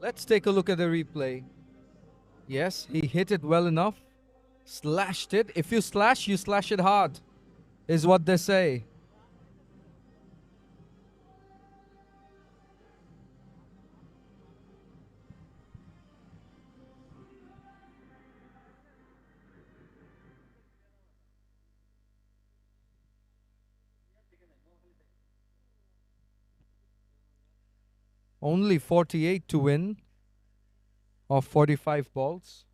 Let's take a look at the replay. Yes, he hit it well enough. Slashed it. If you slash it hard, is what they say. Only 48 to win of 45 balls.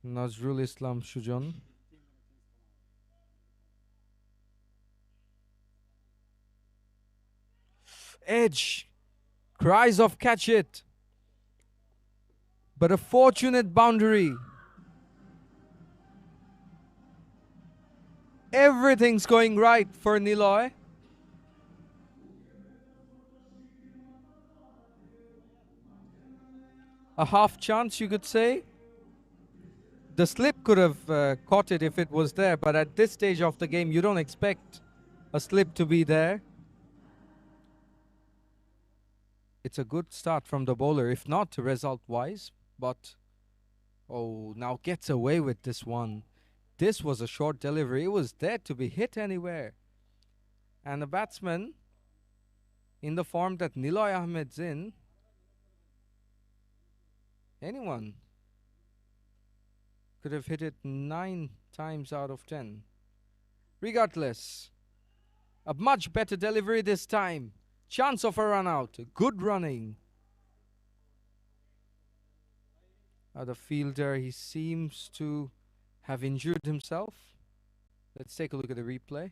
Nazrul Islam Shujan. Edge. Cries of catch it. But a fortunate boundary. Everything's going right for 𝗁𝗁. A half chance, you could say. The slip could have caught it if it was there, but at this stage of the game, you don't expect a slip to be there. It's a good start from the bowler, if not result-wise, but oh, now gets away with this one. This was a short delivery. It was there to be hit anywhere. And the batsman, in the form that Niloy Ahmed's in, anyone could have hit it 9 times out of 10. Regardless, a much better delivery this time. Chance of a run out. Good running. The fielder, he seems to have injured himself. Let's take a look at the replay.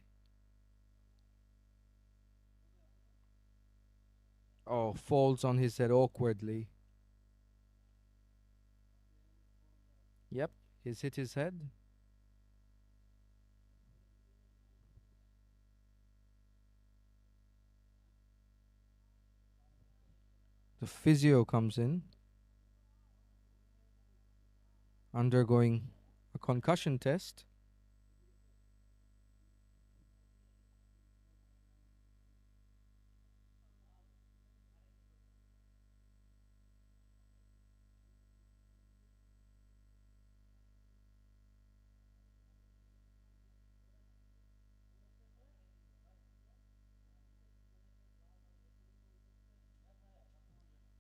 Oh, falls on his head awkwardly. Yep, he's hit his head. The physio comes in, undergoing a concussion test.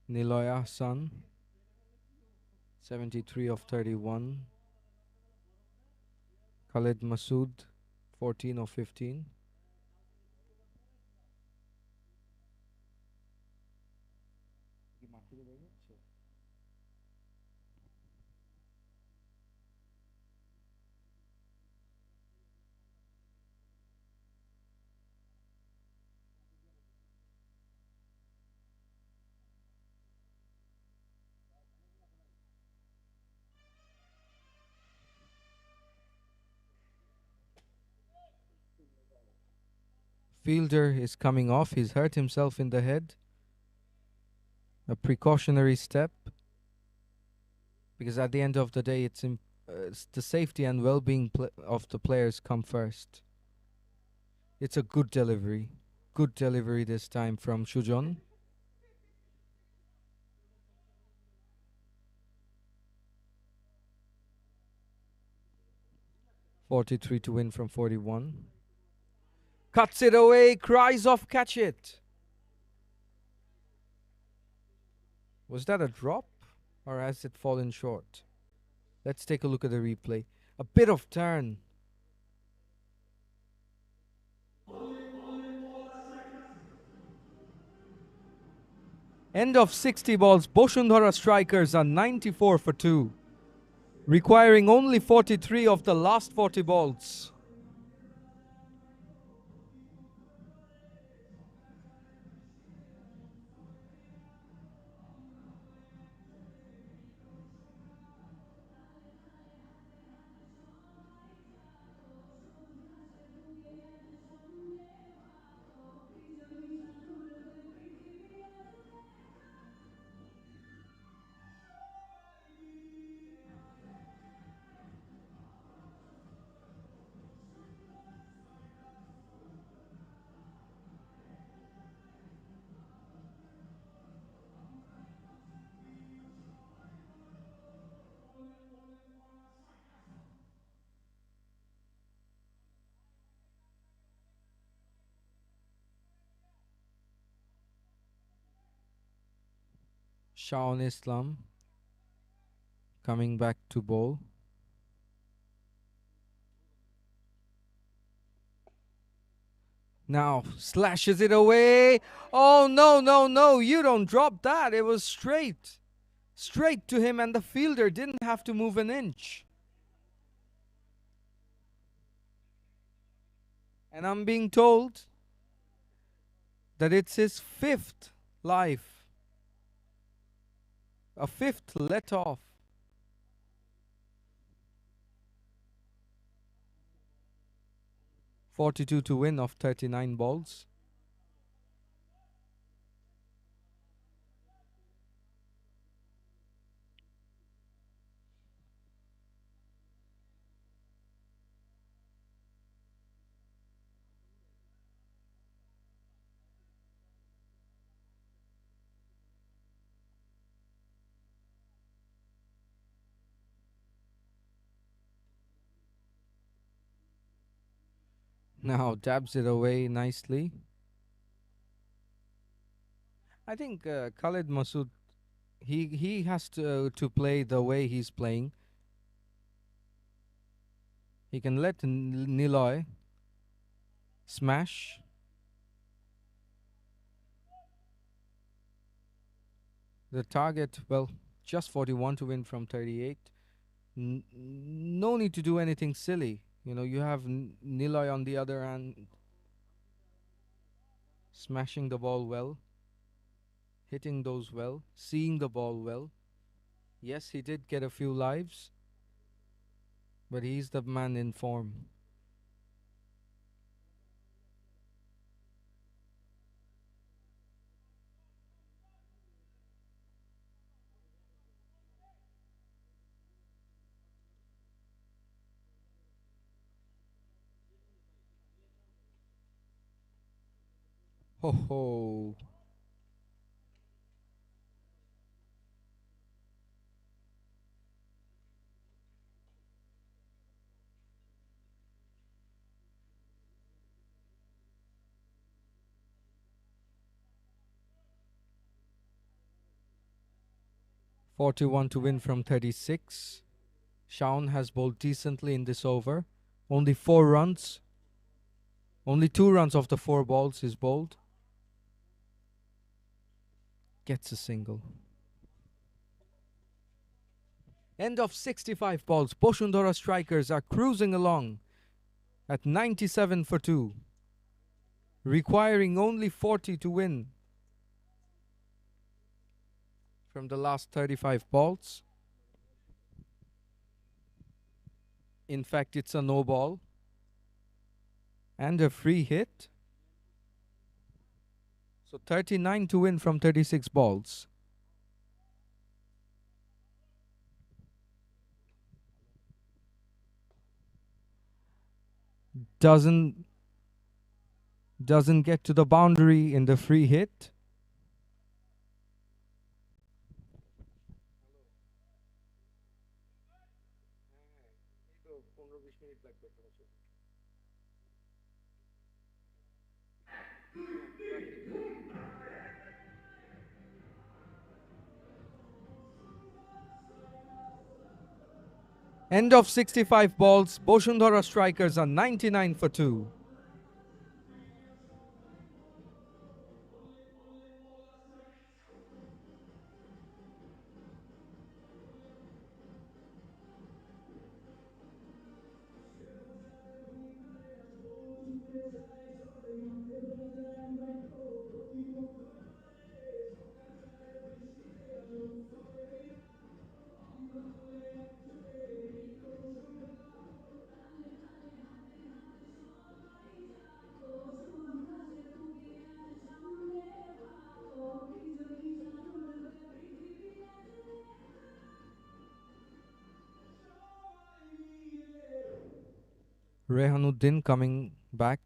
Niloya Sun, 73 of 31. Khalid Masood, 14 of 15. Fielder is coming off. He's hurt himself in the head. A precautionary step, because at the end of the day, it's the safety and well-being of the players come first. It's a good delivery. Good delivery this time from Shujon. 𝗵 to win from 41. Cuts it away, cries off, catch it. Was that a drop or has it fallen short? Let's take a look at the replay. A bit of turn. End of 60 balls. Bashundhara Strikers are 94 for 2, requiring only 43 of the last 40 balls. Shaun Islam coming back to bowl. Now slashes it away. Oh, no, no, no. You don't drop that. It was straight. Straight to him, and the fielder didn't have to move an inch. And I'm being told that it's his 5th life. A 5th let off. 𝗵 to win of 39 balls. Now dabs it away nicely. I think Khalid Masood, he has to play the way he's playing. He can let Niloy smash. The target, well, just 41 to win from 38. No need to do anything silly. You know, you have Niloy on the other hand, smashing the ball well. hitting those well, seeing the ball well. Yes, he did get a few lives, but he's the man in form. Ho ho. "41 to win from 36. Shaun has bowled decently in this over. Only 4 runs. Only 2 runs off the 4 balls he's bowled. Gets a single. End of 65 balls. Bashundhara Strikers are cruising along at 97 for 2. Requiring only 40 to win from the last 35 balls. In fact, it's a no ball and a free hit. So 39 to win from 36 balls. Doesn't get to the boundary in the free hit. End of 65 balls. Bashundhara Strikers are 99 for 2. Rehanuddin coming back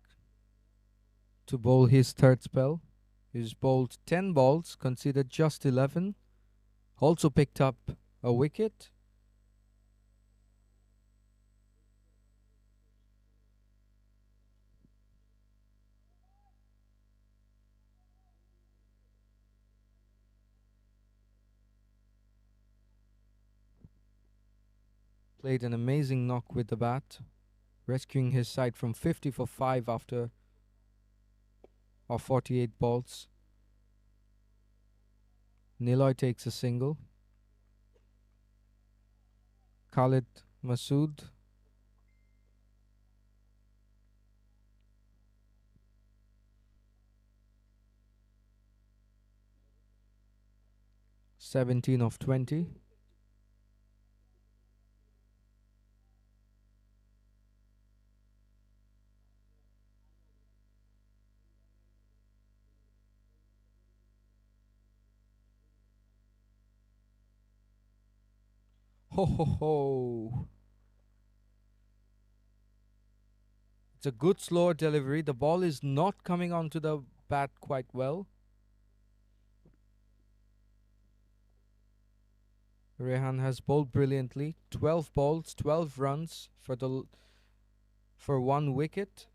to bowl his third spell. He's bowled 10 balls, conceded just 11. Also picked up a wicket. Played an amazing knock with the bat, rescuing his side from 50 for 5 after 48 balls. Niloy takes a single. Khalid Masood. "17 of 20. Ho ho ho. It's a good slower delivery. The ball is not coming onto the bat quite well. Rehan has bowled brilliantly. 12 balls, 12 runs for 1 wicket.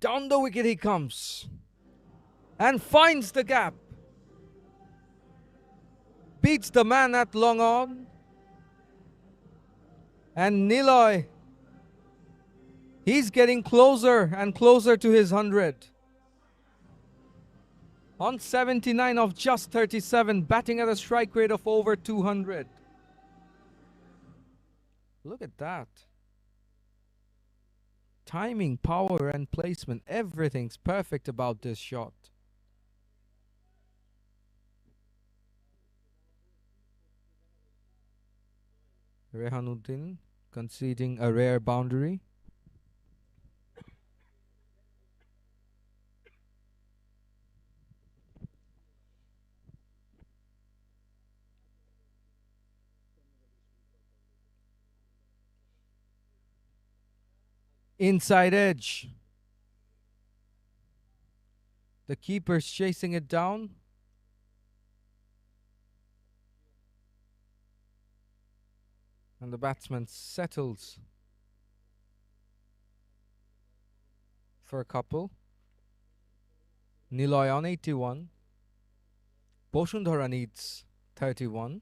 Down the wicket he comes and finds the gap. Beats the man at long on. And Niloy, he's getting closer and closer to his 100. On 79 of just 37, batting at a strike rate of over 200. Look at that. Timing, power, and placement. Everything's perfect about this shot. Rehanuddin conceding a rare boundary. Inside edge. The keeper's chasing it down. And the batsman settles for a couple. Niloy on 81. Bashundhara needs 31.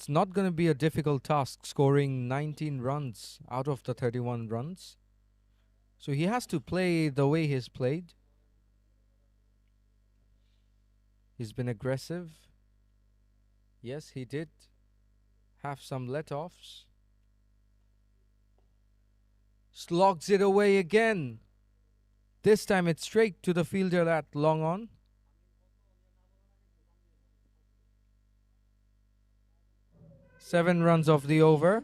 It's not going to be a difficult task scoring 19 runs out of the 31 runs. So he has to play the way he's played. He's been aggressive. Yes, he did have some let-offs. Slogs it away again. This time it's straight to the fielder at long on. Seven runs off the over.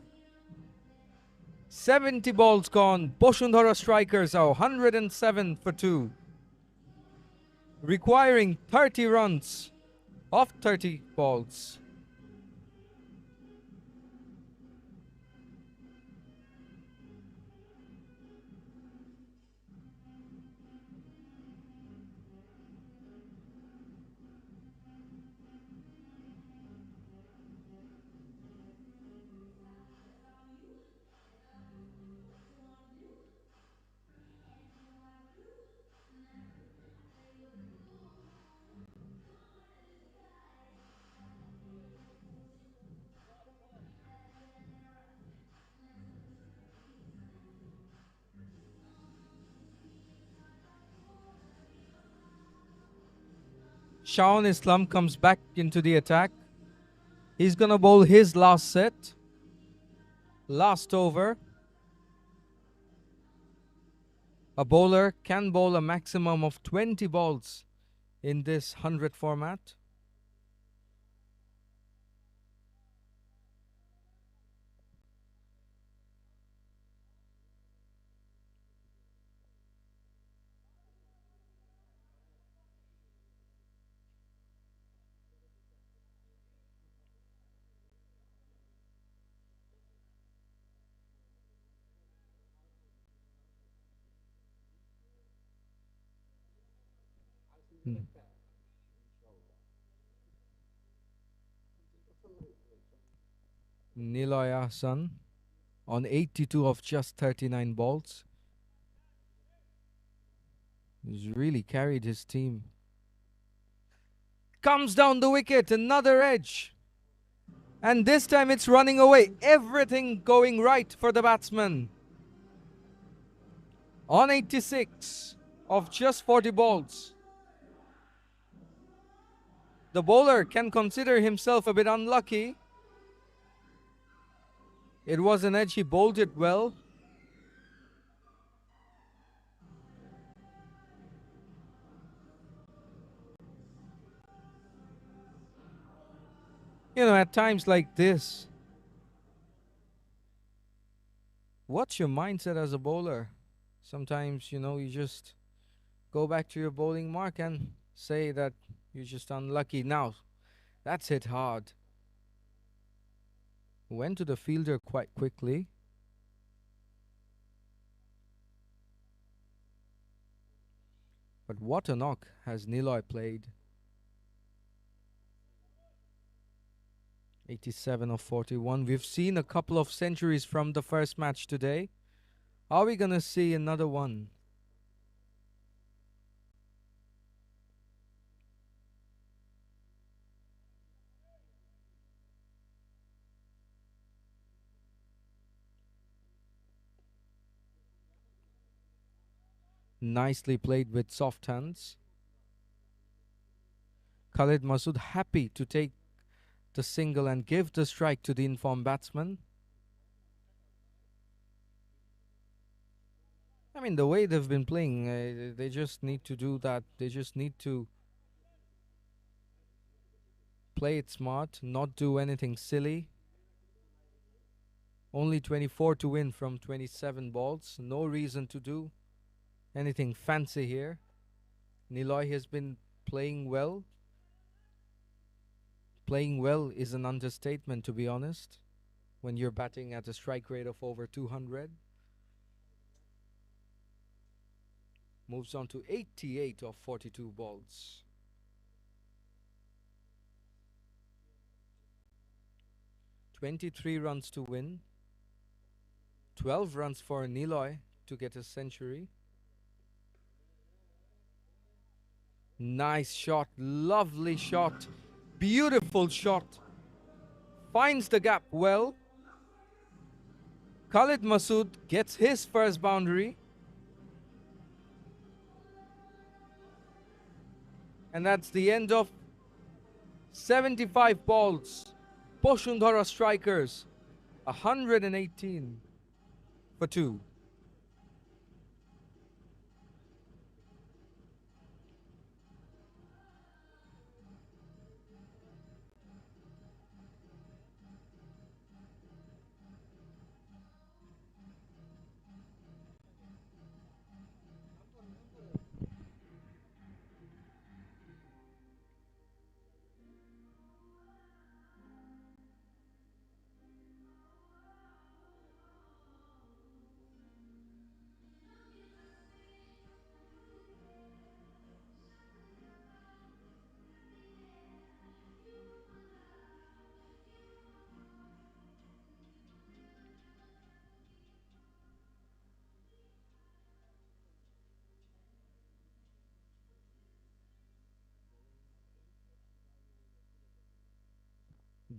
70 balls gone. Bashundhara Strikers are 107 for 2. Requiring 30 runs off 30 balls. Shaun Islam comes back into the attack. He's going to bowl his last set. Last over. A bowler can bowl a maximum of 20 balls in this 100 format. Niloy Ahsan on 82 of just 39 balls. He's really carried his team. Comes down the wicket, another edge. And this time it's running away. Everything going right for the batsman. On 86 of just 40 balls. The bowler can consider himself a bit unlucky. It was an edge, he bowled it well. You know, at times like this, what's your mindset as a bowler? Sometimes, you know, you just go back to your bowling mark and say that you're just unlucky. Now, that's hit hard. Went to the fielder quite quickly. But what a knock has Niloy played. 87 of 41. We've seen a couple of centuries from the first match today. Are we going to see another one? Nicely played with soft hands. Khalid Masood happy to take the single and give the strike to the informed batsman. I mean, the way they've been playing, they just need to do that. They just need to play it smart, not do anything silly. Only 24 to win from 27 balls. No reason to do anything fancy here. 𝗁𝗺 has been playing well. Playing well is an understatement, to be honest, when you're batting at a strike rate of over 200. Moves on to 88 of 42 balls. $23 runs to win. 12 runs for 𝗁𝗺 to get a century. Nice shot, lovely shot, beautiful shot. Finds the gap well. Khalid Masood gets his first boundary. And that's the end of 75 balls. Bashundhara Strikers 118 for 2.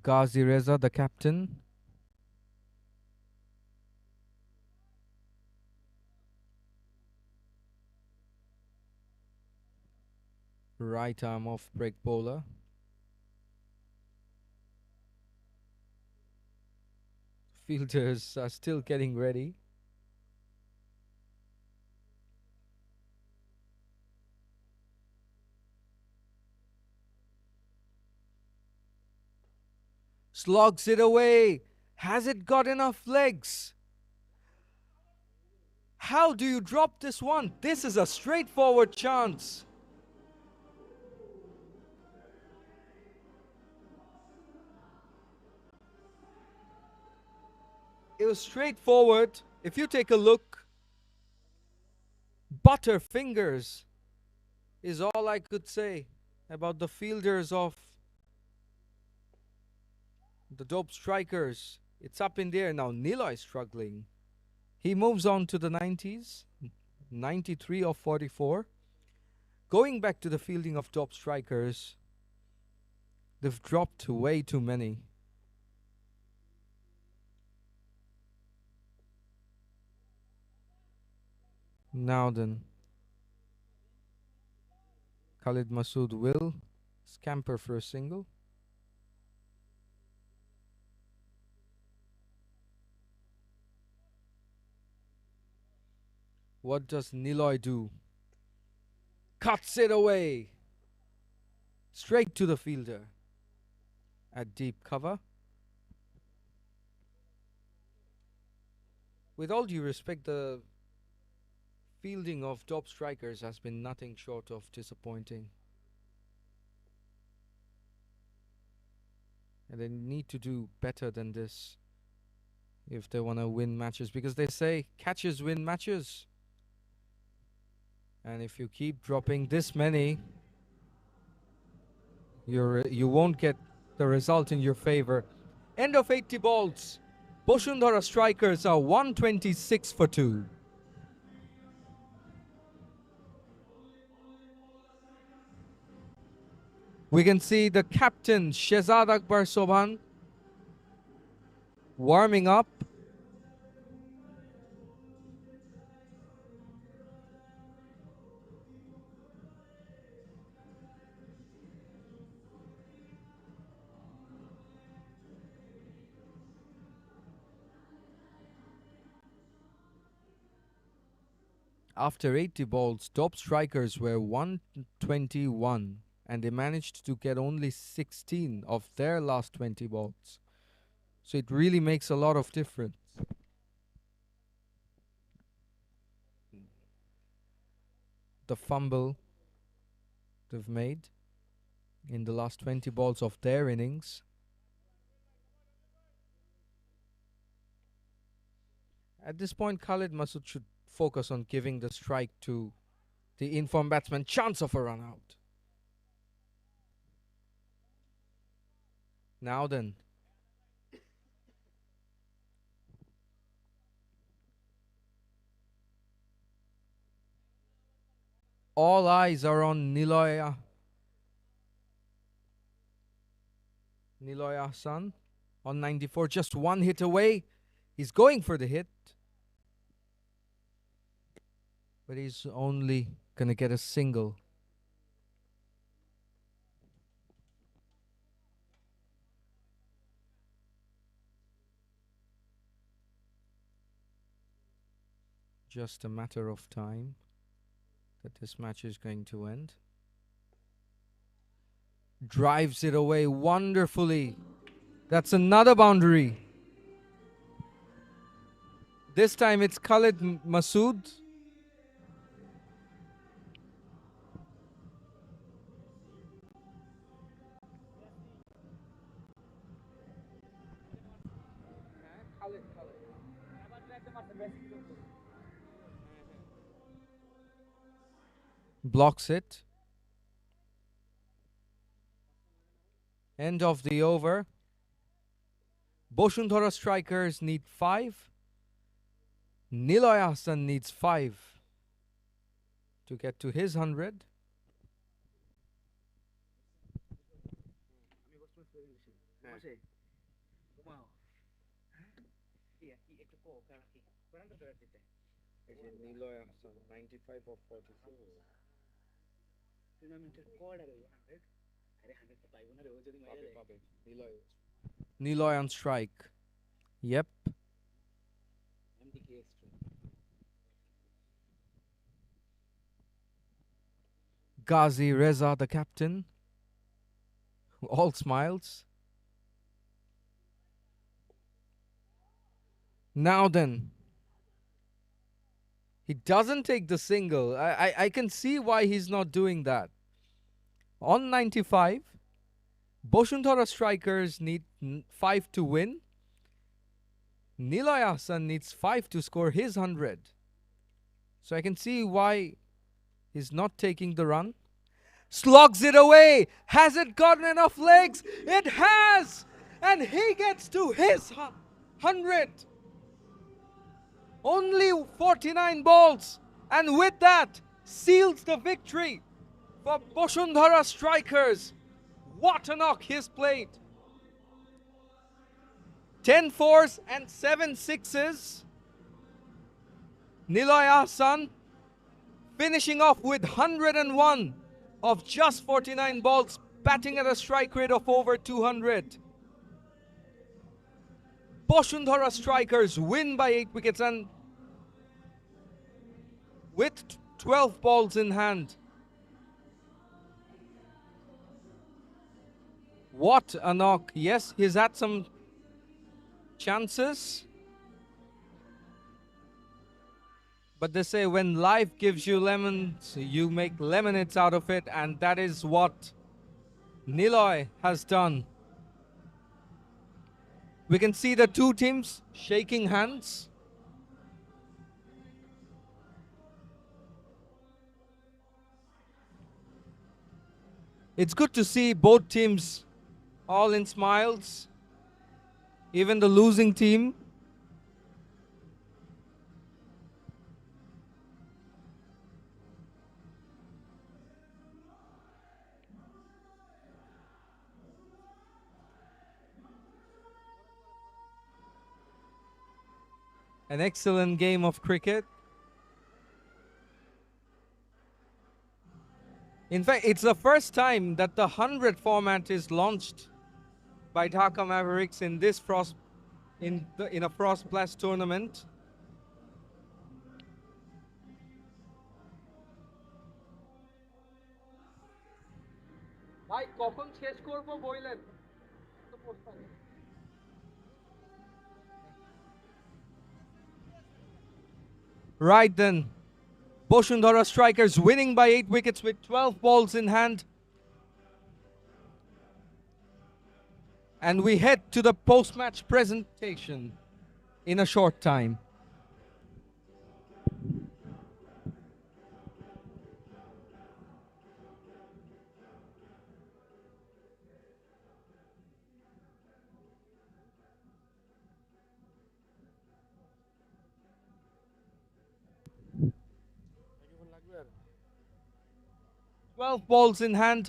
Ghazi Reza, the captain. Right arm off break bowler. Fielders are still getting ready. Slogs it away. Has it got enough legs? How do you drop this one? This is a straightforward chance. It was straightforward. If you take a look, butterfingers is all I could say about the fielders of the Dop Strickers. It's up in there now. 𝗁𝗺 is struggling. He moves on to the 90s. 93 of 44. Going back to the fielding of Dop Strickers, they've dropped way too many. Now then, Khalid Masood will scamper for a single. What does 𝗁𝗺 do? Cuts it away. Straight to the fielder. At deep cover. With all due respect, the fielding of Dop Strickers has been nothing short of disappointing. And they need to do better than this if they want to win matches, because they say catches win matches. And if you keep dropping this many, you won't get the result in your favor. End of 80 balls. Bashundhara Strikers are 126 for 2. We can see the captain Shehzad Akbar Sobhan warming up. after 80 balls, Dop Strickers were 121 and they managed to get only 16 of their last 20 balls. So it really makes a lot of difference. The fumble they've made in the last 20 balls of their innings. At this point, 𝗂𝗫𝗄𝗎 should focus on giving the strike to the informed batsman. Chance of a run out. Now then. All eyes are on 𝗃𝗚𝗂𝗂 on 94. Just one hit away. He's going for the hit. But he's only going to get a single. Just a matter of time that this match is going to end. Drives it away wonderfully. That's another boundary. This time it's 𝗂𝗫𝗄𝗎. Blocks it. End of the over. Bashundhara Strikers need 5. 𝗃𝗚𝗂𝗂 needs 5 to get to his 100. 𝗃𝗚𝗂𝗂 95 of 44. 𝗃𝗚𝗂𝗂 on strike. Yep. Ghazi Reza, the captain. All smiles. Now then. He doesn't take the single. I can see why he's not doing that. On 95, Bashundhara Strikers need 5 to win. 𝗃𝗚𝗂𝗂 needs 5 to score his 100. So I can see why he's not taking the run. Slogs it away. Has it gotten enough legs? It has! And he gets to his 100. Only 49 balls. And with that, seals the victory for Bashundhara Strikers. What a knock he's played. 10 fours and 7 sixes. 𝗃𝗚𝗂𝗂 finishing off with 101 of just 49 balls, batting at a strike rate of over 200. Bashundhara Strikers win by 8 wickets and with 12 balls in hand. What a knock. Yes, he's had some chances. But they say when life gives you lemons, you make lemonades out of it. And that is what 𝗃𝗚𝗂𝗂 has done. We can see the two teams shaking hands. It's good to see both teams all in smiles. Even the losing team. An excellent game of cricket. In fact, it's the first time that the 100 format is launched by Dhaka Mavericks in this in a Frost Blast tournament. ভাই কখন শেষ করব বইলেন? Right then, Bashundhara Strikers winning by 8 wickets with 12 balls in hand. And we head to the post-match presentation in a short time. লাগবে আর 12 balls in hand.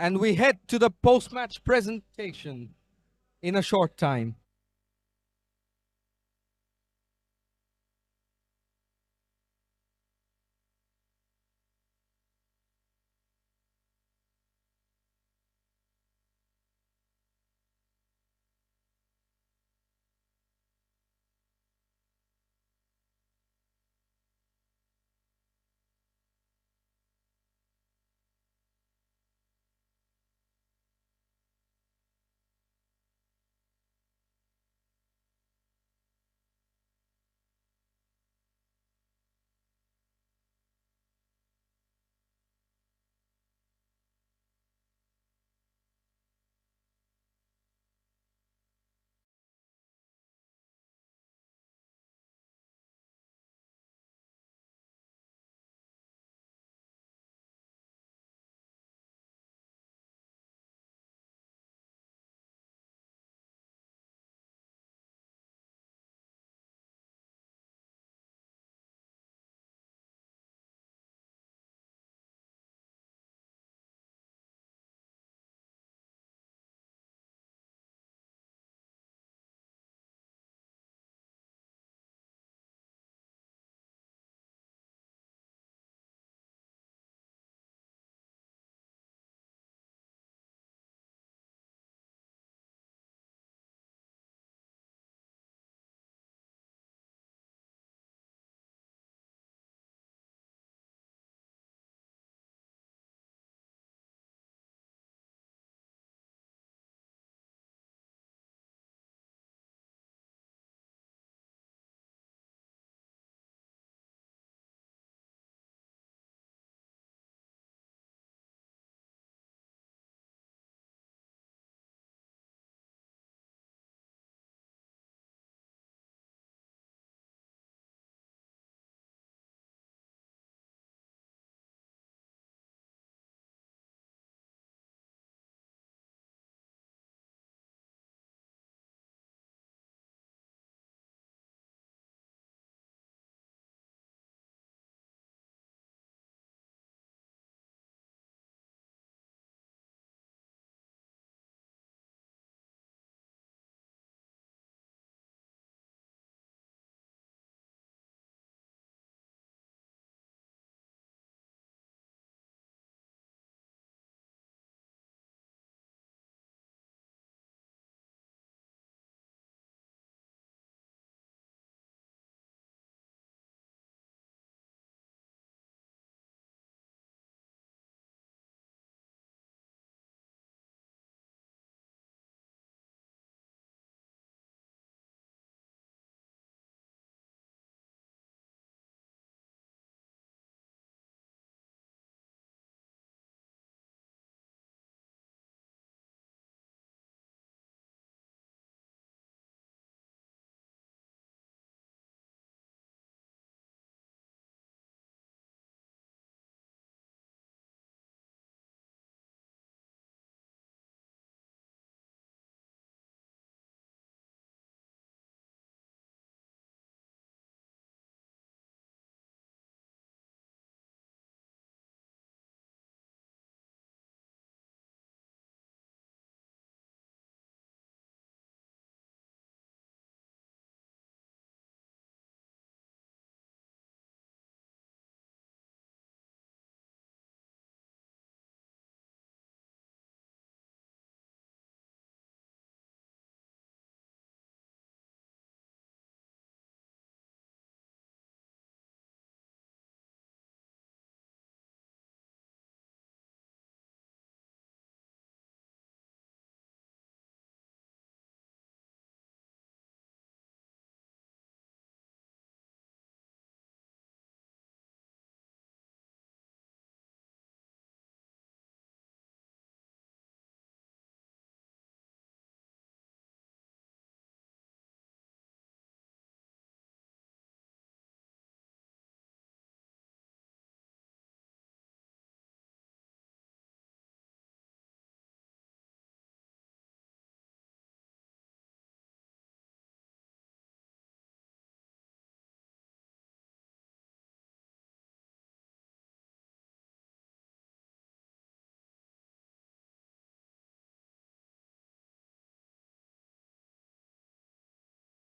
And we head to the post-match presentation in a short time.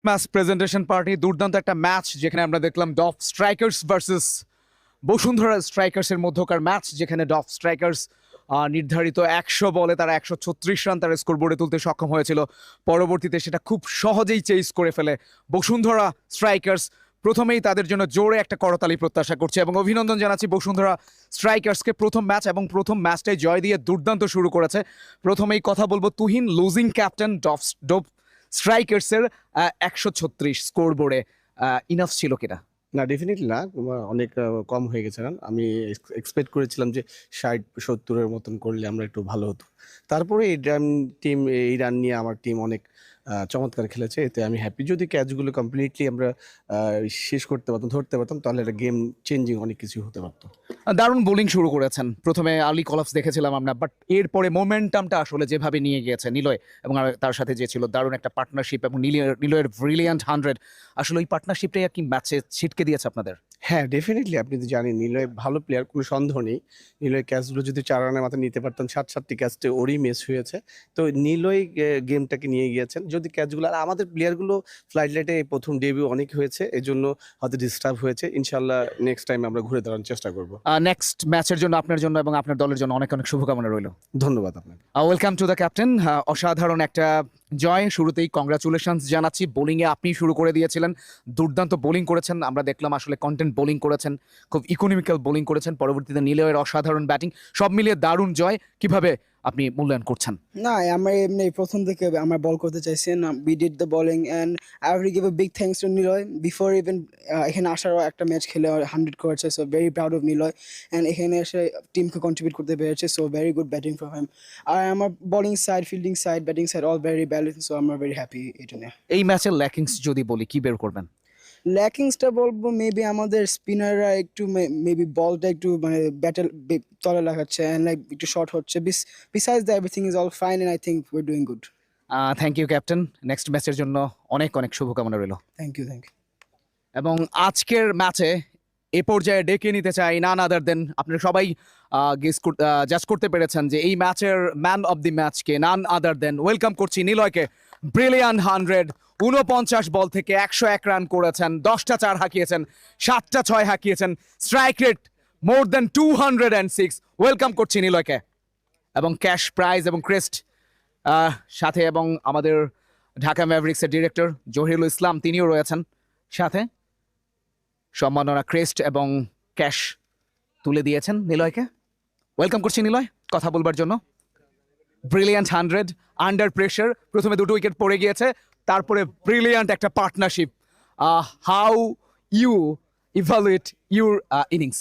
Match presentation party দুর্দান্ত একটা match যেখানে আমরা দেখলাম depth strikers versus Bashundhara স্ট্রাইকার্সের মধ্যকার match, যেখানে depth strikers নির্ধারিত 100 বলে তারা 136 রান তারা স্কোর বোর্ডে তুলতে সক্ষম হয়েছিল। পরবর্তীতে সেটা খুব সহজেই চেস করে ফেলে বসুন্ধরা স্ট্রাইকার্স। প্রথমেই তাদের জন্য জোরে একটা করতালি প্রত্যাশা করছে এবং অভিনন্দন জানাচ্ছি বসুন্ধরা স্ট্রাইকার্সকে। প্রথম ম্যাচ এবং প্রথম ম্যাচটাই জয় দিয়ে দুর্দান্ত শুরু করেছে। প্রথমেই কথা বলবো তুহিন, লুজিং ক্যাপ্টেন ডপ স্ট্রাইকার্সের 136 স্কোর বোর্ডে ইনাফ ছিল কিনা? না, ডেফিনেটলি না, অনেক কম হয়ে গেছে রান। আমি এক্সপেক্ট করেছিলাম যে 60-70-এর মতন করলে আমরা একটু ভালো হতো। তারপরে এই রান নিয়ে আমার টিম অনেক চমৎকার খেলেছে, এতে আমি হ্যাপি। যদি ক্যাচগুলো কমপ্লিটলি আমরা শেষ করতে পারতাম, ধরতে পারতাম, তাহলে একটা গেম চেঞ্জিং অনেক কিছু হতে পারতো। দারুণ বোলিং শুরু করেছেন, প্রথমে আর্লি কলাপস দেখেছিলাম আমরা, বাট এরপরে মোমেন্টামটা আসলে যেভাবে নিয়ে গিয়েছে নিলয় এবং তার সাথে যে ছিল দারুণ একটা পার্টনারশিপ এবং নিলয়ের ব্রিলিয়ান্ট 100, আসলে ওই পার্টনারশিপটাই কি ম্যাচে ছিটকে দিয়েছে আপনাদের? হ্যাঁ, ডেফিনেটলি। আপনি তো জানেন নিলয় ভালো প্লেয়ার, কোনো সন্দেহ নেই। নিলয় ক্যাচগুলো যদি 4 রানের মাথায় নিতে পারতাম, 7টি ক্যাচতে ওরই মিস হয়েছে। তো নিলয় গেমটাকে নিয়ে গিয়েছেন। যদি ক্যাচগুলো, আর আমাদের প্লেয়ারগুলো ফ্লাইট লাইটে প্রথম ডেবিউ অনেক হয়েছে, এজন্য হয়তো ডিস্টার্ব হয়েছে। ইনশাল্লাহ নেক্সট টাইম আমরা ঘুরে দাঁড়ানোর চেষ্টা করবো। নেক্সট ম্যাচের জন্য আপনার জন্য এবং আপনার দলের জন্য অনেক অনেক শুভকামনা রইল। ধন্যবাদ আপনাকে। Welcome to the captain. অসাধারণ একটা জয়, শুরুতেই কংগ্রাচুলেশনস জানাচ্ছি। বোলিংয়ে আপনি শুরু করে দিয়েছিলেন, দুর্দান্ত বোলিং করেছেন, আমরা দেখলাম আসলে কন্টেন্ট বোলিং করেছেন, খুব ইকোনমিক্যাল বোলিং করেছেন। পরবর্তীতে নিলয়ের অসাধারণ ব্যাটিং, সব মিলিয়ে দারুণ জয়। কিভাবে আপনি মূল্যায়ন করছেন? না, আমরা এমনি প্রথম থেকে আমরা বল করতে চাইছি। We did the bowling and I will give a big thanks to Niloy. Before even এখানে আসারও একটা ম্যাচ খেলে 100 করেছে, so very proud of Niloy. And এখানে এসে টিমকে কন্ট্রিবিউট করতে পেরেছে, so very good batting for him. আর আমার bowling side, fielding side, batting side all very balance, so আমরা ভেরি হ্যাপি এটা নিয়ে। এই ম্যাচের ল্যাকিংস যদি বলি কি বের করবেন? ল্যাকিংসটা বলবো মেবি আমাদের স্পিনাররা একটু মেবি বলটা একটু মানে ব্যাটেল তলে লাগাচ্ছে অ্যান্ড লাইক একটু শর্ট হচ্ছে। Besides that everything is all fine and I think we are doing good. Thank you captain. Next ম্যাচের জন্য অনেক অনেক শুভকামনা রইল। Thank you. এবং আজকের ম্যাচে এ পর্যায়ে ডেকে নিতে চাই নান আদার দেন, আপনারা সবাই জাজ করতে পেরেছেন যে এই ম্যাচের ম্যান অফ দি ম্যাচকে নান আদার দেন ওয়েলকাম করছি নিলয়কে। ব্রিলিয়ান্ট 100, 49 বল থেকে 101 রান করেছেন, 10টা 4 হাঁকিয়েছেন, 7টা 6 হাঁকিয়েছেন, স্ট্রাইক রেট মোর দেন 206। ওয়েলকাম করছি নিলয়কে। এবং ক্যাশ প্রাইজ এবং ক্রেস্ট সাথে, এবং আমাদের ঢাকা ম্যাভরিক্সের ডিরেক্টর জহিরুল ইসলাম তিনিও রয়েছেন সাথে। সম্মাননা ক্রেস্ট এবং ক্যাশ তুলে দিয়েছেন নিলয়কে। ওয়েলকাম করছি নিলয় কথা বলবার জন্য। ব্রিলিয়ান্ট 100, আন্ডার প্রেশার, প্রথমে 2টো উইকেট পড়ে গিয়েছে, তারপরে ব্রিলিয়ান্ট একটা partnership. How you evaluate your innings?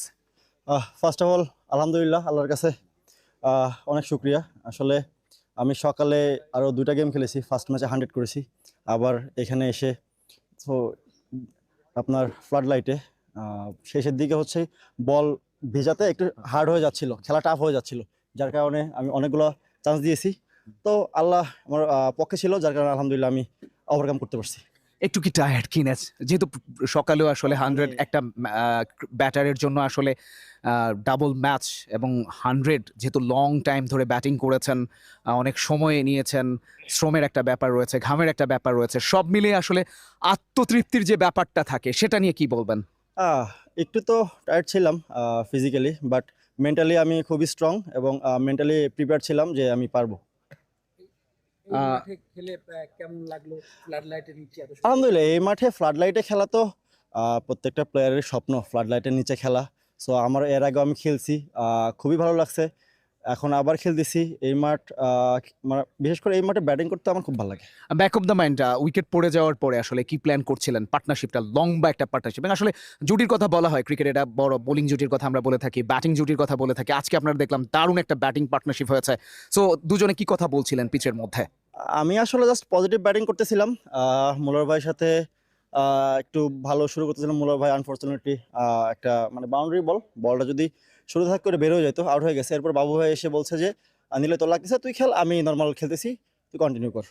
First of all আলহামদুলিল্লাহ, আল্লাহর কাছে অনেক শুক্রিয়া। আসলে আমি সকালে আরও 2টা গেম খেলেছি, ফার্স্ট ম্যাচে 100 করেছি, আবার এখানে এসে তো আপনার ফ্লাড লাইটে শেষের দিকে হচ্ছে বল ভেজাতে একটু হার্ড হয়ে যাচ্ছিল, খেলা টাফ হয়ে যাচ্ছিল, যার কারণে আমি অনেকগুলো চান্স দিয়েছি। তো আল্লাহ আমার পক্ষে ছিল, যার কারণে আলহামদুলিল্লাহ আমি ওভারকাম করতে পারছি। একটু কি টায়ার্ড কি ম্যাচ, যেহেতু সকালেও আসলে 100 একটা ব্যাটারের জন্য আসলে ডাবল ম্যাচ, এবং 100 যেহেতু লং টাইম ধরে ব্যাটিং করেছেন, অনেক সময় নিয়েছেন, শ্রমের একটা ব্যাপার রয়েছে, ঘামের একটা ব্যাপার রয়েছে, সব মিলিয়ে আসলে আত্মতৃপ্তির যে ব্যাপারটা থাকে সেটা নিয়ে কি বলবেন? একটু তো টায়ার্ড ছিলাম ফিজিক্যালি, বাট মেন্টালি আমি খুবই স্ট্রং এবং মেন্টালি প্রিপেয়ার ছিলাম যে আমি পারবো। আলহামদুলিল্লাহ, এই মাঠে ফ্লাড লাইটে খেলা তো প্রত্যেকটা প্লেয়ারের স্বপ্ন, ফ্লাড লাইটের নিচে খেলা। সো আমার এর আগেও আমি খেলছি, খুবই ভালো লাগছে, এখন আবার খেলতেছি। এই মাঠ বিশেষ করে এই মাঠে ব্যাটিং করতে আমার খুব ভালো লাগে। Back of the mind, wicket পড়ে যাওয়ার পরে আসলে কি প্ল্যান করছিলেন? পার্টনারশিপটা লম্বা একটা পার্টনারশিপ, আসলে জুটির কথা বলা হয় ক্রিকেট, এটা বড় বোলিং জুটির কথা আমরা বলে থাকি, ব্যাটিং জুটির কথা বলে থাকি। আজকে আপনারা দেখলাম দারুণ একটা ব্যাটিং পার্টনারশিপ হয়েছে। সো দুজনে কি কথা বলছিলেন পিচের মধ্যে? আমি আসলে জাস্ট পজিটিভ ব্যাটিং করতেছিলাম, মুলার ভাইয়ের সাথে একটু ভালো শুরু করতেছিলাম। মুলার ভাই আনফর্চুনেটলি একটা মানে বাউন্ডারি বলটা যদি শুরু থাক করে বের হয়ে যেত, আউট হয়ে গেছে। এরপর বাবু ভাই এসে বলছে যে নিলে তোর লাগতেছে, তুই খেল, আমি নর্মাল খেলতেছি, তুই কন্টিনিউ কর।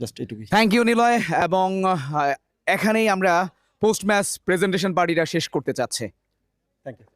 জাস্ট এটুকুই। Thank you Niloy. এবং এখানেই আমরা পোস্ট ম্যাচ প্রেজেন্টেশন পার্টিটা শেষ করতে চাচ্ছি। Thank you.